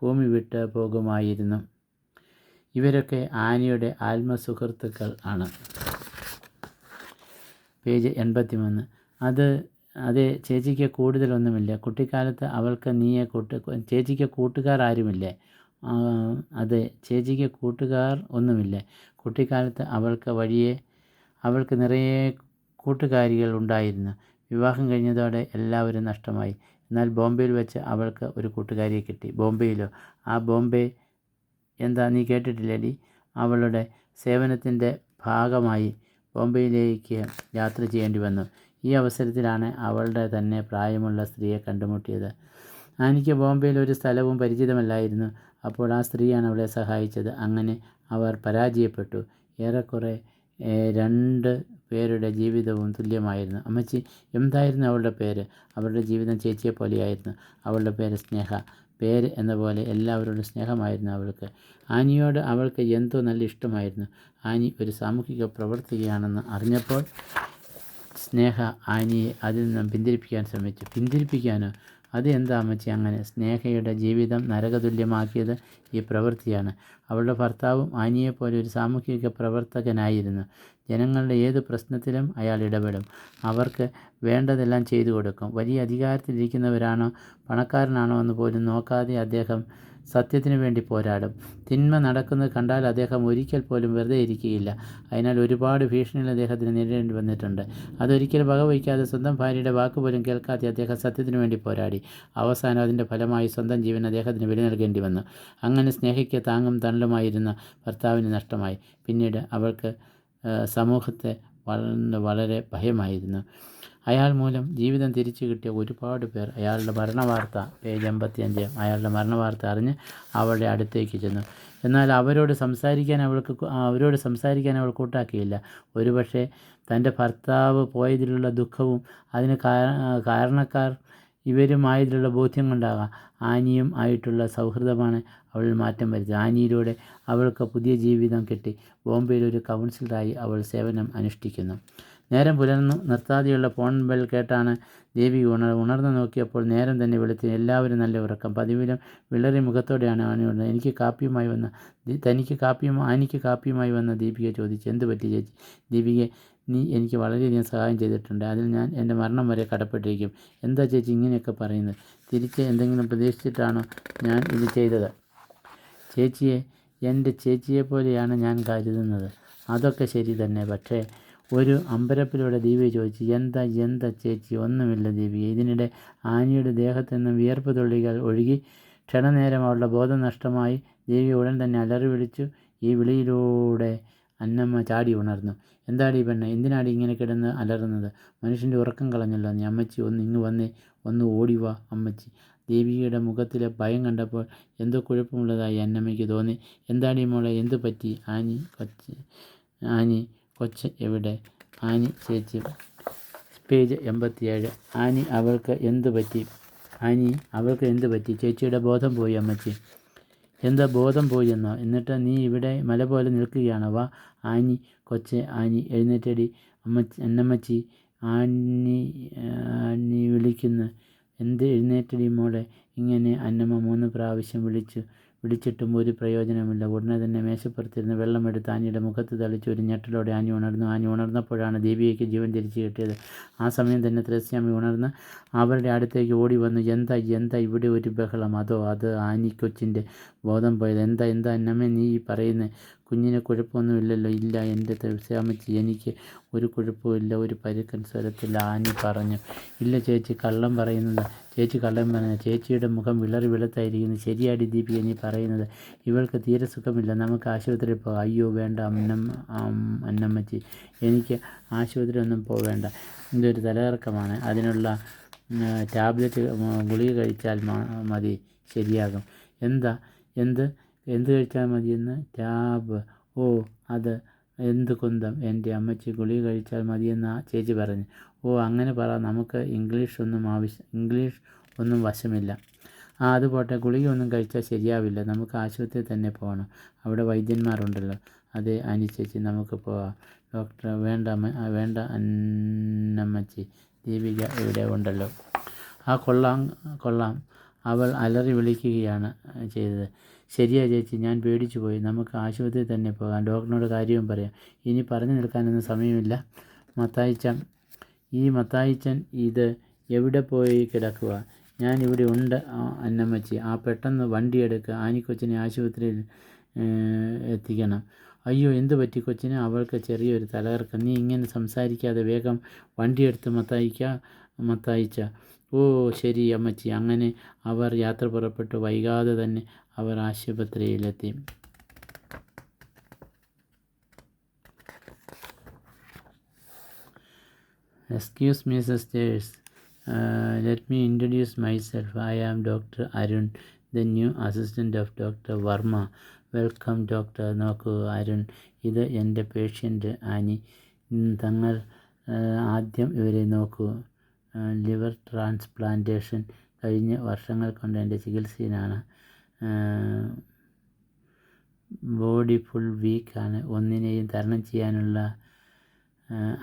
ഭൂമി വിട്ട് പോകുമായിരുന്നു. ഇവരൊക്കെ ആനിയുടെ ആത്മസുഹൃത്തുക്കൾ ആണ്. പേജ് 83. അതെ, ചേച്ചിക്ക് കൂടുതലൊന്നുമില്ല. കുട്ടിക്കാലത്ത് അവൾക്ക് ചേച്ചിക്ക് കൂട്ടുകാർ ആരുമില്ലേ? അതെ, ചേച്ചിക്ക് കൂട്ടുകാർ ഒന്നുമില്ലേ? കുട്ടിക്കാലത്ത് അവൾക്ക് നിറയെ കൂട്ടുകാരികൾ ഉണ്ടായിരുന്നു. വിവാഹം കഴിഞ്ഞതോടെ എല്ലാവരും നഷ്ടമായി. എന്നാൽ ബോംബെയിൽ വെച്ച് അവൾക്ക് ഒരു കൂട്ടുകാരിയെ കിട്ടി. ബോംബെയിലോ? ആ ബോംബെ എന്താ, നീ കേട്ടിട്ടില്ലേടി? അവളുടെ സേവനത്തിൻ്റെ ഭാഗമായി ബോംബെയിലേക്ക് യാത്ര ചെയ്യേണ്ടി വന്നു. ഈ അവസരത്തിലാണ് അവളുടെ തന്നെ പ്രായമുള്ള സ്ത്രീയെ കണ്ടുമുട്ടിയത്. ആനിക്ക് ബോംബെയിൽ ഒരു സ്ഥലവും പരിചിതമല്ലായിരുന്നു. അപ്പോൾ ആ സ്ത്രീയാണ് അവളെ സഹായിച്ചത്. അങ്ങനെ അവർ പരാജയപ്പെട്ടു. ഏറെക്കുറെ 2 പേരുടെ ജീവിതവും തുല്യമായിരുന്നു. അമ്മച്ചി, എന്തായിരുന്നു അവളുടെ പേര്? അവളുടെ ജീവിതം ചേച്ചിയെപ്പോലെയായിരുന്നു. അവളുടെ പേര് സ്നേഹ. പേര് എന്ന പോലെ എല്ലാവരോടും സ്നേഹമായിരുന്നു അവൾക്ക്. ആനിയോട് അവൾക്ക് എന്തോ നല്ല ഇഷ്ടമായിരുന്നു. ആനി ഒരു സാമൂഹിക പ്രവർത്തകയാണെന്ന് അറിഞ്ഞപ്പോൾ സ്നേഹ ആനിയെ അതിൽ നിന്നും പിന്തിരിപ്പിക്കാൻ ശ്രമിച്ചു. പിന്തിരിപ്പിക്കാനോ? അത് എന്താ അമ്മച്ചി അങ്ങനെ? സ്നേഹയുടെ ജീവിതം നരകതുല്യമാക്കിയത് ഈ പ്രവൃത്തിയാണ്. അവളുടെ ഭർത്താവും ആനിയെപ്പോലെ ഒരു സാമൂഹിക പ്രവർത്തകനായിരുന്നു. ജനങ്ങളുടെ ഏത് പ്രശ്നത്തിലും അയാൾ ഇടപെടും. അവർക്ക് വേണ്ടതെല്ലാം ചെയ്തു കൊടുക്കും. വലിയ അധികാരത്തിലിരിക്കുന്നവരാണോ പണക്കാരനാണോ എന്ന് പോലും നോക്കാതെ അദ്ദേഹം സത്യത്തിനു വേണ്ടി പോരാടും. തിന്മ നടക്കുന്നത് കണ്ടാൽ അദ്ദേഹം ഒരിക്കൽ പോലും വെറുതെ ഇരിക്കുകയില്ല. അതിനാൽ ഒരുപാട് ഭീഷണികൾ അദ്ദേഹത്തിന് നേരിടേണ്ടി വന്നിട്ടുണ്ട്. അതൊരിക്കലും വകവയ്ക്കാതെ സ്വന്തം ഭാര്യയുടെ വാക്കുപോലും കേൾക്കാതെ അദ്ദേഹം സത്യത്തിനു വേണ്ടി പോരാടി. അവസാനം അതിൻ്റെ ഫലമായി സ്വന്തം ജീവൻ അദ്ദേഹത്തിന് ബലി നൽകേണ്ടി വന്നു. അങ്ങനെ സ്നേഹയ്ക്ക് താങ്ങും തണലുമായിരുന്ന ഭർത്താവിന് നഷ്ടമായി. പിന്നീട് അവൾക്ക് സമൂഹത്തെ വളരെ ഭയമായിരുന്നു. അയാൾ മൂലം ജീവിതം തിരിച്ചു കിട്ടിയ ഒരുപാട് പേർ അയാളുടെ മരണവാർത്ത, പേജ് 85, അയാളുടെ മരണവാർത്ത അറിഞ്ഞ് അവളുടെ അടുത്തേക്ക് ചെന്നു. എന്നാൽ അവരോട് സംസാരിക്കാൻ അവൾ കൂട്ടാക്കിയില്ല. ഒരുപക്ഷെ തൻ്റെ ഭർത്താവ് പോയതിലുള്ള ദുഃഖവും അതിന് കാരണക്കാർ ഇവരുമായതിലുള്ള ബോധ്യം കൊണ്ടാകാം ആനിയും ആയിട്ടുള്ള സൗഹൃദമാണ് അവളിൽ മാറ്റം വരുത്തിയത്. ആനിയിലൂടെ അവൾക്ക് പുതിയ ജീവിതം കിട്ടി. ബോംബെയിൽ ഒരു കൗൺസിലറായി അവൾ സേവനം അനുഷ്ഠിക്കുന്നു. നേരം പുലർന്നു. നിർത്താതെയുള്ള ഫോൺ ബെൽ കേട്ടാണ് ദേവി ഉണർന്നു നോക്കിയപ്പോൾ നേരം തന്നെ വെളുത്തു. എല്ലാവരും നല്ല ഉറക്കം. പതിവിലും വിളറി മുഖത്തോടെയാണ് ആനി ഉണർന്നത്. ആനിക്ക് കാപ്പിയുമായി വന്ന ദീപിക ചോദിച്ചു, എന്ത് പറ്റി ചേച്ചി? ദീപിക, നീ എനിക്ക് വളരെയധികം സഹായം ചെയ്തിട്ടുണ്ട്. അതിൽ ഞാൻ എൻ്റെ മരണം വരെ കടപ്പെട്ടിരിക്കും. എന്താ ചേച്ചി ഇങ്ങനെയൊക്കെ പറയുന്നത്? തിരിച്ച് എന്തെങ്കിലും പ്രതീക്ഷിച്ചിട്ടാണോ ഞാൻ ഇത് ചെയ്തത്? ചേച്ചിയെ എൻ്റെ ചേച്ചിയെപ്പോലെയാണ് ഞാൻ കരുതുന്നത്. അതൊക്കെ ശരി തന്നെ. പക്ഷേ ഒരു അമ്പരപ്പിലൂടെ ദീപിക ചോദിച്ചു, എന്താ ചേച്ചി? ഒന്നുമില്ല ദീപിക. ഇതിനിടെ ആനിയുടെ ദേഹത്തു നിന്ന് വിയർപ്പ് തുള്ളികൾ ഒഴുകി. ക്ഷണനേരം അവളുടെ ബോധം നഷ്ടമായി. ദേവി ഉടൻ തന്നെ അലറി വിളിച്ചു. ഈ വിളിയിലൂടെ അന്നമ്മ ചാടി ഉണർന്നു. എന്താടി പെണ്ണെ, എന്തിനാടി ഇങ്ങനെ കിടന്ന് അലറുന്നത്? മനുഷ്യൻ്റെ ഉറക്കം കളഞ്ഞല്ലോ നീ. അമ്മച്ചി, ഇങ്ങ് വന്നേ, ഒന്ന് ഓടിവാ അമ്മച്ചി. ദേവികയുടെ മുഖത്തിലെ ഭയം കണ്ടപ്പോൾ എന്തോ കുഴപ്പമുള്ളതായി അന്നമ്മയ്ക്ക് തോന്നി. എന്താടി മോളെ, എന്തു പറ്റി? ആനി കൊച്ച് എവിടെ? ആനി ചേച്ചി, പേജ് 87. അവൾക്ക് എന്തു പറ്റി? ചേച്ചിയുടെ ബോധം പോയി അമ്മച്ചി. എന്താ ബോധം പോയി എന്നോ? എന്നിട്ട് നീ ഇവിടെ മല പോലെ നിൽക്കുകയാണോ? വാ ആനി കൊച്ചെ. ആനി എഴുന്നേറ്റടി അന്നമ്മച്ചി. ആനി വിളിക്കുന്നു. എന്ത് എഴുന്നേറ്റടി മോളെ. ഇങ്ങനെ അന്നമ്മ 3 പ്രാവശ്യം വിളിച്ചിട്ടും ഒരു പ്രയോജനമില്ല. ഉടനെ തന്നെ മേശപ്പുറത്തിരുന്ന് വെള്ളമെടുത്ത് ആനിയുടെ മുഖത്ത് തളിച്ച് ഒരു ഞെട്ടലോടെ ആനി ഉണർന്നപ്പോഴാണ് ദീപികയ്ക്ക് ജീവൻ തിരിച്ചു കിട്ടിയത്. ആ സമയം തന്നെ ത്രേസ്യാമ്മ ഉണർന്ന് അവരുടെ അടുത്തേക്ക് ഓടി വന്നു. എന്താ ഇവിടെ ഒരു ബഹളം? അത് ആനിക്കൊച്ചിൻ്റെ ബോധം പോയത്. എന്താ അന്നമ്മേ നീ പറയുന്നത്? കുഞ്ഞിന് കുഴപ്പമൊന്നുമില്ലല്ലോ? ഇല്ല എൻ്റെ ത്രേസ്യാമ്മച്ചി, എനിക്ക് ഒരു കുഴപ്പമില്ല, ഒരു പരുക്കൻ സ്വരത്തിൽ ആനി പറഞ്ഞു. ഇല്ല ചേച്ചി, കള്ളം പറയുന്നത്. ചേച്ചിയുടെ മുഖം വിളറി വെളുത്തായിരിക്കുന്നു. ശരിയാടി ദീപിക നീ പറയുന്നത്. ഇവൾക്ക് തീരെ സുഖമില്ല. നമുക്ക് ആശുപത്രിയിൽ പോകാം. അയ്യോ വേണ്ട അന്നമ്മച്ചി, എനിക്ക് ആശുപത്രി ഒന്നും പോവേണ്ട. ഇതൊരു തലകറക്കമാണ്. അതിനുള്ള ടാബ്ലറ്റ് ഗുളിക കഴിച്ചാൽ മതി, ശരിയാകും. എന്ത് കഴിച്ചാൽ മതിയെന്ന്? ടാബ്? ഓ, അത് എന്ത് കുന്തം. എൻ്റെ അമ്മച്ചി ഗുളിക കഴിച്ചാൽ മതിയെന്ന് ചേച്ചി പറഞ്ഞു. ഓ അങ്ങനെ പറ. നമുക്ക് ഇംഗ്ലീഷ് ഒന്നും വശമില്ല. അത് പോട്ടെ, ഗുളിക ഒന്നും കഴിച്ചാൽ ശരിയാവില്ല. നമുക്ക് ആശുപത്രിയിൽ തന്നെ പോകണം. അവിടെ വൈദ്യന്മാരുണ്ടല്ലോ. അതെ ആനി ചേച്ചി, നമുക്ക് പോവാം. ഡോക്ടർ? വേണ്ട അന്നമ്മച്ചി, ദീപിക ഇവിടെ ഉണ്ടല്ലോ. കൊള്ളാം. അവൾ അലറി വിളിക്കുകയാണ് ചെയ്തത്. ശരിയാ ചേച്ചി, ഞാൻ പേടിച്ചു പോയി. നമുക്ക് ആശുപത്രിയിൽ തന്നെ പോകാം. ഡോക്ടറിനോട് കാര്യവും പറയാം. ഇനി പറഞ്ഞു നിൽക്കാനൊന്നും സമയമില്ല. മത്തായിച്ചൻ ഇത് എവിടെ പോയി കിടക്കുക? ഞാൻ ഇവിടെ ഉണ്ട് അന്നമ്മച്ചി. പെട്ടെന്ന് വണ്ടിയെടുക്കുക. ആനിക്കൊച്ചിനെ ആശുപത്രിയിൽ എത്തിക്കണം. അയ്യോ എന്തു പറ്റി കൊച്ചിന്? അവൾക്ക് ചെറിയൊരു തലകറക്കം. നീ ഇങ്ങനെ സംസാരിക്കാതെ വേഗം വണ്ടിയെടുത്ത് മത്തായിച്ച. ഓ ശരി അമ്മച്ചി. അങ്ങനെ അവർ യാത്ര പുറപ്പെട്ടു. വൈകാതെ തന്നെ അവർ ആശുപത്രിയിലെത്തി. Excuse me sisters, let me introduce myself. I am Dr. Arun, the new assistant of Dr. Verma. Welcome Dr. നോക്കൂ അരുൺ, ഇത് എൻ്റെ പേഷ്യൻ്റ് ആനി. തങ്ങൾ ആദ്യം ഇവരെ നോക്കൂ. ലിവർ ട്രാൻസ്പ്ലാന്റേഷൻ കഴിഞ്ഞ് വർഷങ്ങൾ കൊണ്ട് എൻ്റെ ചികിത്സയിലാണ്. ബോഡി ഫുൾ വീക്കാണ്. ഒന്നിനെയും തരണം ചെയ്യാനുള്ള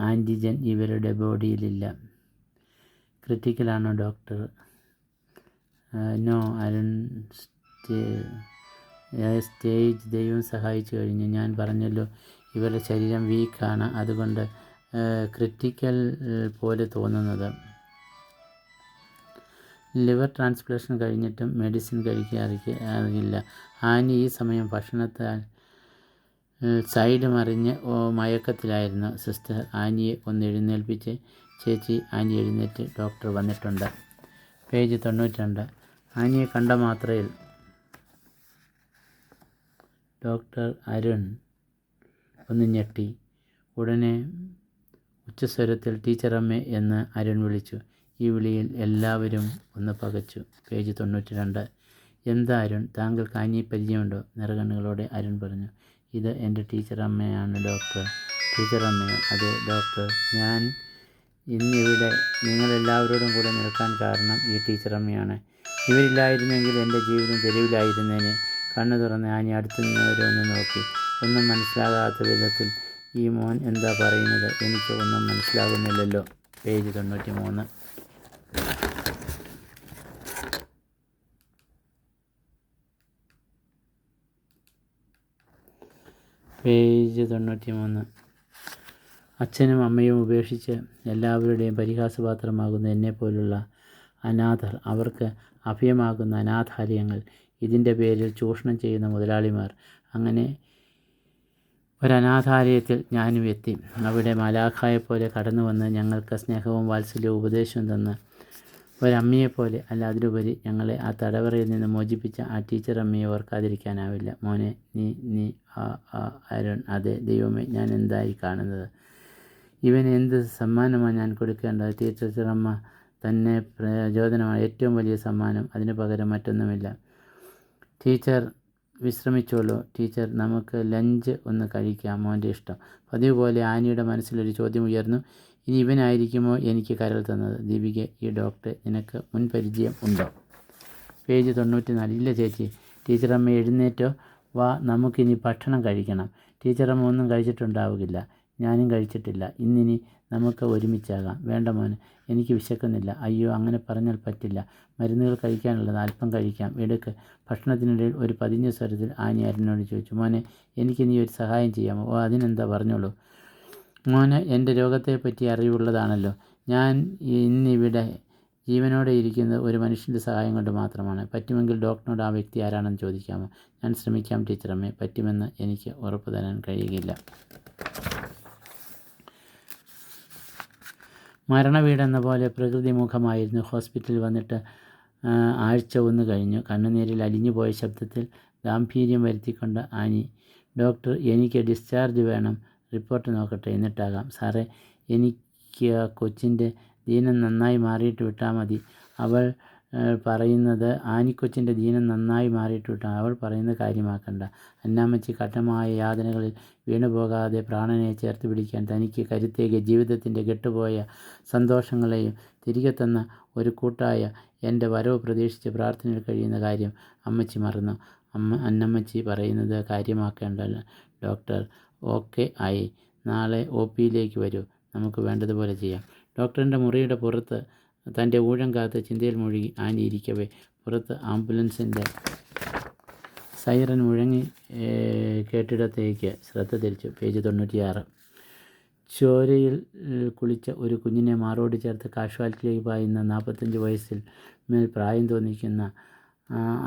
ആൻറ്റിജൻ ഇവരുടെ ബോഡിയിലില്ല. ക്രിട്ടിക്കലാണോ ഡോക്ടർ? നോ അരുൺ, സ്റ്റേജ് ദൈവം സഹായിച്ചു കഴിഞ്ഞു. ഞാൻ പറഞ്ഞല്ലോ ഇവരുടെ ശരീരം വീക്കാണ്, അതുകൊണ്ട് ക്രിട്ടിക്കൽ പോലെ തോന്നുന്നത്. ലിവർ ട്രാൻസ്പ്ലാന്റേഷൻ കഴിഞ്ഞിട്ടും മെഡിസിൻ കഴിക്കാറില്ല. ആനി ഈ സമയം ഭക്ഷണത്താൽ സൈഡ് മറിഞ്ഞ് മയക്കത്തിലായിരുന്നു. സിസ്റ്റർ, ആനിയെ ഒന്ന് എഴുന്നേൽപ്പിച്ച്. ചേച്ചി. ആനി എഴുന്നേറ്റ്. ഡോക്ടർ വന്നിട്ടുണ്ട്. പേജ് 92. ആനിയെ കണ്ട മാത്രയിൽ ഡോക്ടർ അരുൺ ഒന്ന് ഞെട്ടി. ഉടനെ ഉച്ചസ്വരത്തിൽ ടീച്ചറമ്മേ എന്ന് അരുൺ വിളിച്ചു. ഈ വിളിയിൽ എല്ലാവരും ഒന്ന് പകച്ചു. പേജ് 92. എന്താ അരുൺ, താങ്കൾക്ക് ആനിയെ പരിചയമുണ്ടോ? നിറകണ്ണുകളോടെ അരുൺ പറഞ്ഞു. ഇത് എൻ്റെ ടീച്ചറമ്മയാണ് ഡോക്ടർ. ടീച്ചറമ്മയോ? അതെ ഡോക്ടർ. ഞാൻ ഇന്നിവിടെ നിങ്ങളെല്ലാവരോടും കൂടെ നിൽക്കാൻ കാരണം ഈ ടീച്ചറമ്മയാണ്. ഇവരില്ലായിരുന്നെങ്കിൽ എൻ്റെ ജീവിതം തെരുവിലായിരുന്നേനെ. കണ്ണു തുറന്ന് ആനി അടുത്തു നിന്നവരൊന്ന് നോക്കി. ഒന്നും മനസ്സിലാകാത്ത വിധത്തിൽ ഈ മോൻ എന്താ പറയുന്നത്? എനിക്ക് ഒന്നും മനസ്സിലാകുന്നില്ലല്ലോ. പേജ് 93. പേജ് 93. അച്ഛനും അമ്മയും ഉപേക്ഷിച്ച് എല്ലാവരുടെയും പരിഹാസപാത്രമാകുന്ന എന്നെപ്പോലുള്ള അനാഥർ, അവർക്ക് അഭയമാകുന്ന അനാഥാലയങ്ങൾ, ഇതിൻ്റെ പേരിൽ ചൂഷണം ചെയ്യുന്ന മുതലാളിമാർ. അങ്ങനെ ഒരനാഥാലയത്തിൽ ഞാനും എത്തി. അവിടെ മാലാഖയെപ്പോലെ കടന്നു വന്ന് ഞങ്ങൾക്ക് സ്നേഹവും വാത്സല്യവും ഉപദേശവും തന്ന് ഒരമ്മയെപ്പോലെ, അല്ല അതിലുപരി ഞങ്ങളെ ആ തടവറയിൽ നിന്ന് മോചിപ്പിച്ച ആ ടീച്ചറമ്മയെ ഓർക്കാതിരിക്കാനാവില്ല. മോനെ, നീ അരുൺ. അതെ. ദൈവമേ, ഞാൻ എന്തായി കാണുന്നത്? ഇവന് എന്ത് സമ്മാനമാണ് ഞാൻ കൊടുക്കേണ്ടത്? ടീച്ചറമ്മ തന്നെ പ്രചോദനമാണ് ഏറ്റവും വലിയ സമ്മാനം. അതിന് പകരം മറ്റൊന്നുമില്ല. ടീച്ചർ വിശ്രമിച്ചോളൂ. ടീച്ചർ, നമുക്ക് ലഞ്ച് ഒന്ന് കഴിക്കാം. മോൻ്റെ ഇഷ്ടം. പതിവ് പോലെ ആനിയുടെ മനസ്സിലൊരു ചോദ്യം ഉയർന്നു. ഇനി ഇവനായിരിക്കുമോ എനിക്ക് കരൾ തന്നത്? ദീപിക, ഈ ഡോക്ടറെ നിനക്ക് മുൻപരിചയം ഉണ്ടോ? പേജ് 94. ഇല്ല ചേച്ചി. ടീച്ചറമ്മ എഴുന്നേറ്റോ. വാ, നമുക്കിനി ഭക്ഷണം കഴിക്കണം. ടീച്ചറമ്മ ഒന്നും കഴിച്ചിട്ടുണ്ടാവുകയില്ല. ഞാനും കഴിച്ചിട്ടില്ല. ഇന്നിനി നമുക്ക് ഒരുമിച്ചാകാം. വേണ്ട മോനെ, എനിക്ക് വിശക്കുന്നില്ല. അയ്യോ, അങ്ങനെ പറഞ്ഞാൽ പറ്റില്ല. മരുന്നുകൾ കഴിക്കാനുള്ളത് അല്പം കഴിക്കാം. എടുക്ക്. ഭക്ഷണത്തിനിടയിൽ ഒരു പതിഞ്ഞ സ്വരത്തിൽ ആനി അരുണിനോട് ചോദിച്ചു. മോനെ, എനിക്ക് നീ ഒരു സഹായം ചെയ്യാമോ? ഓ, അതിനെന്താ, പറഞ്ഞോളൂ. മോന് എൻ്റെ രോഗത്തെപ്പറ്റി അറിവുള്ളതാണല്ലോ. ഞാൻ ഇന്നിവിടെ ജീവനോടെ ഇരിക്കുന്നത് ഒരു മനുഷ്യൻ്റെ സഹായം കൊണ്ട് മാത്രമാണ്. പറ്റുമെങ്കിൽ ഡോക്ടറിനോട് ആ വ്യക്തി ആരാണെന്ന് ചോദിക്കാമോ? ഞാൻ ശ്രമിക്കാം ടീച്ചറമ്മേ. പറ്റുമെന്ന് എനിക്ക് ഉറപ്പ് തരാൻ കഴിയുകയില്ല. മരണവീടെന്ന പോലെ പ്രകൃതിമുഖമായിരുന്നു. ഹോസ്പിറ്റലിൽ വന്നിട്ട് ആഴ്ച 1 കഴിഞ്ഞു. കണ്ണുനീരിൽ അലിഞ്ഞുപോയ ശബ്ദത്തിൽ ഗാംഭീര്യം വരുത്തിക്കൊണ്ട് ആനി. ഡോക്ടർ, എനിക്ക് ഡിസ്ചാർജ് വേണം. റിപ്പോർട്ട് നോക്കട്ടെ, എന്നിട്ടാകാം. സാറേ, എനിക്ക് ആ കൊച്ചിൻ്റെ ദീനം നന്നായി മാറിയിട്ട് വിട്ടാൽ മതി. അവൾ പറയുന്നത് ആനിക്കൊച്ചിൻ്റെ ദീനം നന്നായി മാറിയിട്ട് വിട്ടാൽ അവൾ പറയുന്നത് കാര്യമാക്കണ്ട. അന്നാമ്മച്ചി കഠിനമായ യാതനകളിൽ വീണുപോകാതെ പ്രാണനെ ചേർത്ത് പിടിക്കാൻ തനിക്ക് കരുത്തേകിയ ജീവിതത്തിൻ്റെ കെട്ടുപോയ സന്തോഷങ്ങളെയും തിരികെ തന്ന ഒരു കൂട്ടായ എൻ്റെ വരവ് പ്രതീക്ഷിച്ച് പ്രാർത്ഥനയിൽ കഴിയുന്ന കാര്യം അമ്മച്ചി മറന്നു. അന്നമ്മച്ചി പറയുന്നത് കാര്യമാക്കേണ്ട ഡോക്ടർ. ഓക്കെ ആയി. നാളെ OPയിലേക്ക് വരൂ. നമുക്ക് വേണ്ടതുപോലെ ചെയ്യാം. ഡോക്ടറിൻ്റെ മുറിയുടെ പുറത്ത് തൻ്റെ ഊഴം കാത്ത് ചിന്തയിൽ മുഴുകി ആനി ഇരിക്കവേ പുറത്ത് ആംബുലൻസിൻ്റെ സൈറൻ മുഴങ്ങി കേട്ടിടത്തേക്ക് ശ്രദ്ധ തിരിച്ചു. പേജ് 96. ചോരയിൽ കുളിച്ച ഒരു കുഞ്ഞിനെ മാറോട് ചേർത്ത് കാഷ്വാലിറ്റിയിലേക്ക് പായുന്ന 45 വയസ്സിൽ മേൽ പ്രായം തോന്നിക്കുന്ന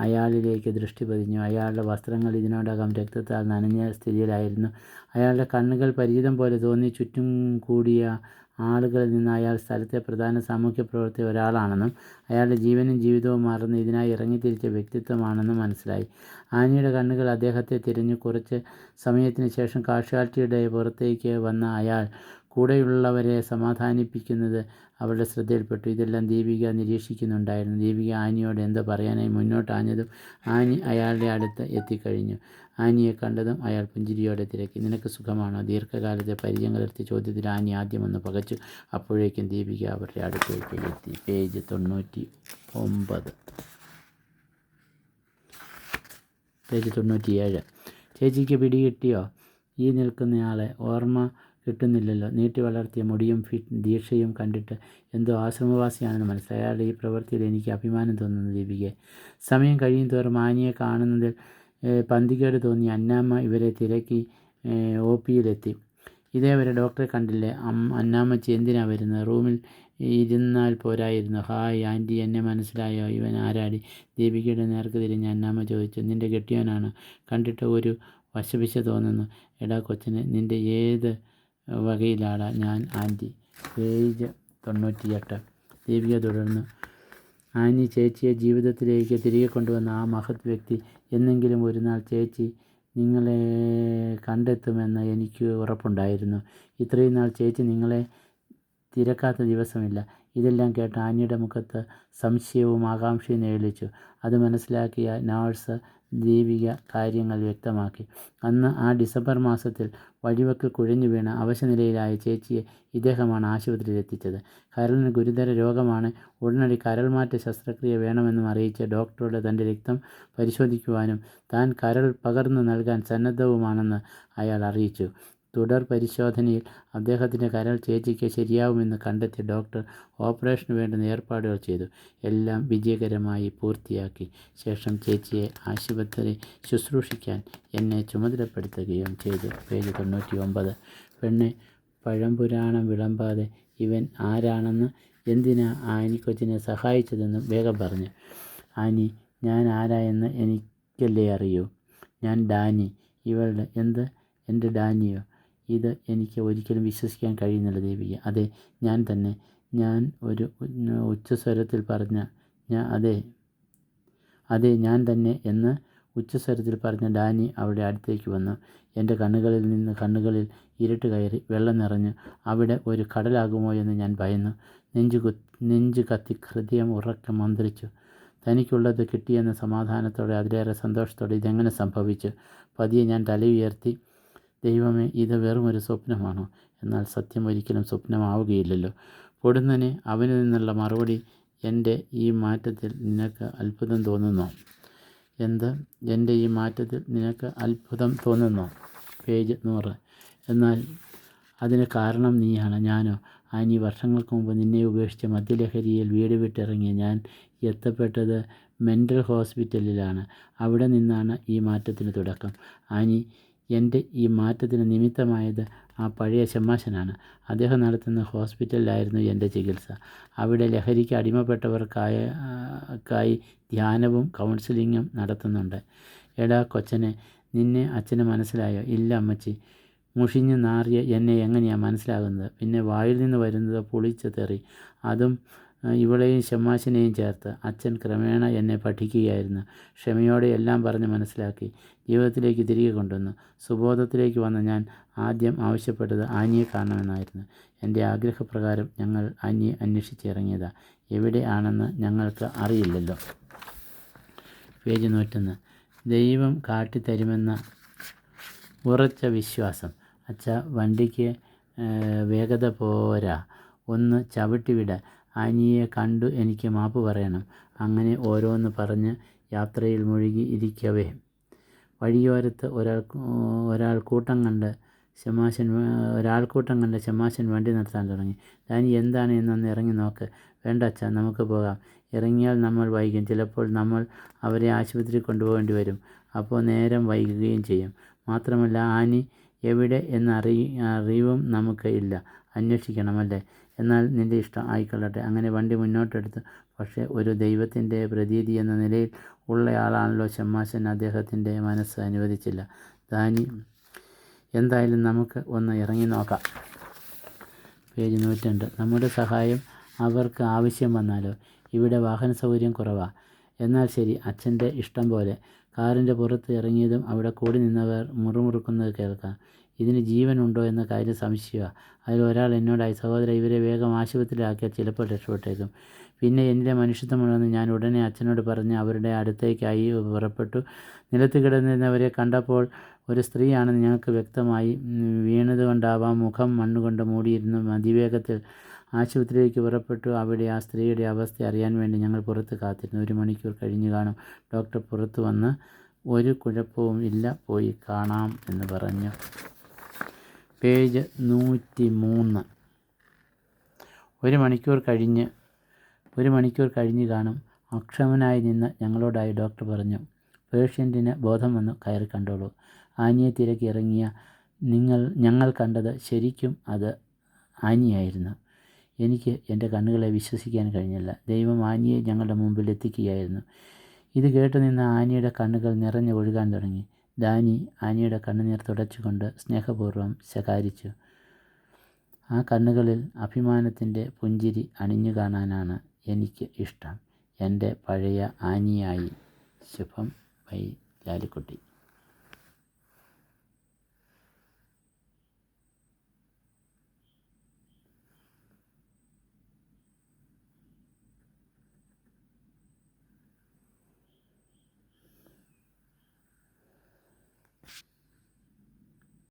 അയാളിലേക്ക് ദൃഷ്ടി പതിഞ്ഞു. അയാളുടെ വസ്ത്രങ്ങൾ ഇതിനോടകം രക്തത്താൽ നനഞ്ഞ സ്ഥിതിയിലായിരുന്നു. അയാളുടെ കണ്ണുകൾ പരിചിതം പോലെ തോന്നി. ചുറ്റും കൂടിയ ആളുകളിൽ നിന്ന് അയാൾ സ്ഥലത്തെ പ്രധാന സാമൂഹ്യ പ്രവർത്തകർ ഒരാളാണെന്നും അയാളുടെ ജീവനും ജീവിതവും മറന്ന് ഇതിനായി ഇറങ്ങിത്തിരിച്ച വ്യക്തിത്വമാണെന്നും മനസ്സിലായി. ആനിയുടെ കണ്ണുകൾ അദ്ദേഹത്തെ തിരഞ്ഞു. കുറച്ച് സമയത്തിന് ശേഷം കാഷ്വാലിറ്റിയുടെ പുറത്തേക്ക് വന്ന അയാൾ കൂടെയുള്ളവരെ സമാധാനിപ്പിക്കുന്നത് അവളുടെ ശ്രദ്ധയിൽപ്പെട്ടു. ഇതെല്ലാം ദീപിക നിരീക്ഷിക്കുന്നുണ്ടായിരുന്നു. ദീപിക ആനിയോട് എന്തോ പറയാനായി മുന്നോട്ടാഞ്ഞതും ആനി അയാളുടെ അടുത്ത് എത്തിക്കഴിഞ്ഞു. ആനിയെ കണ്ടതും അയാൾ പുഞ്ചിരിയോടെ തിരക്കി. നിനക്ക് സുഖമാണോ? ദീർഘകാലത്തെ പരിചയം കലർത്തിയ ചോദ്യത്തിൽ ആനി ആദ്യമൊന്ന് പകച്ചു. അപ്പോഴേക്കും ദീപിക അവരുടെ അടുത്തേക്ക് എത്തി. പേജ് 99. പേജ് 97. ചേച്ചിക്ക് പിടികിട്ടിയോ? ഈ നിൽക്കുന്നയാളെ ഓർമ്മ കിട്ടുന്നില്ലല്ലോ. നീട്ടി വളർത്തിയ മുടിയും ദീക്ഷയും കണ്ടിട്ട് എന്തോ ആശ്രമവാസിയാണെന്ന് മനസ്സിലായി. അയാളുടെ ഈ പ്രവൃത്തിയിൽ എനിക്ക് അഭിമാനം തോന്നുന്നു ദീപികയെ. സമയം കഴിയും തോറും ആനിയെ കാണുന്നതിൽ പന്തികേട് തോന്നി അന്നാമ്മ ഇവരെ തിരക്കി OPയിലെത്തി. ഇതേവരെ ഡോക്ടറെ കണ്ടില്ലേ? അന്നാമ്മച്ചി എന്തിനാ വരുന്നത്? റൂമിൽ ഇരുന്നാൽ പോരായിരുന്നു? ഹായ് ആൻറ്റി, എന്നെ മനസ്സിലായോ? ഇവൻ ആരാടി? ദീപികയുടെ നേർക്ക് തിരിഞ്ഞ് അന്നാമ്മ ചോദിച്ചു. നിൻ്റെ കെട്ടിയവനാണ്. കണ്ടിട്ട് ഒരു വശപിശ തോന്നുന്നു. എടാ കൊച്ചിനെ, നിൻ്റെ ഏത് വകയിലാടാ ഞാൻ ആൻറ്റി. പേജ് 98. ദീപിക തുടർന്നു. ആനി ചേച്ചിയെ ജീവിതത്തിലേക്ക് തിരികെ കൊണ്ടുവന്ന ആ മഹത് വ്യക്തി എന്നെങ്കിലും ഒരു നാൾ ചേച്ചി നിങ്ങളെ കണ്ടെത്തുമെന്ന് എനിക്ക് ഉറപ്പുണ്ടായിരുന്നു. ഇത്രയും നാൾ ചേച്ചി നിങ്ങളെ തിരക്കാത്ത ദിവസമില്ല. ഇതെല്ലാം കേട്ട് ആനിയുടെ മുഖത്ത് സംശയവും ആകാംക്ഷയും നിഴലിച്ചു. അത് മനസ്സിലാക്കിയ നഴ്സ് ദീപിക കാര്യങ്ങൾ വ്യക്തമാക്കി. അന്ന് ആ ഡിസംബർ മാസത്തിൽ വഴിവക്കിൽ കുഴഞ്ഞു വീണ അവശനിലയിലായ ചേച്ചിയെ ഇദ്ദേഹമാണ് ആശുപത്രിയിൽ എത്തിച്ചത്. കരളിന് ഗുരുതര രോഗമാണ്. ഉടനടി കരൾമാറ്റ ശസ്ത്രക്രിയ വേണമെന്നും അറിയിച്ച് ഡോക്ടറോട് തൻ്റെ രക്തം പരിശോധിക്കുവാനും താൻ കരൾ പകർന്നു നൽകാൻ സന്നദ്ധവുമാണെന്ന് അയാൾ അറിയിച്ചു. തുടർ പരിശോധനയിൽ അദ്ദേഹത്തിൻ്റെ കരൾ ചേച്ചിക്ക് ശരിയാവുമെന്ന് കണ്ടെത്തിയ ഡോക്ടർ ഓപ്പറേഷന് വേണ്ടുന്ന ഏർപ്പാടുകൾ ചെയ്തു. എല്ലാം വിജയകരമായി പൂർത്തിയാക്കി ശേഷം ചേച്ചിയെ ആശുപത്രി ശുശ്രൂഷിക്കാൻ എന്നെ ചുമതലപ്പെടുത്തുകയും ചെയ്തു. പേജ് 99. പെണ്ണെ, പഴംപുരാണം വിളമ്പാതെ ഇവൻ ആരാണെന്ന്, എന്തിനാ ആനി കൊച്ചിനെ സഹായിച്ചതെന്നും വേഗം പറഞ്ഞു. ആനി, ഞാൻ ആരായെന്ന് എനിക്കല്ലേ അറിയൂ. ഞാൻ ഡാനി. ഇവളുടെ എന്ത്? എൻ്റെ ഡാനിയോ? ഇത് എനിക്ക് ഒരിക്കലും വിശ്വസിക്കാൻ കഴിയുന്നില്ല ദീപിക. അതെ, ഞാൻ തന്നെ. ഞാൻ ഒരു ഉച്ചസ്വരത്തിൽ പറഞ്ഞ അതെ ഞാൻ തന്നെ എന്ന് ഉച്ചസ്വരത്തിൽ പറഞ്ഞ ഡാനി അവളുടെ അടുത്തേക്ക് വന്നു. എൻ്റെ കണ്ണുകളിൽ ഇരുട്ട് കയറി. വെള്ളം നിറഞ്ഞു. അവിടെ ഒരു കടലാകുമോ എന്ന് ഞാൻ ഭയന്നു. നെഞ്ചു കത്തി ഹൃദയം ഉറക്കെ മന്ത്രിച്ചു. തനിക്കുള്ളത് കിട്ടിയെന്ന സമാധാനത്തോടെ, അതിലേറെ സന്തോഷത്തോടെ ഇതെങ്ങനെ സംഭവിച്ചു? പതിയെ ഞാൻ തലയുയർത്തി. ദൈവമേ, ഇത് വെറുമൊരു സ്വപ്നമാണോ? എന്നാൽ സത്യം ഒരിക്കലും സ്വപ്നമാവുകയില്ലല്ലോ. പൊടുന്നനെ അവനിൽ നിന്നുള്ള മറുപടി, എൻ്റെ ഈ മാറ്റത്തിൽ നിനക്ക് അത്ഭുതം തോന്നുന്നോ? എന്ത്? എൻ്റെ ഈ മാറ്റത്തിൽ നിനക്ക് അത്ഭുതം തോന്നുന്നോ? പേജ് 100. എന്നാൽ അതിന് കാരണം നീയാണ്. ഞാനോ? ആനി, വർഷങ്ങൾക്ക് മുമ്പ് നിന്നെ ഉപേക്ഷിച്ച് മദ്യലഹരിയിൽ വീട് വിട്ടിറങ്ങിയ ഞാൻ എത്തപ്പെട്ടത് മെൻ്റൽ ഹോസ്പിറ്റലിലാണ്. അവിടെ നിന്നാണ് ഈ മാറ്റത്തിന് തുടക്കം. ആനി, എൻ്റെ ഈ മാറ്റത്തിന് നിമിത്തമായത് ആ പഴയ ഷമ്മാശനാണ്. അദ്ദേഹം നടത്തുന്ന ഹോസ്പിറ്റലിലായിരുന്നു എൻ്റെ ചികിത്സ. അവിടെ ലഹരിക്ക് അടിമപ്പെട്ടവർക്കായി ധ്യാനവും കൗൺസിലിങ്ങും നടത്തുന്നുണ്ട്. എടാ കൊച്ചനെ, നിന്നെ അച്ഛന് മനസ്സിലായോ? ഇല്ല അമ്മച്ചി. മുഷിഞ്ഞു നാറിയ എന്നെ എങ്ങനെയാണ് മനസ്സിലാകുന്നത്? പിന്നെ വായിൽ നിന്ന് വരുന്നത് പുളിച്ച തെറി. അതും ഇവളെയും ഷമ്മാശിനെയും ചേർത്ത്. അച്ഛൻ ക്രമേണ എന്നെ പഠിക്കുകയായിരുന്നു. ക്ഷമയോടെ എല്ലാം പറഞ്ഞ് മനസ്സിലാക്കി ജീവിതത്തിലേക്ക് തിരികെ കൊണ്ടുവന്നു. സുബോധത്തിലേക്ക് വന്ന ഞാൻ ആദ്യം ആവശ്യപ്പെട്ടത് ആനിയെ കാണണമെന്നായിരുന്നു. എൻ്റെ ആഗ്രഹപ്രകാരം ഞങ്ങൾ ആനിയെ അന്വേഷിച്ചിറങ്ങിയതാണ്. എവിടെ ആണെന്ന് ഞങ്ങൾക്ക് അറിയില്ലല്ലോ. പേജ് 101. ദൈവം കാട്ടിത്തരുമെന്ന ഉറച്ച വിശ്വാസം. അച്ഛാ, വണ്ടിക്ക് വേഗത പോരാ, ഒന്ന് ചവിട്ടിവിട. ആനിയെ കണ്ടു എനിക്ക് മാപ്പ് പറയണം. അങ്ങനെ ഓരോന്ന് പറഞ്ഞ് യാത്രയിൽ മുഴുകി ഇരിക്കവേ വഴിയോരത്ത് ഒരാൾക്കൂട്ടം കണ്ട് ഷമ്മാശൻ വണ്ടി നിർത്താൻ തുടങ്ങി. ഡാനി, എന്താണ് എന്നൊന്ന് ഇറങ്ങി നോക്ക്. വേണ്ട അച്ഛാ, നമുക്ക് പോകാം. ഇറങ്ങിയാൽ നമ്മൾ വൈകും. ചിലപ്പോൾ നമ്മൾ അവരെ ആശുപത്രി കൊണ്ടുപോകേണ്ടി വരും. അപ്പോൾ നേരം വൈകുകയും ചെയ്യും. മാത്രമല്ല, ആനി എവിടെ എന്ന അറിവും നമുക്ക് ഇല്ല. അന്വേഷിക്കണമല്ലേ? എന്നാൽ നിൻ്റെ ഇഷ്ടം ആയിക്കൊള്ളട്ടെ. അങ്ങനെ വണ്ടി മുന്നോട്ടെടുത്തു. പക്ഷേ ഒരു ദൈവത്തിൻ്റെ പ്രതീതി എന്ന നിലയിൽ ഉള്ളയാളാണല്ലോ ഷമ്മാശൻ. അദ്ദേഹത്തിൻ്റെ മനസ്സ് അനുവദിച്ചില്ല. ഡാനി, എന്തായാലും നമുക്ക് ഒന്ന് ഇറങ്ങി നോക്കാം. പേജ് 102. നമ്മുടെ സഹായം അവർക്ക് ആവശ്യം വന്നാലോ? ഇവിടെ വാഹന സൗകര്യം കുറവാണ്. എന്നാൽ ശരി, അച്ഛൻ്റെ ഇഷ്ടം പോലെ. കാറിൻ്റെ പുറത്ത് ഇറങ്ങിയതും അവിടെ കൂടി നിന്നവർ മുറുമുറുക്കുന്നത് കേൾക്കാം. ഇതിന് ജീവനുണ്ടോ എന്ന കാര്യം സംശയമാണ്. അതിലൊരാൾ എന്നോടായി, സഹോദര, ഇവരെ വേഗം ആശുപത്രിയിലാക്കിയാൽ ചിലപ്പോൾ രക്ഷപ്പെട്ടേക്കും. പിന്നെ എന്നിലെ മനുഷ്യത്വമുണ്ടെന്ന് ഞാൻ ഉടനെ അച്ഛനോട് പറഞ്ഞ് അവരുടെ അടുത്തേക്കായി പുറപ്പെട്ടു. നിലത്ത് കിടന്നിരുന്നവരെ കണ്ടപ്പോൾ ഒരു സ്ത്രീയാണെന്ന് ഞങ്ങൾക്ക് വ്യക്തമായി. വീണതുകൊണ്ടാവാം മുഖം മണ്ണുകൊണ്ട് മൂടിയിരുന്നു. അതിവേഗത്തിൽ ആശുപത്രിയിലേക്ക് പുറപ്പെട്ടു. അവിടെ ആ സ്ത്രീയുടെ അവസ്ഥ അറിയാൻ വേണ്ടി ഞങ്ങൾ പുറത്ത് കാത്തിരുന്നു. 1 മണിക്കൂർ കഴിഞ്ഞ് കാണും. ഡോക്ടർ പുറത്ത് വന്ന്, ഒരു കുഴപ്പവും ഇല്ല, പോയി കാണാം എന്ന് പറഞ്ഞു. പേജ് 103. 1 മണിക്കൂർ കഴിഞ്ഞ് കാണും. അക്ഷമനായി നിന്ന് ഞങ്ങളോടായി ഡോക്ടർ പറഞ്ഞു, പേഷ്യൻറ്റിന് ബോധം വന്നു, കയറി കണ്ടോളൂ. ആനിയെ തിരക്കി ഇറങ്ങിയ ഞങ്ങൾ കണ്ടത് ശരിക്കും അത് ആനിയായിരുന്നു. എനിക്ക് എൻ്റെ കണ്ണുകളെ വിശ്വസിക്കാൻ കഴിഞ്ഞില്ല. ദൈവം ആനിയെ ഞങ്ങളുടെ മുമ്പിൽ എത്തിക്കുകയായിരുന്നു. ഇത് കേട്ട് നിന്ന് ആനിയുടെ കണ്ണുകൾ നിറഞ്ഞ് ഒഴുകാൻ തുടങ്ങി. ഡാനി ആനിയുടെ കണ്ണുനീർ തുടച്ചുകൊണ്ട് സ്നേഹപൂർവ്വം ശകാരിച്ചു. ആ കണ്ണുകളിൽ അഭിമാനത്തിൻ്റെ പുഞ്ചിരി അണിഞ്ഞു കാണാനാണ് എനിക്ക് ഇഷ്ടം. എൻ്റെ പഴയ ആനിയായി. ശുഭം. ബൈ ലാലിക്കുട്ടി.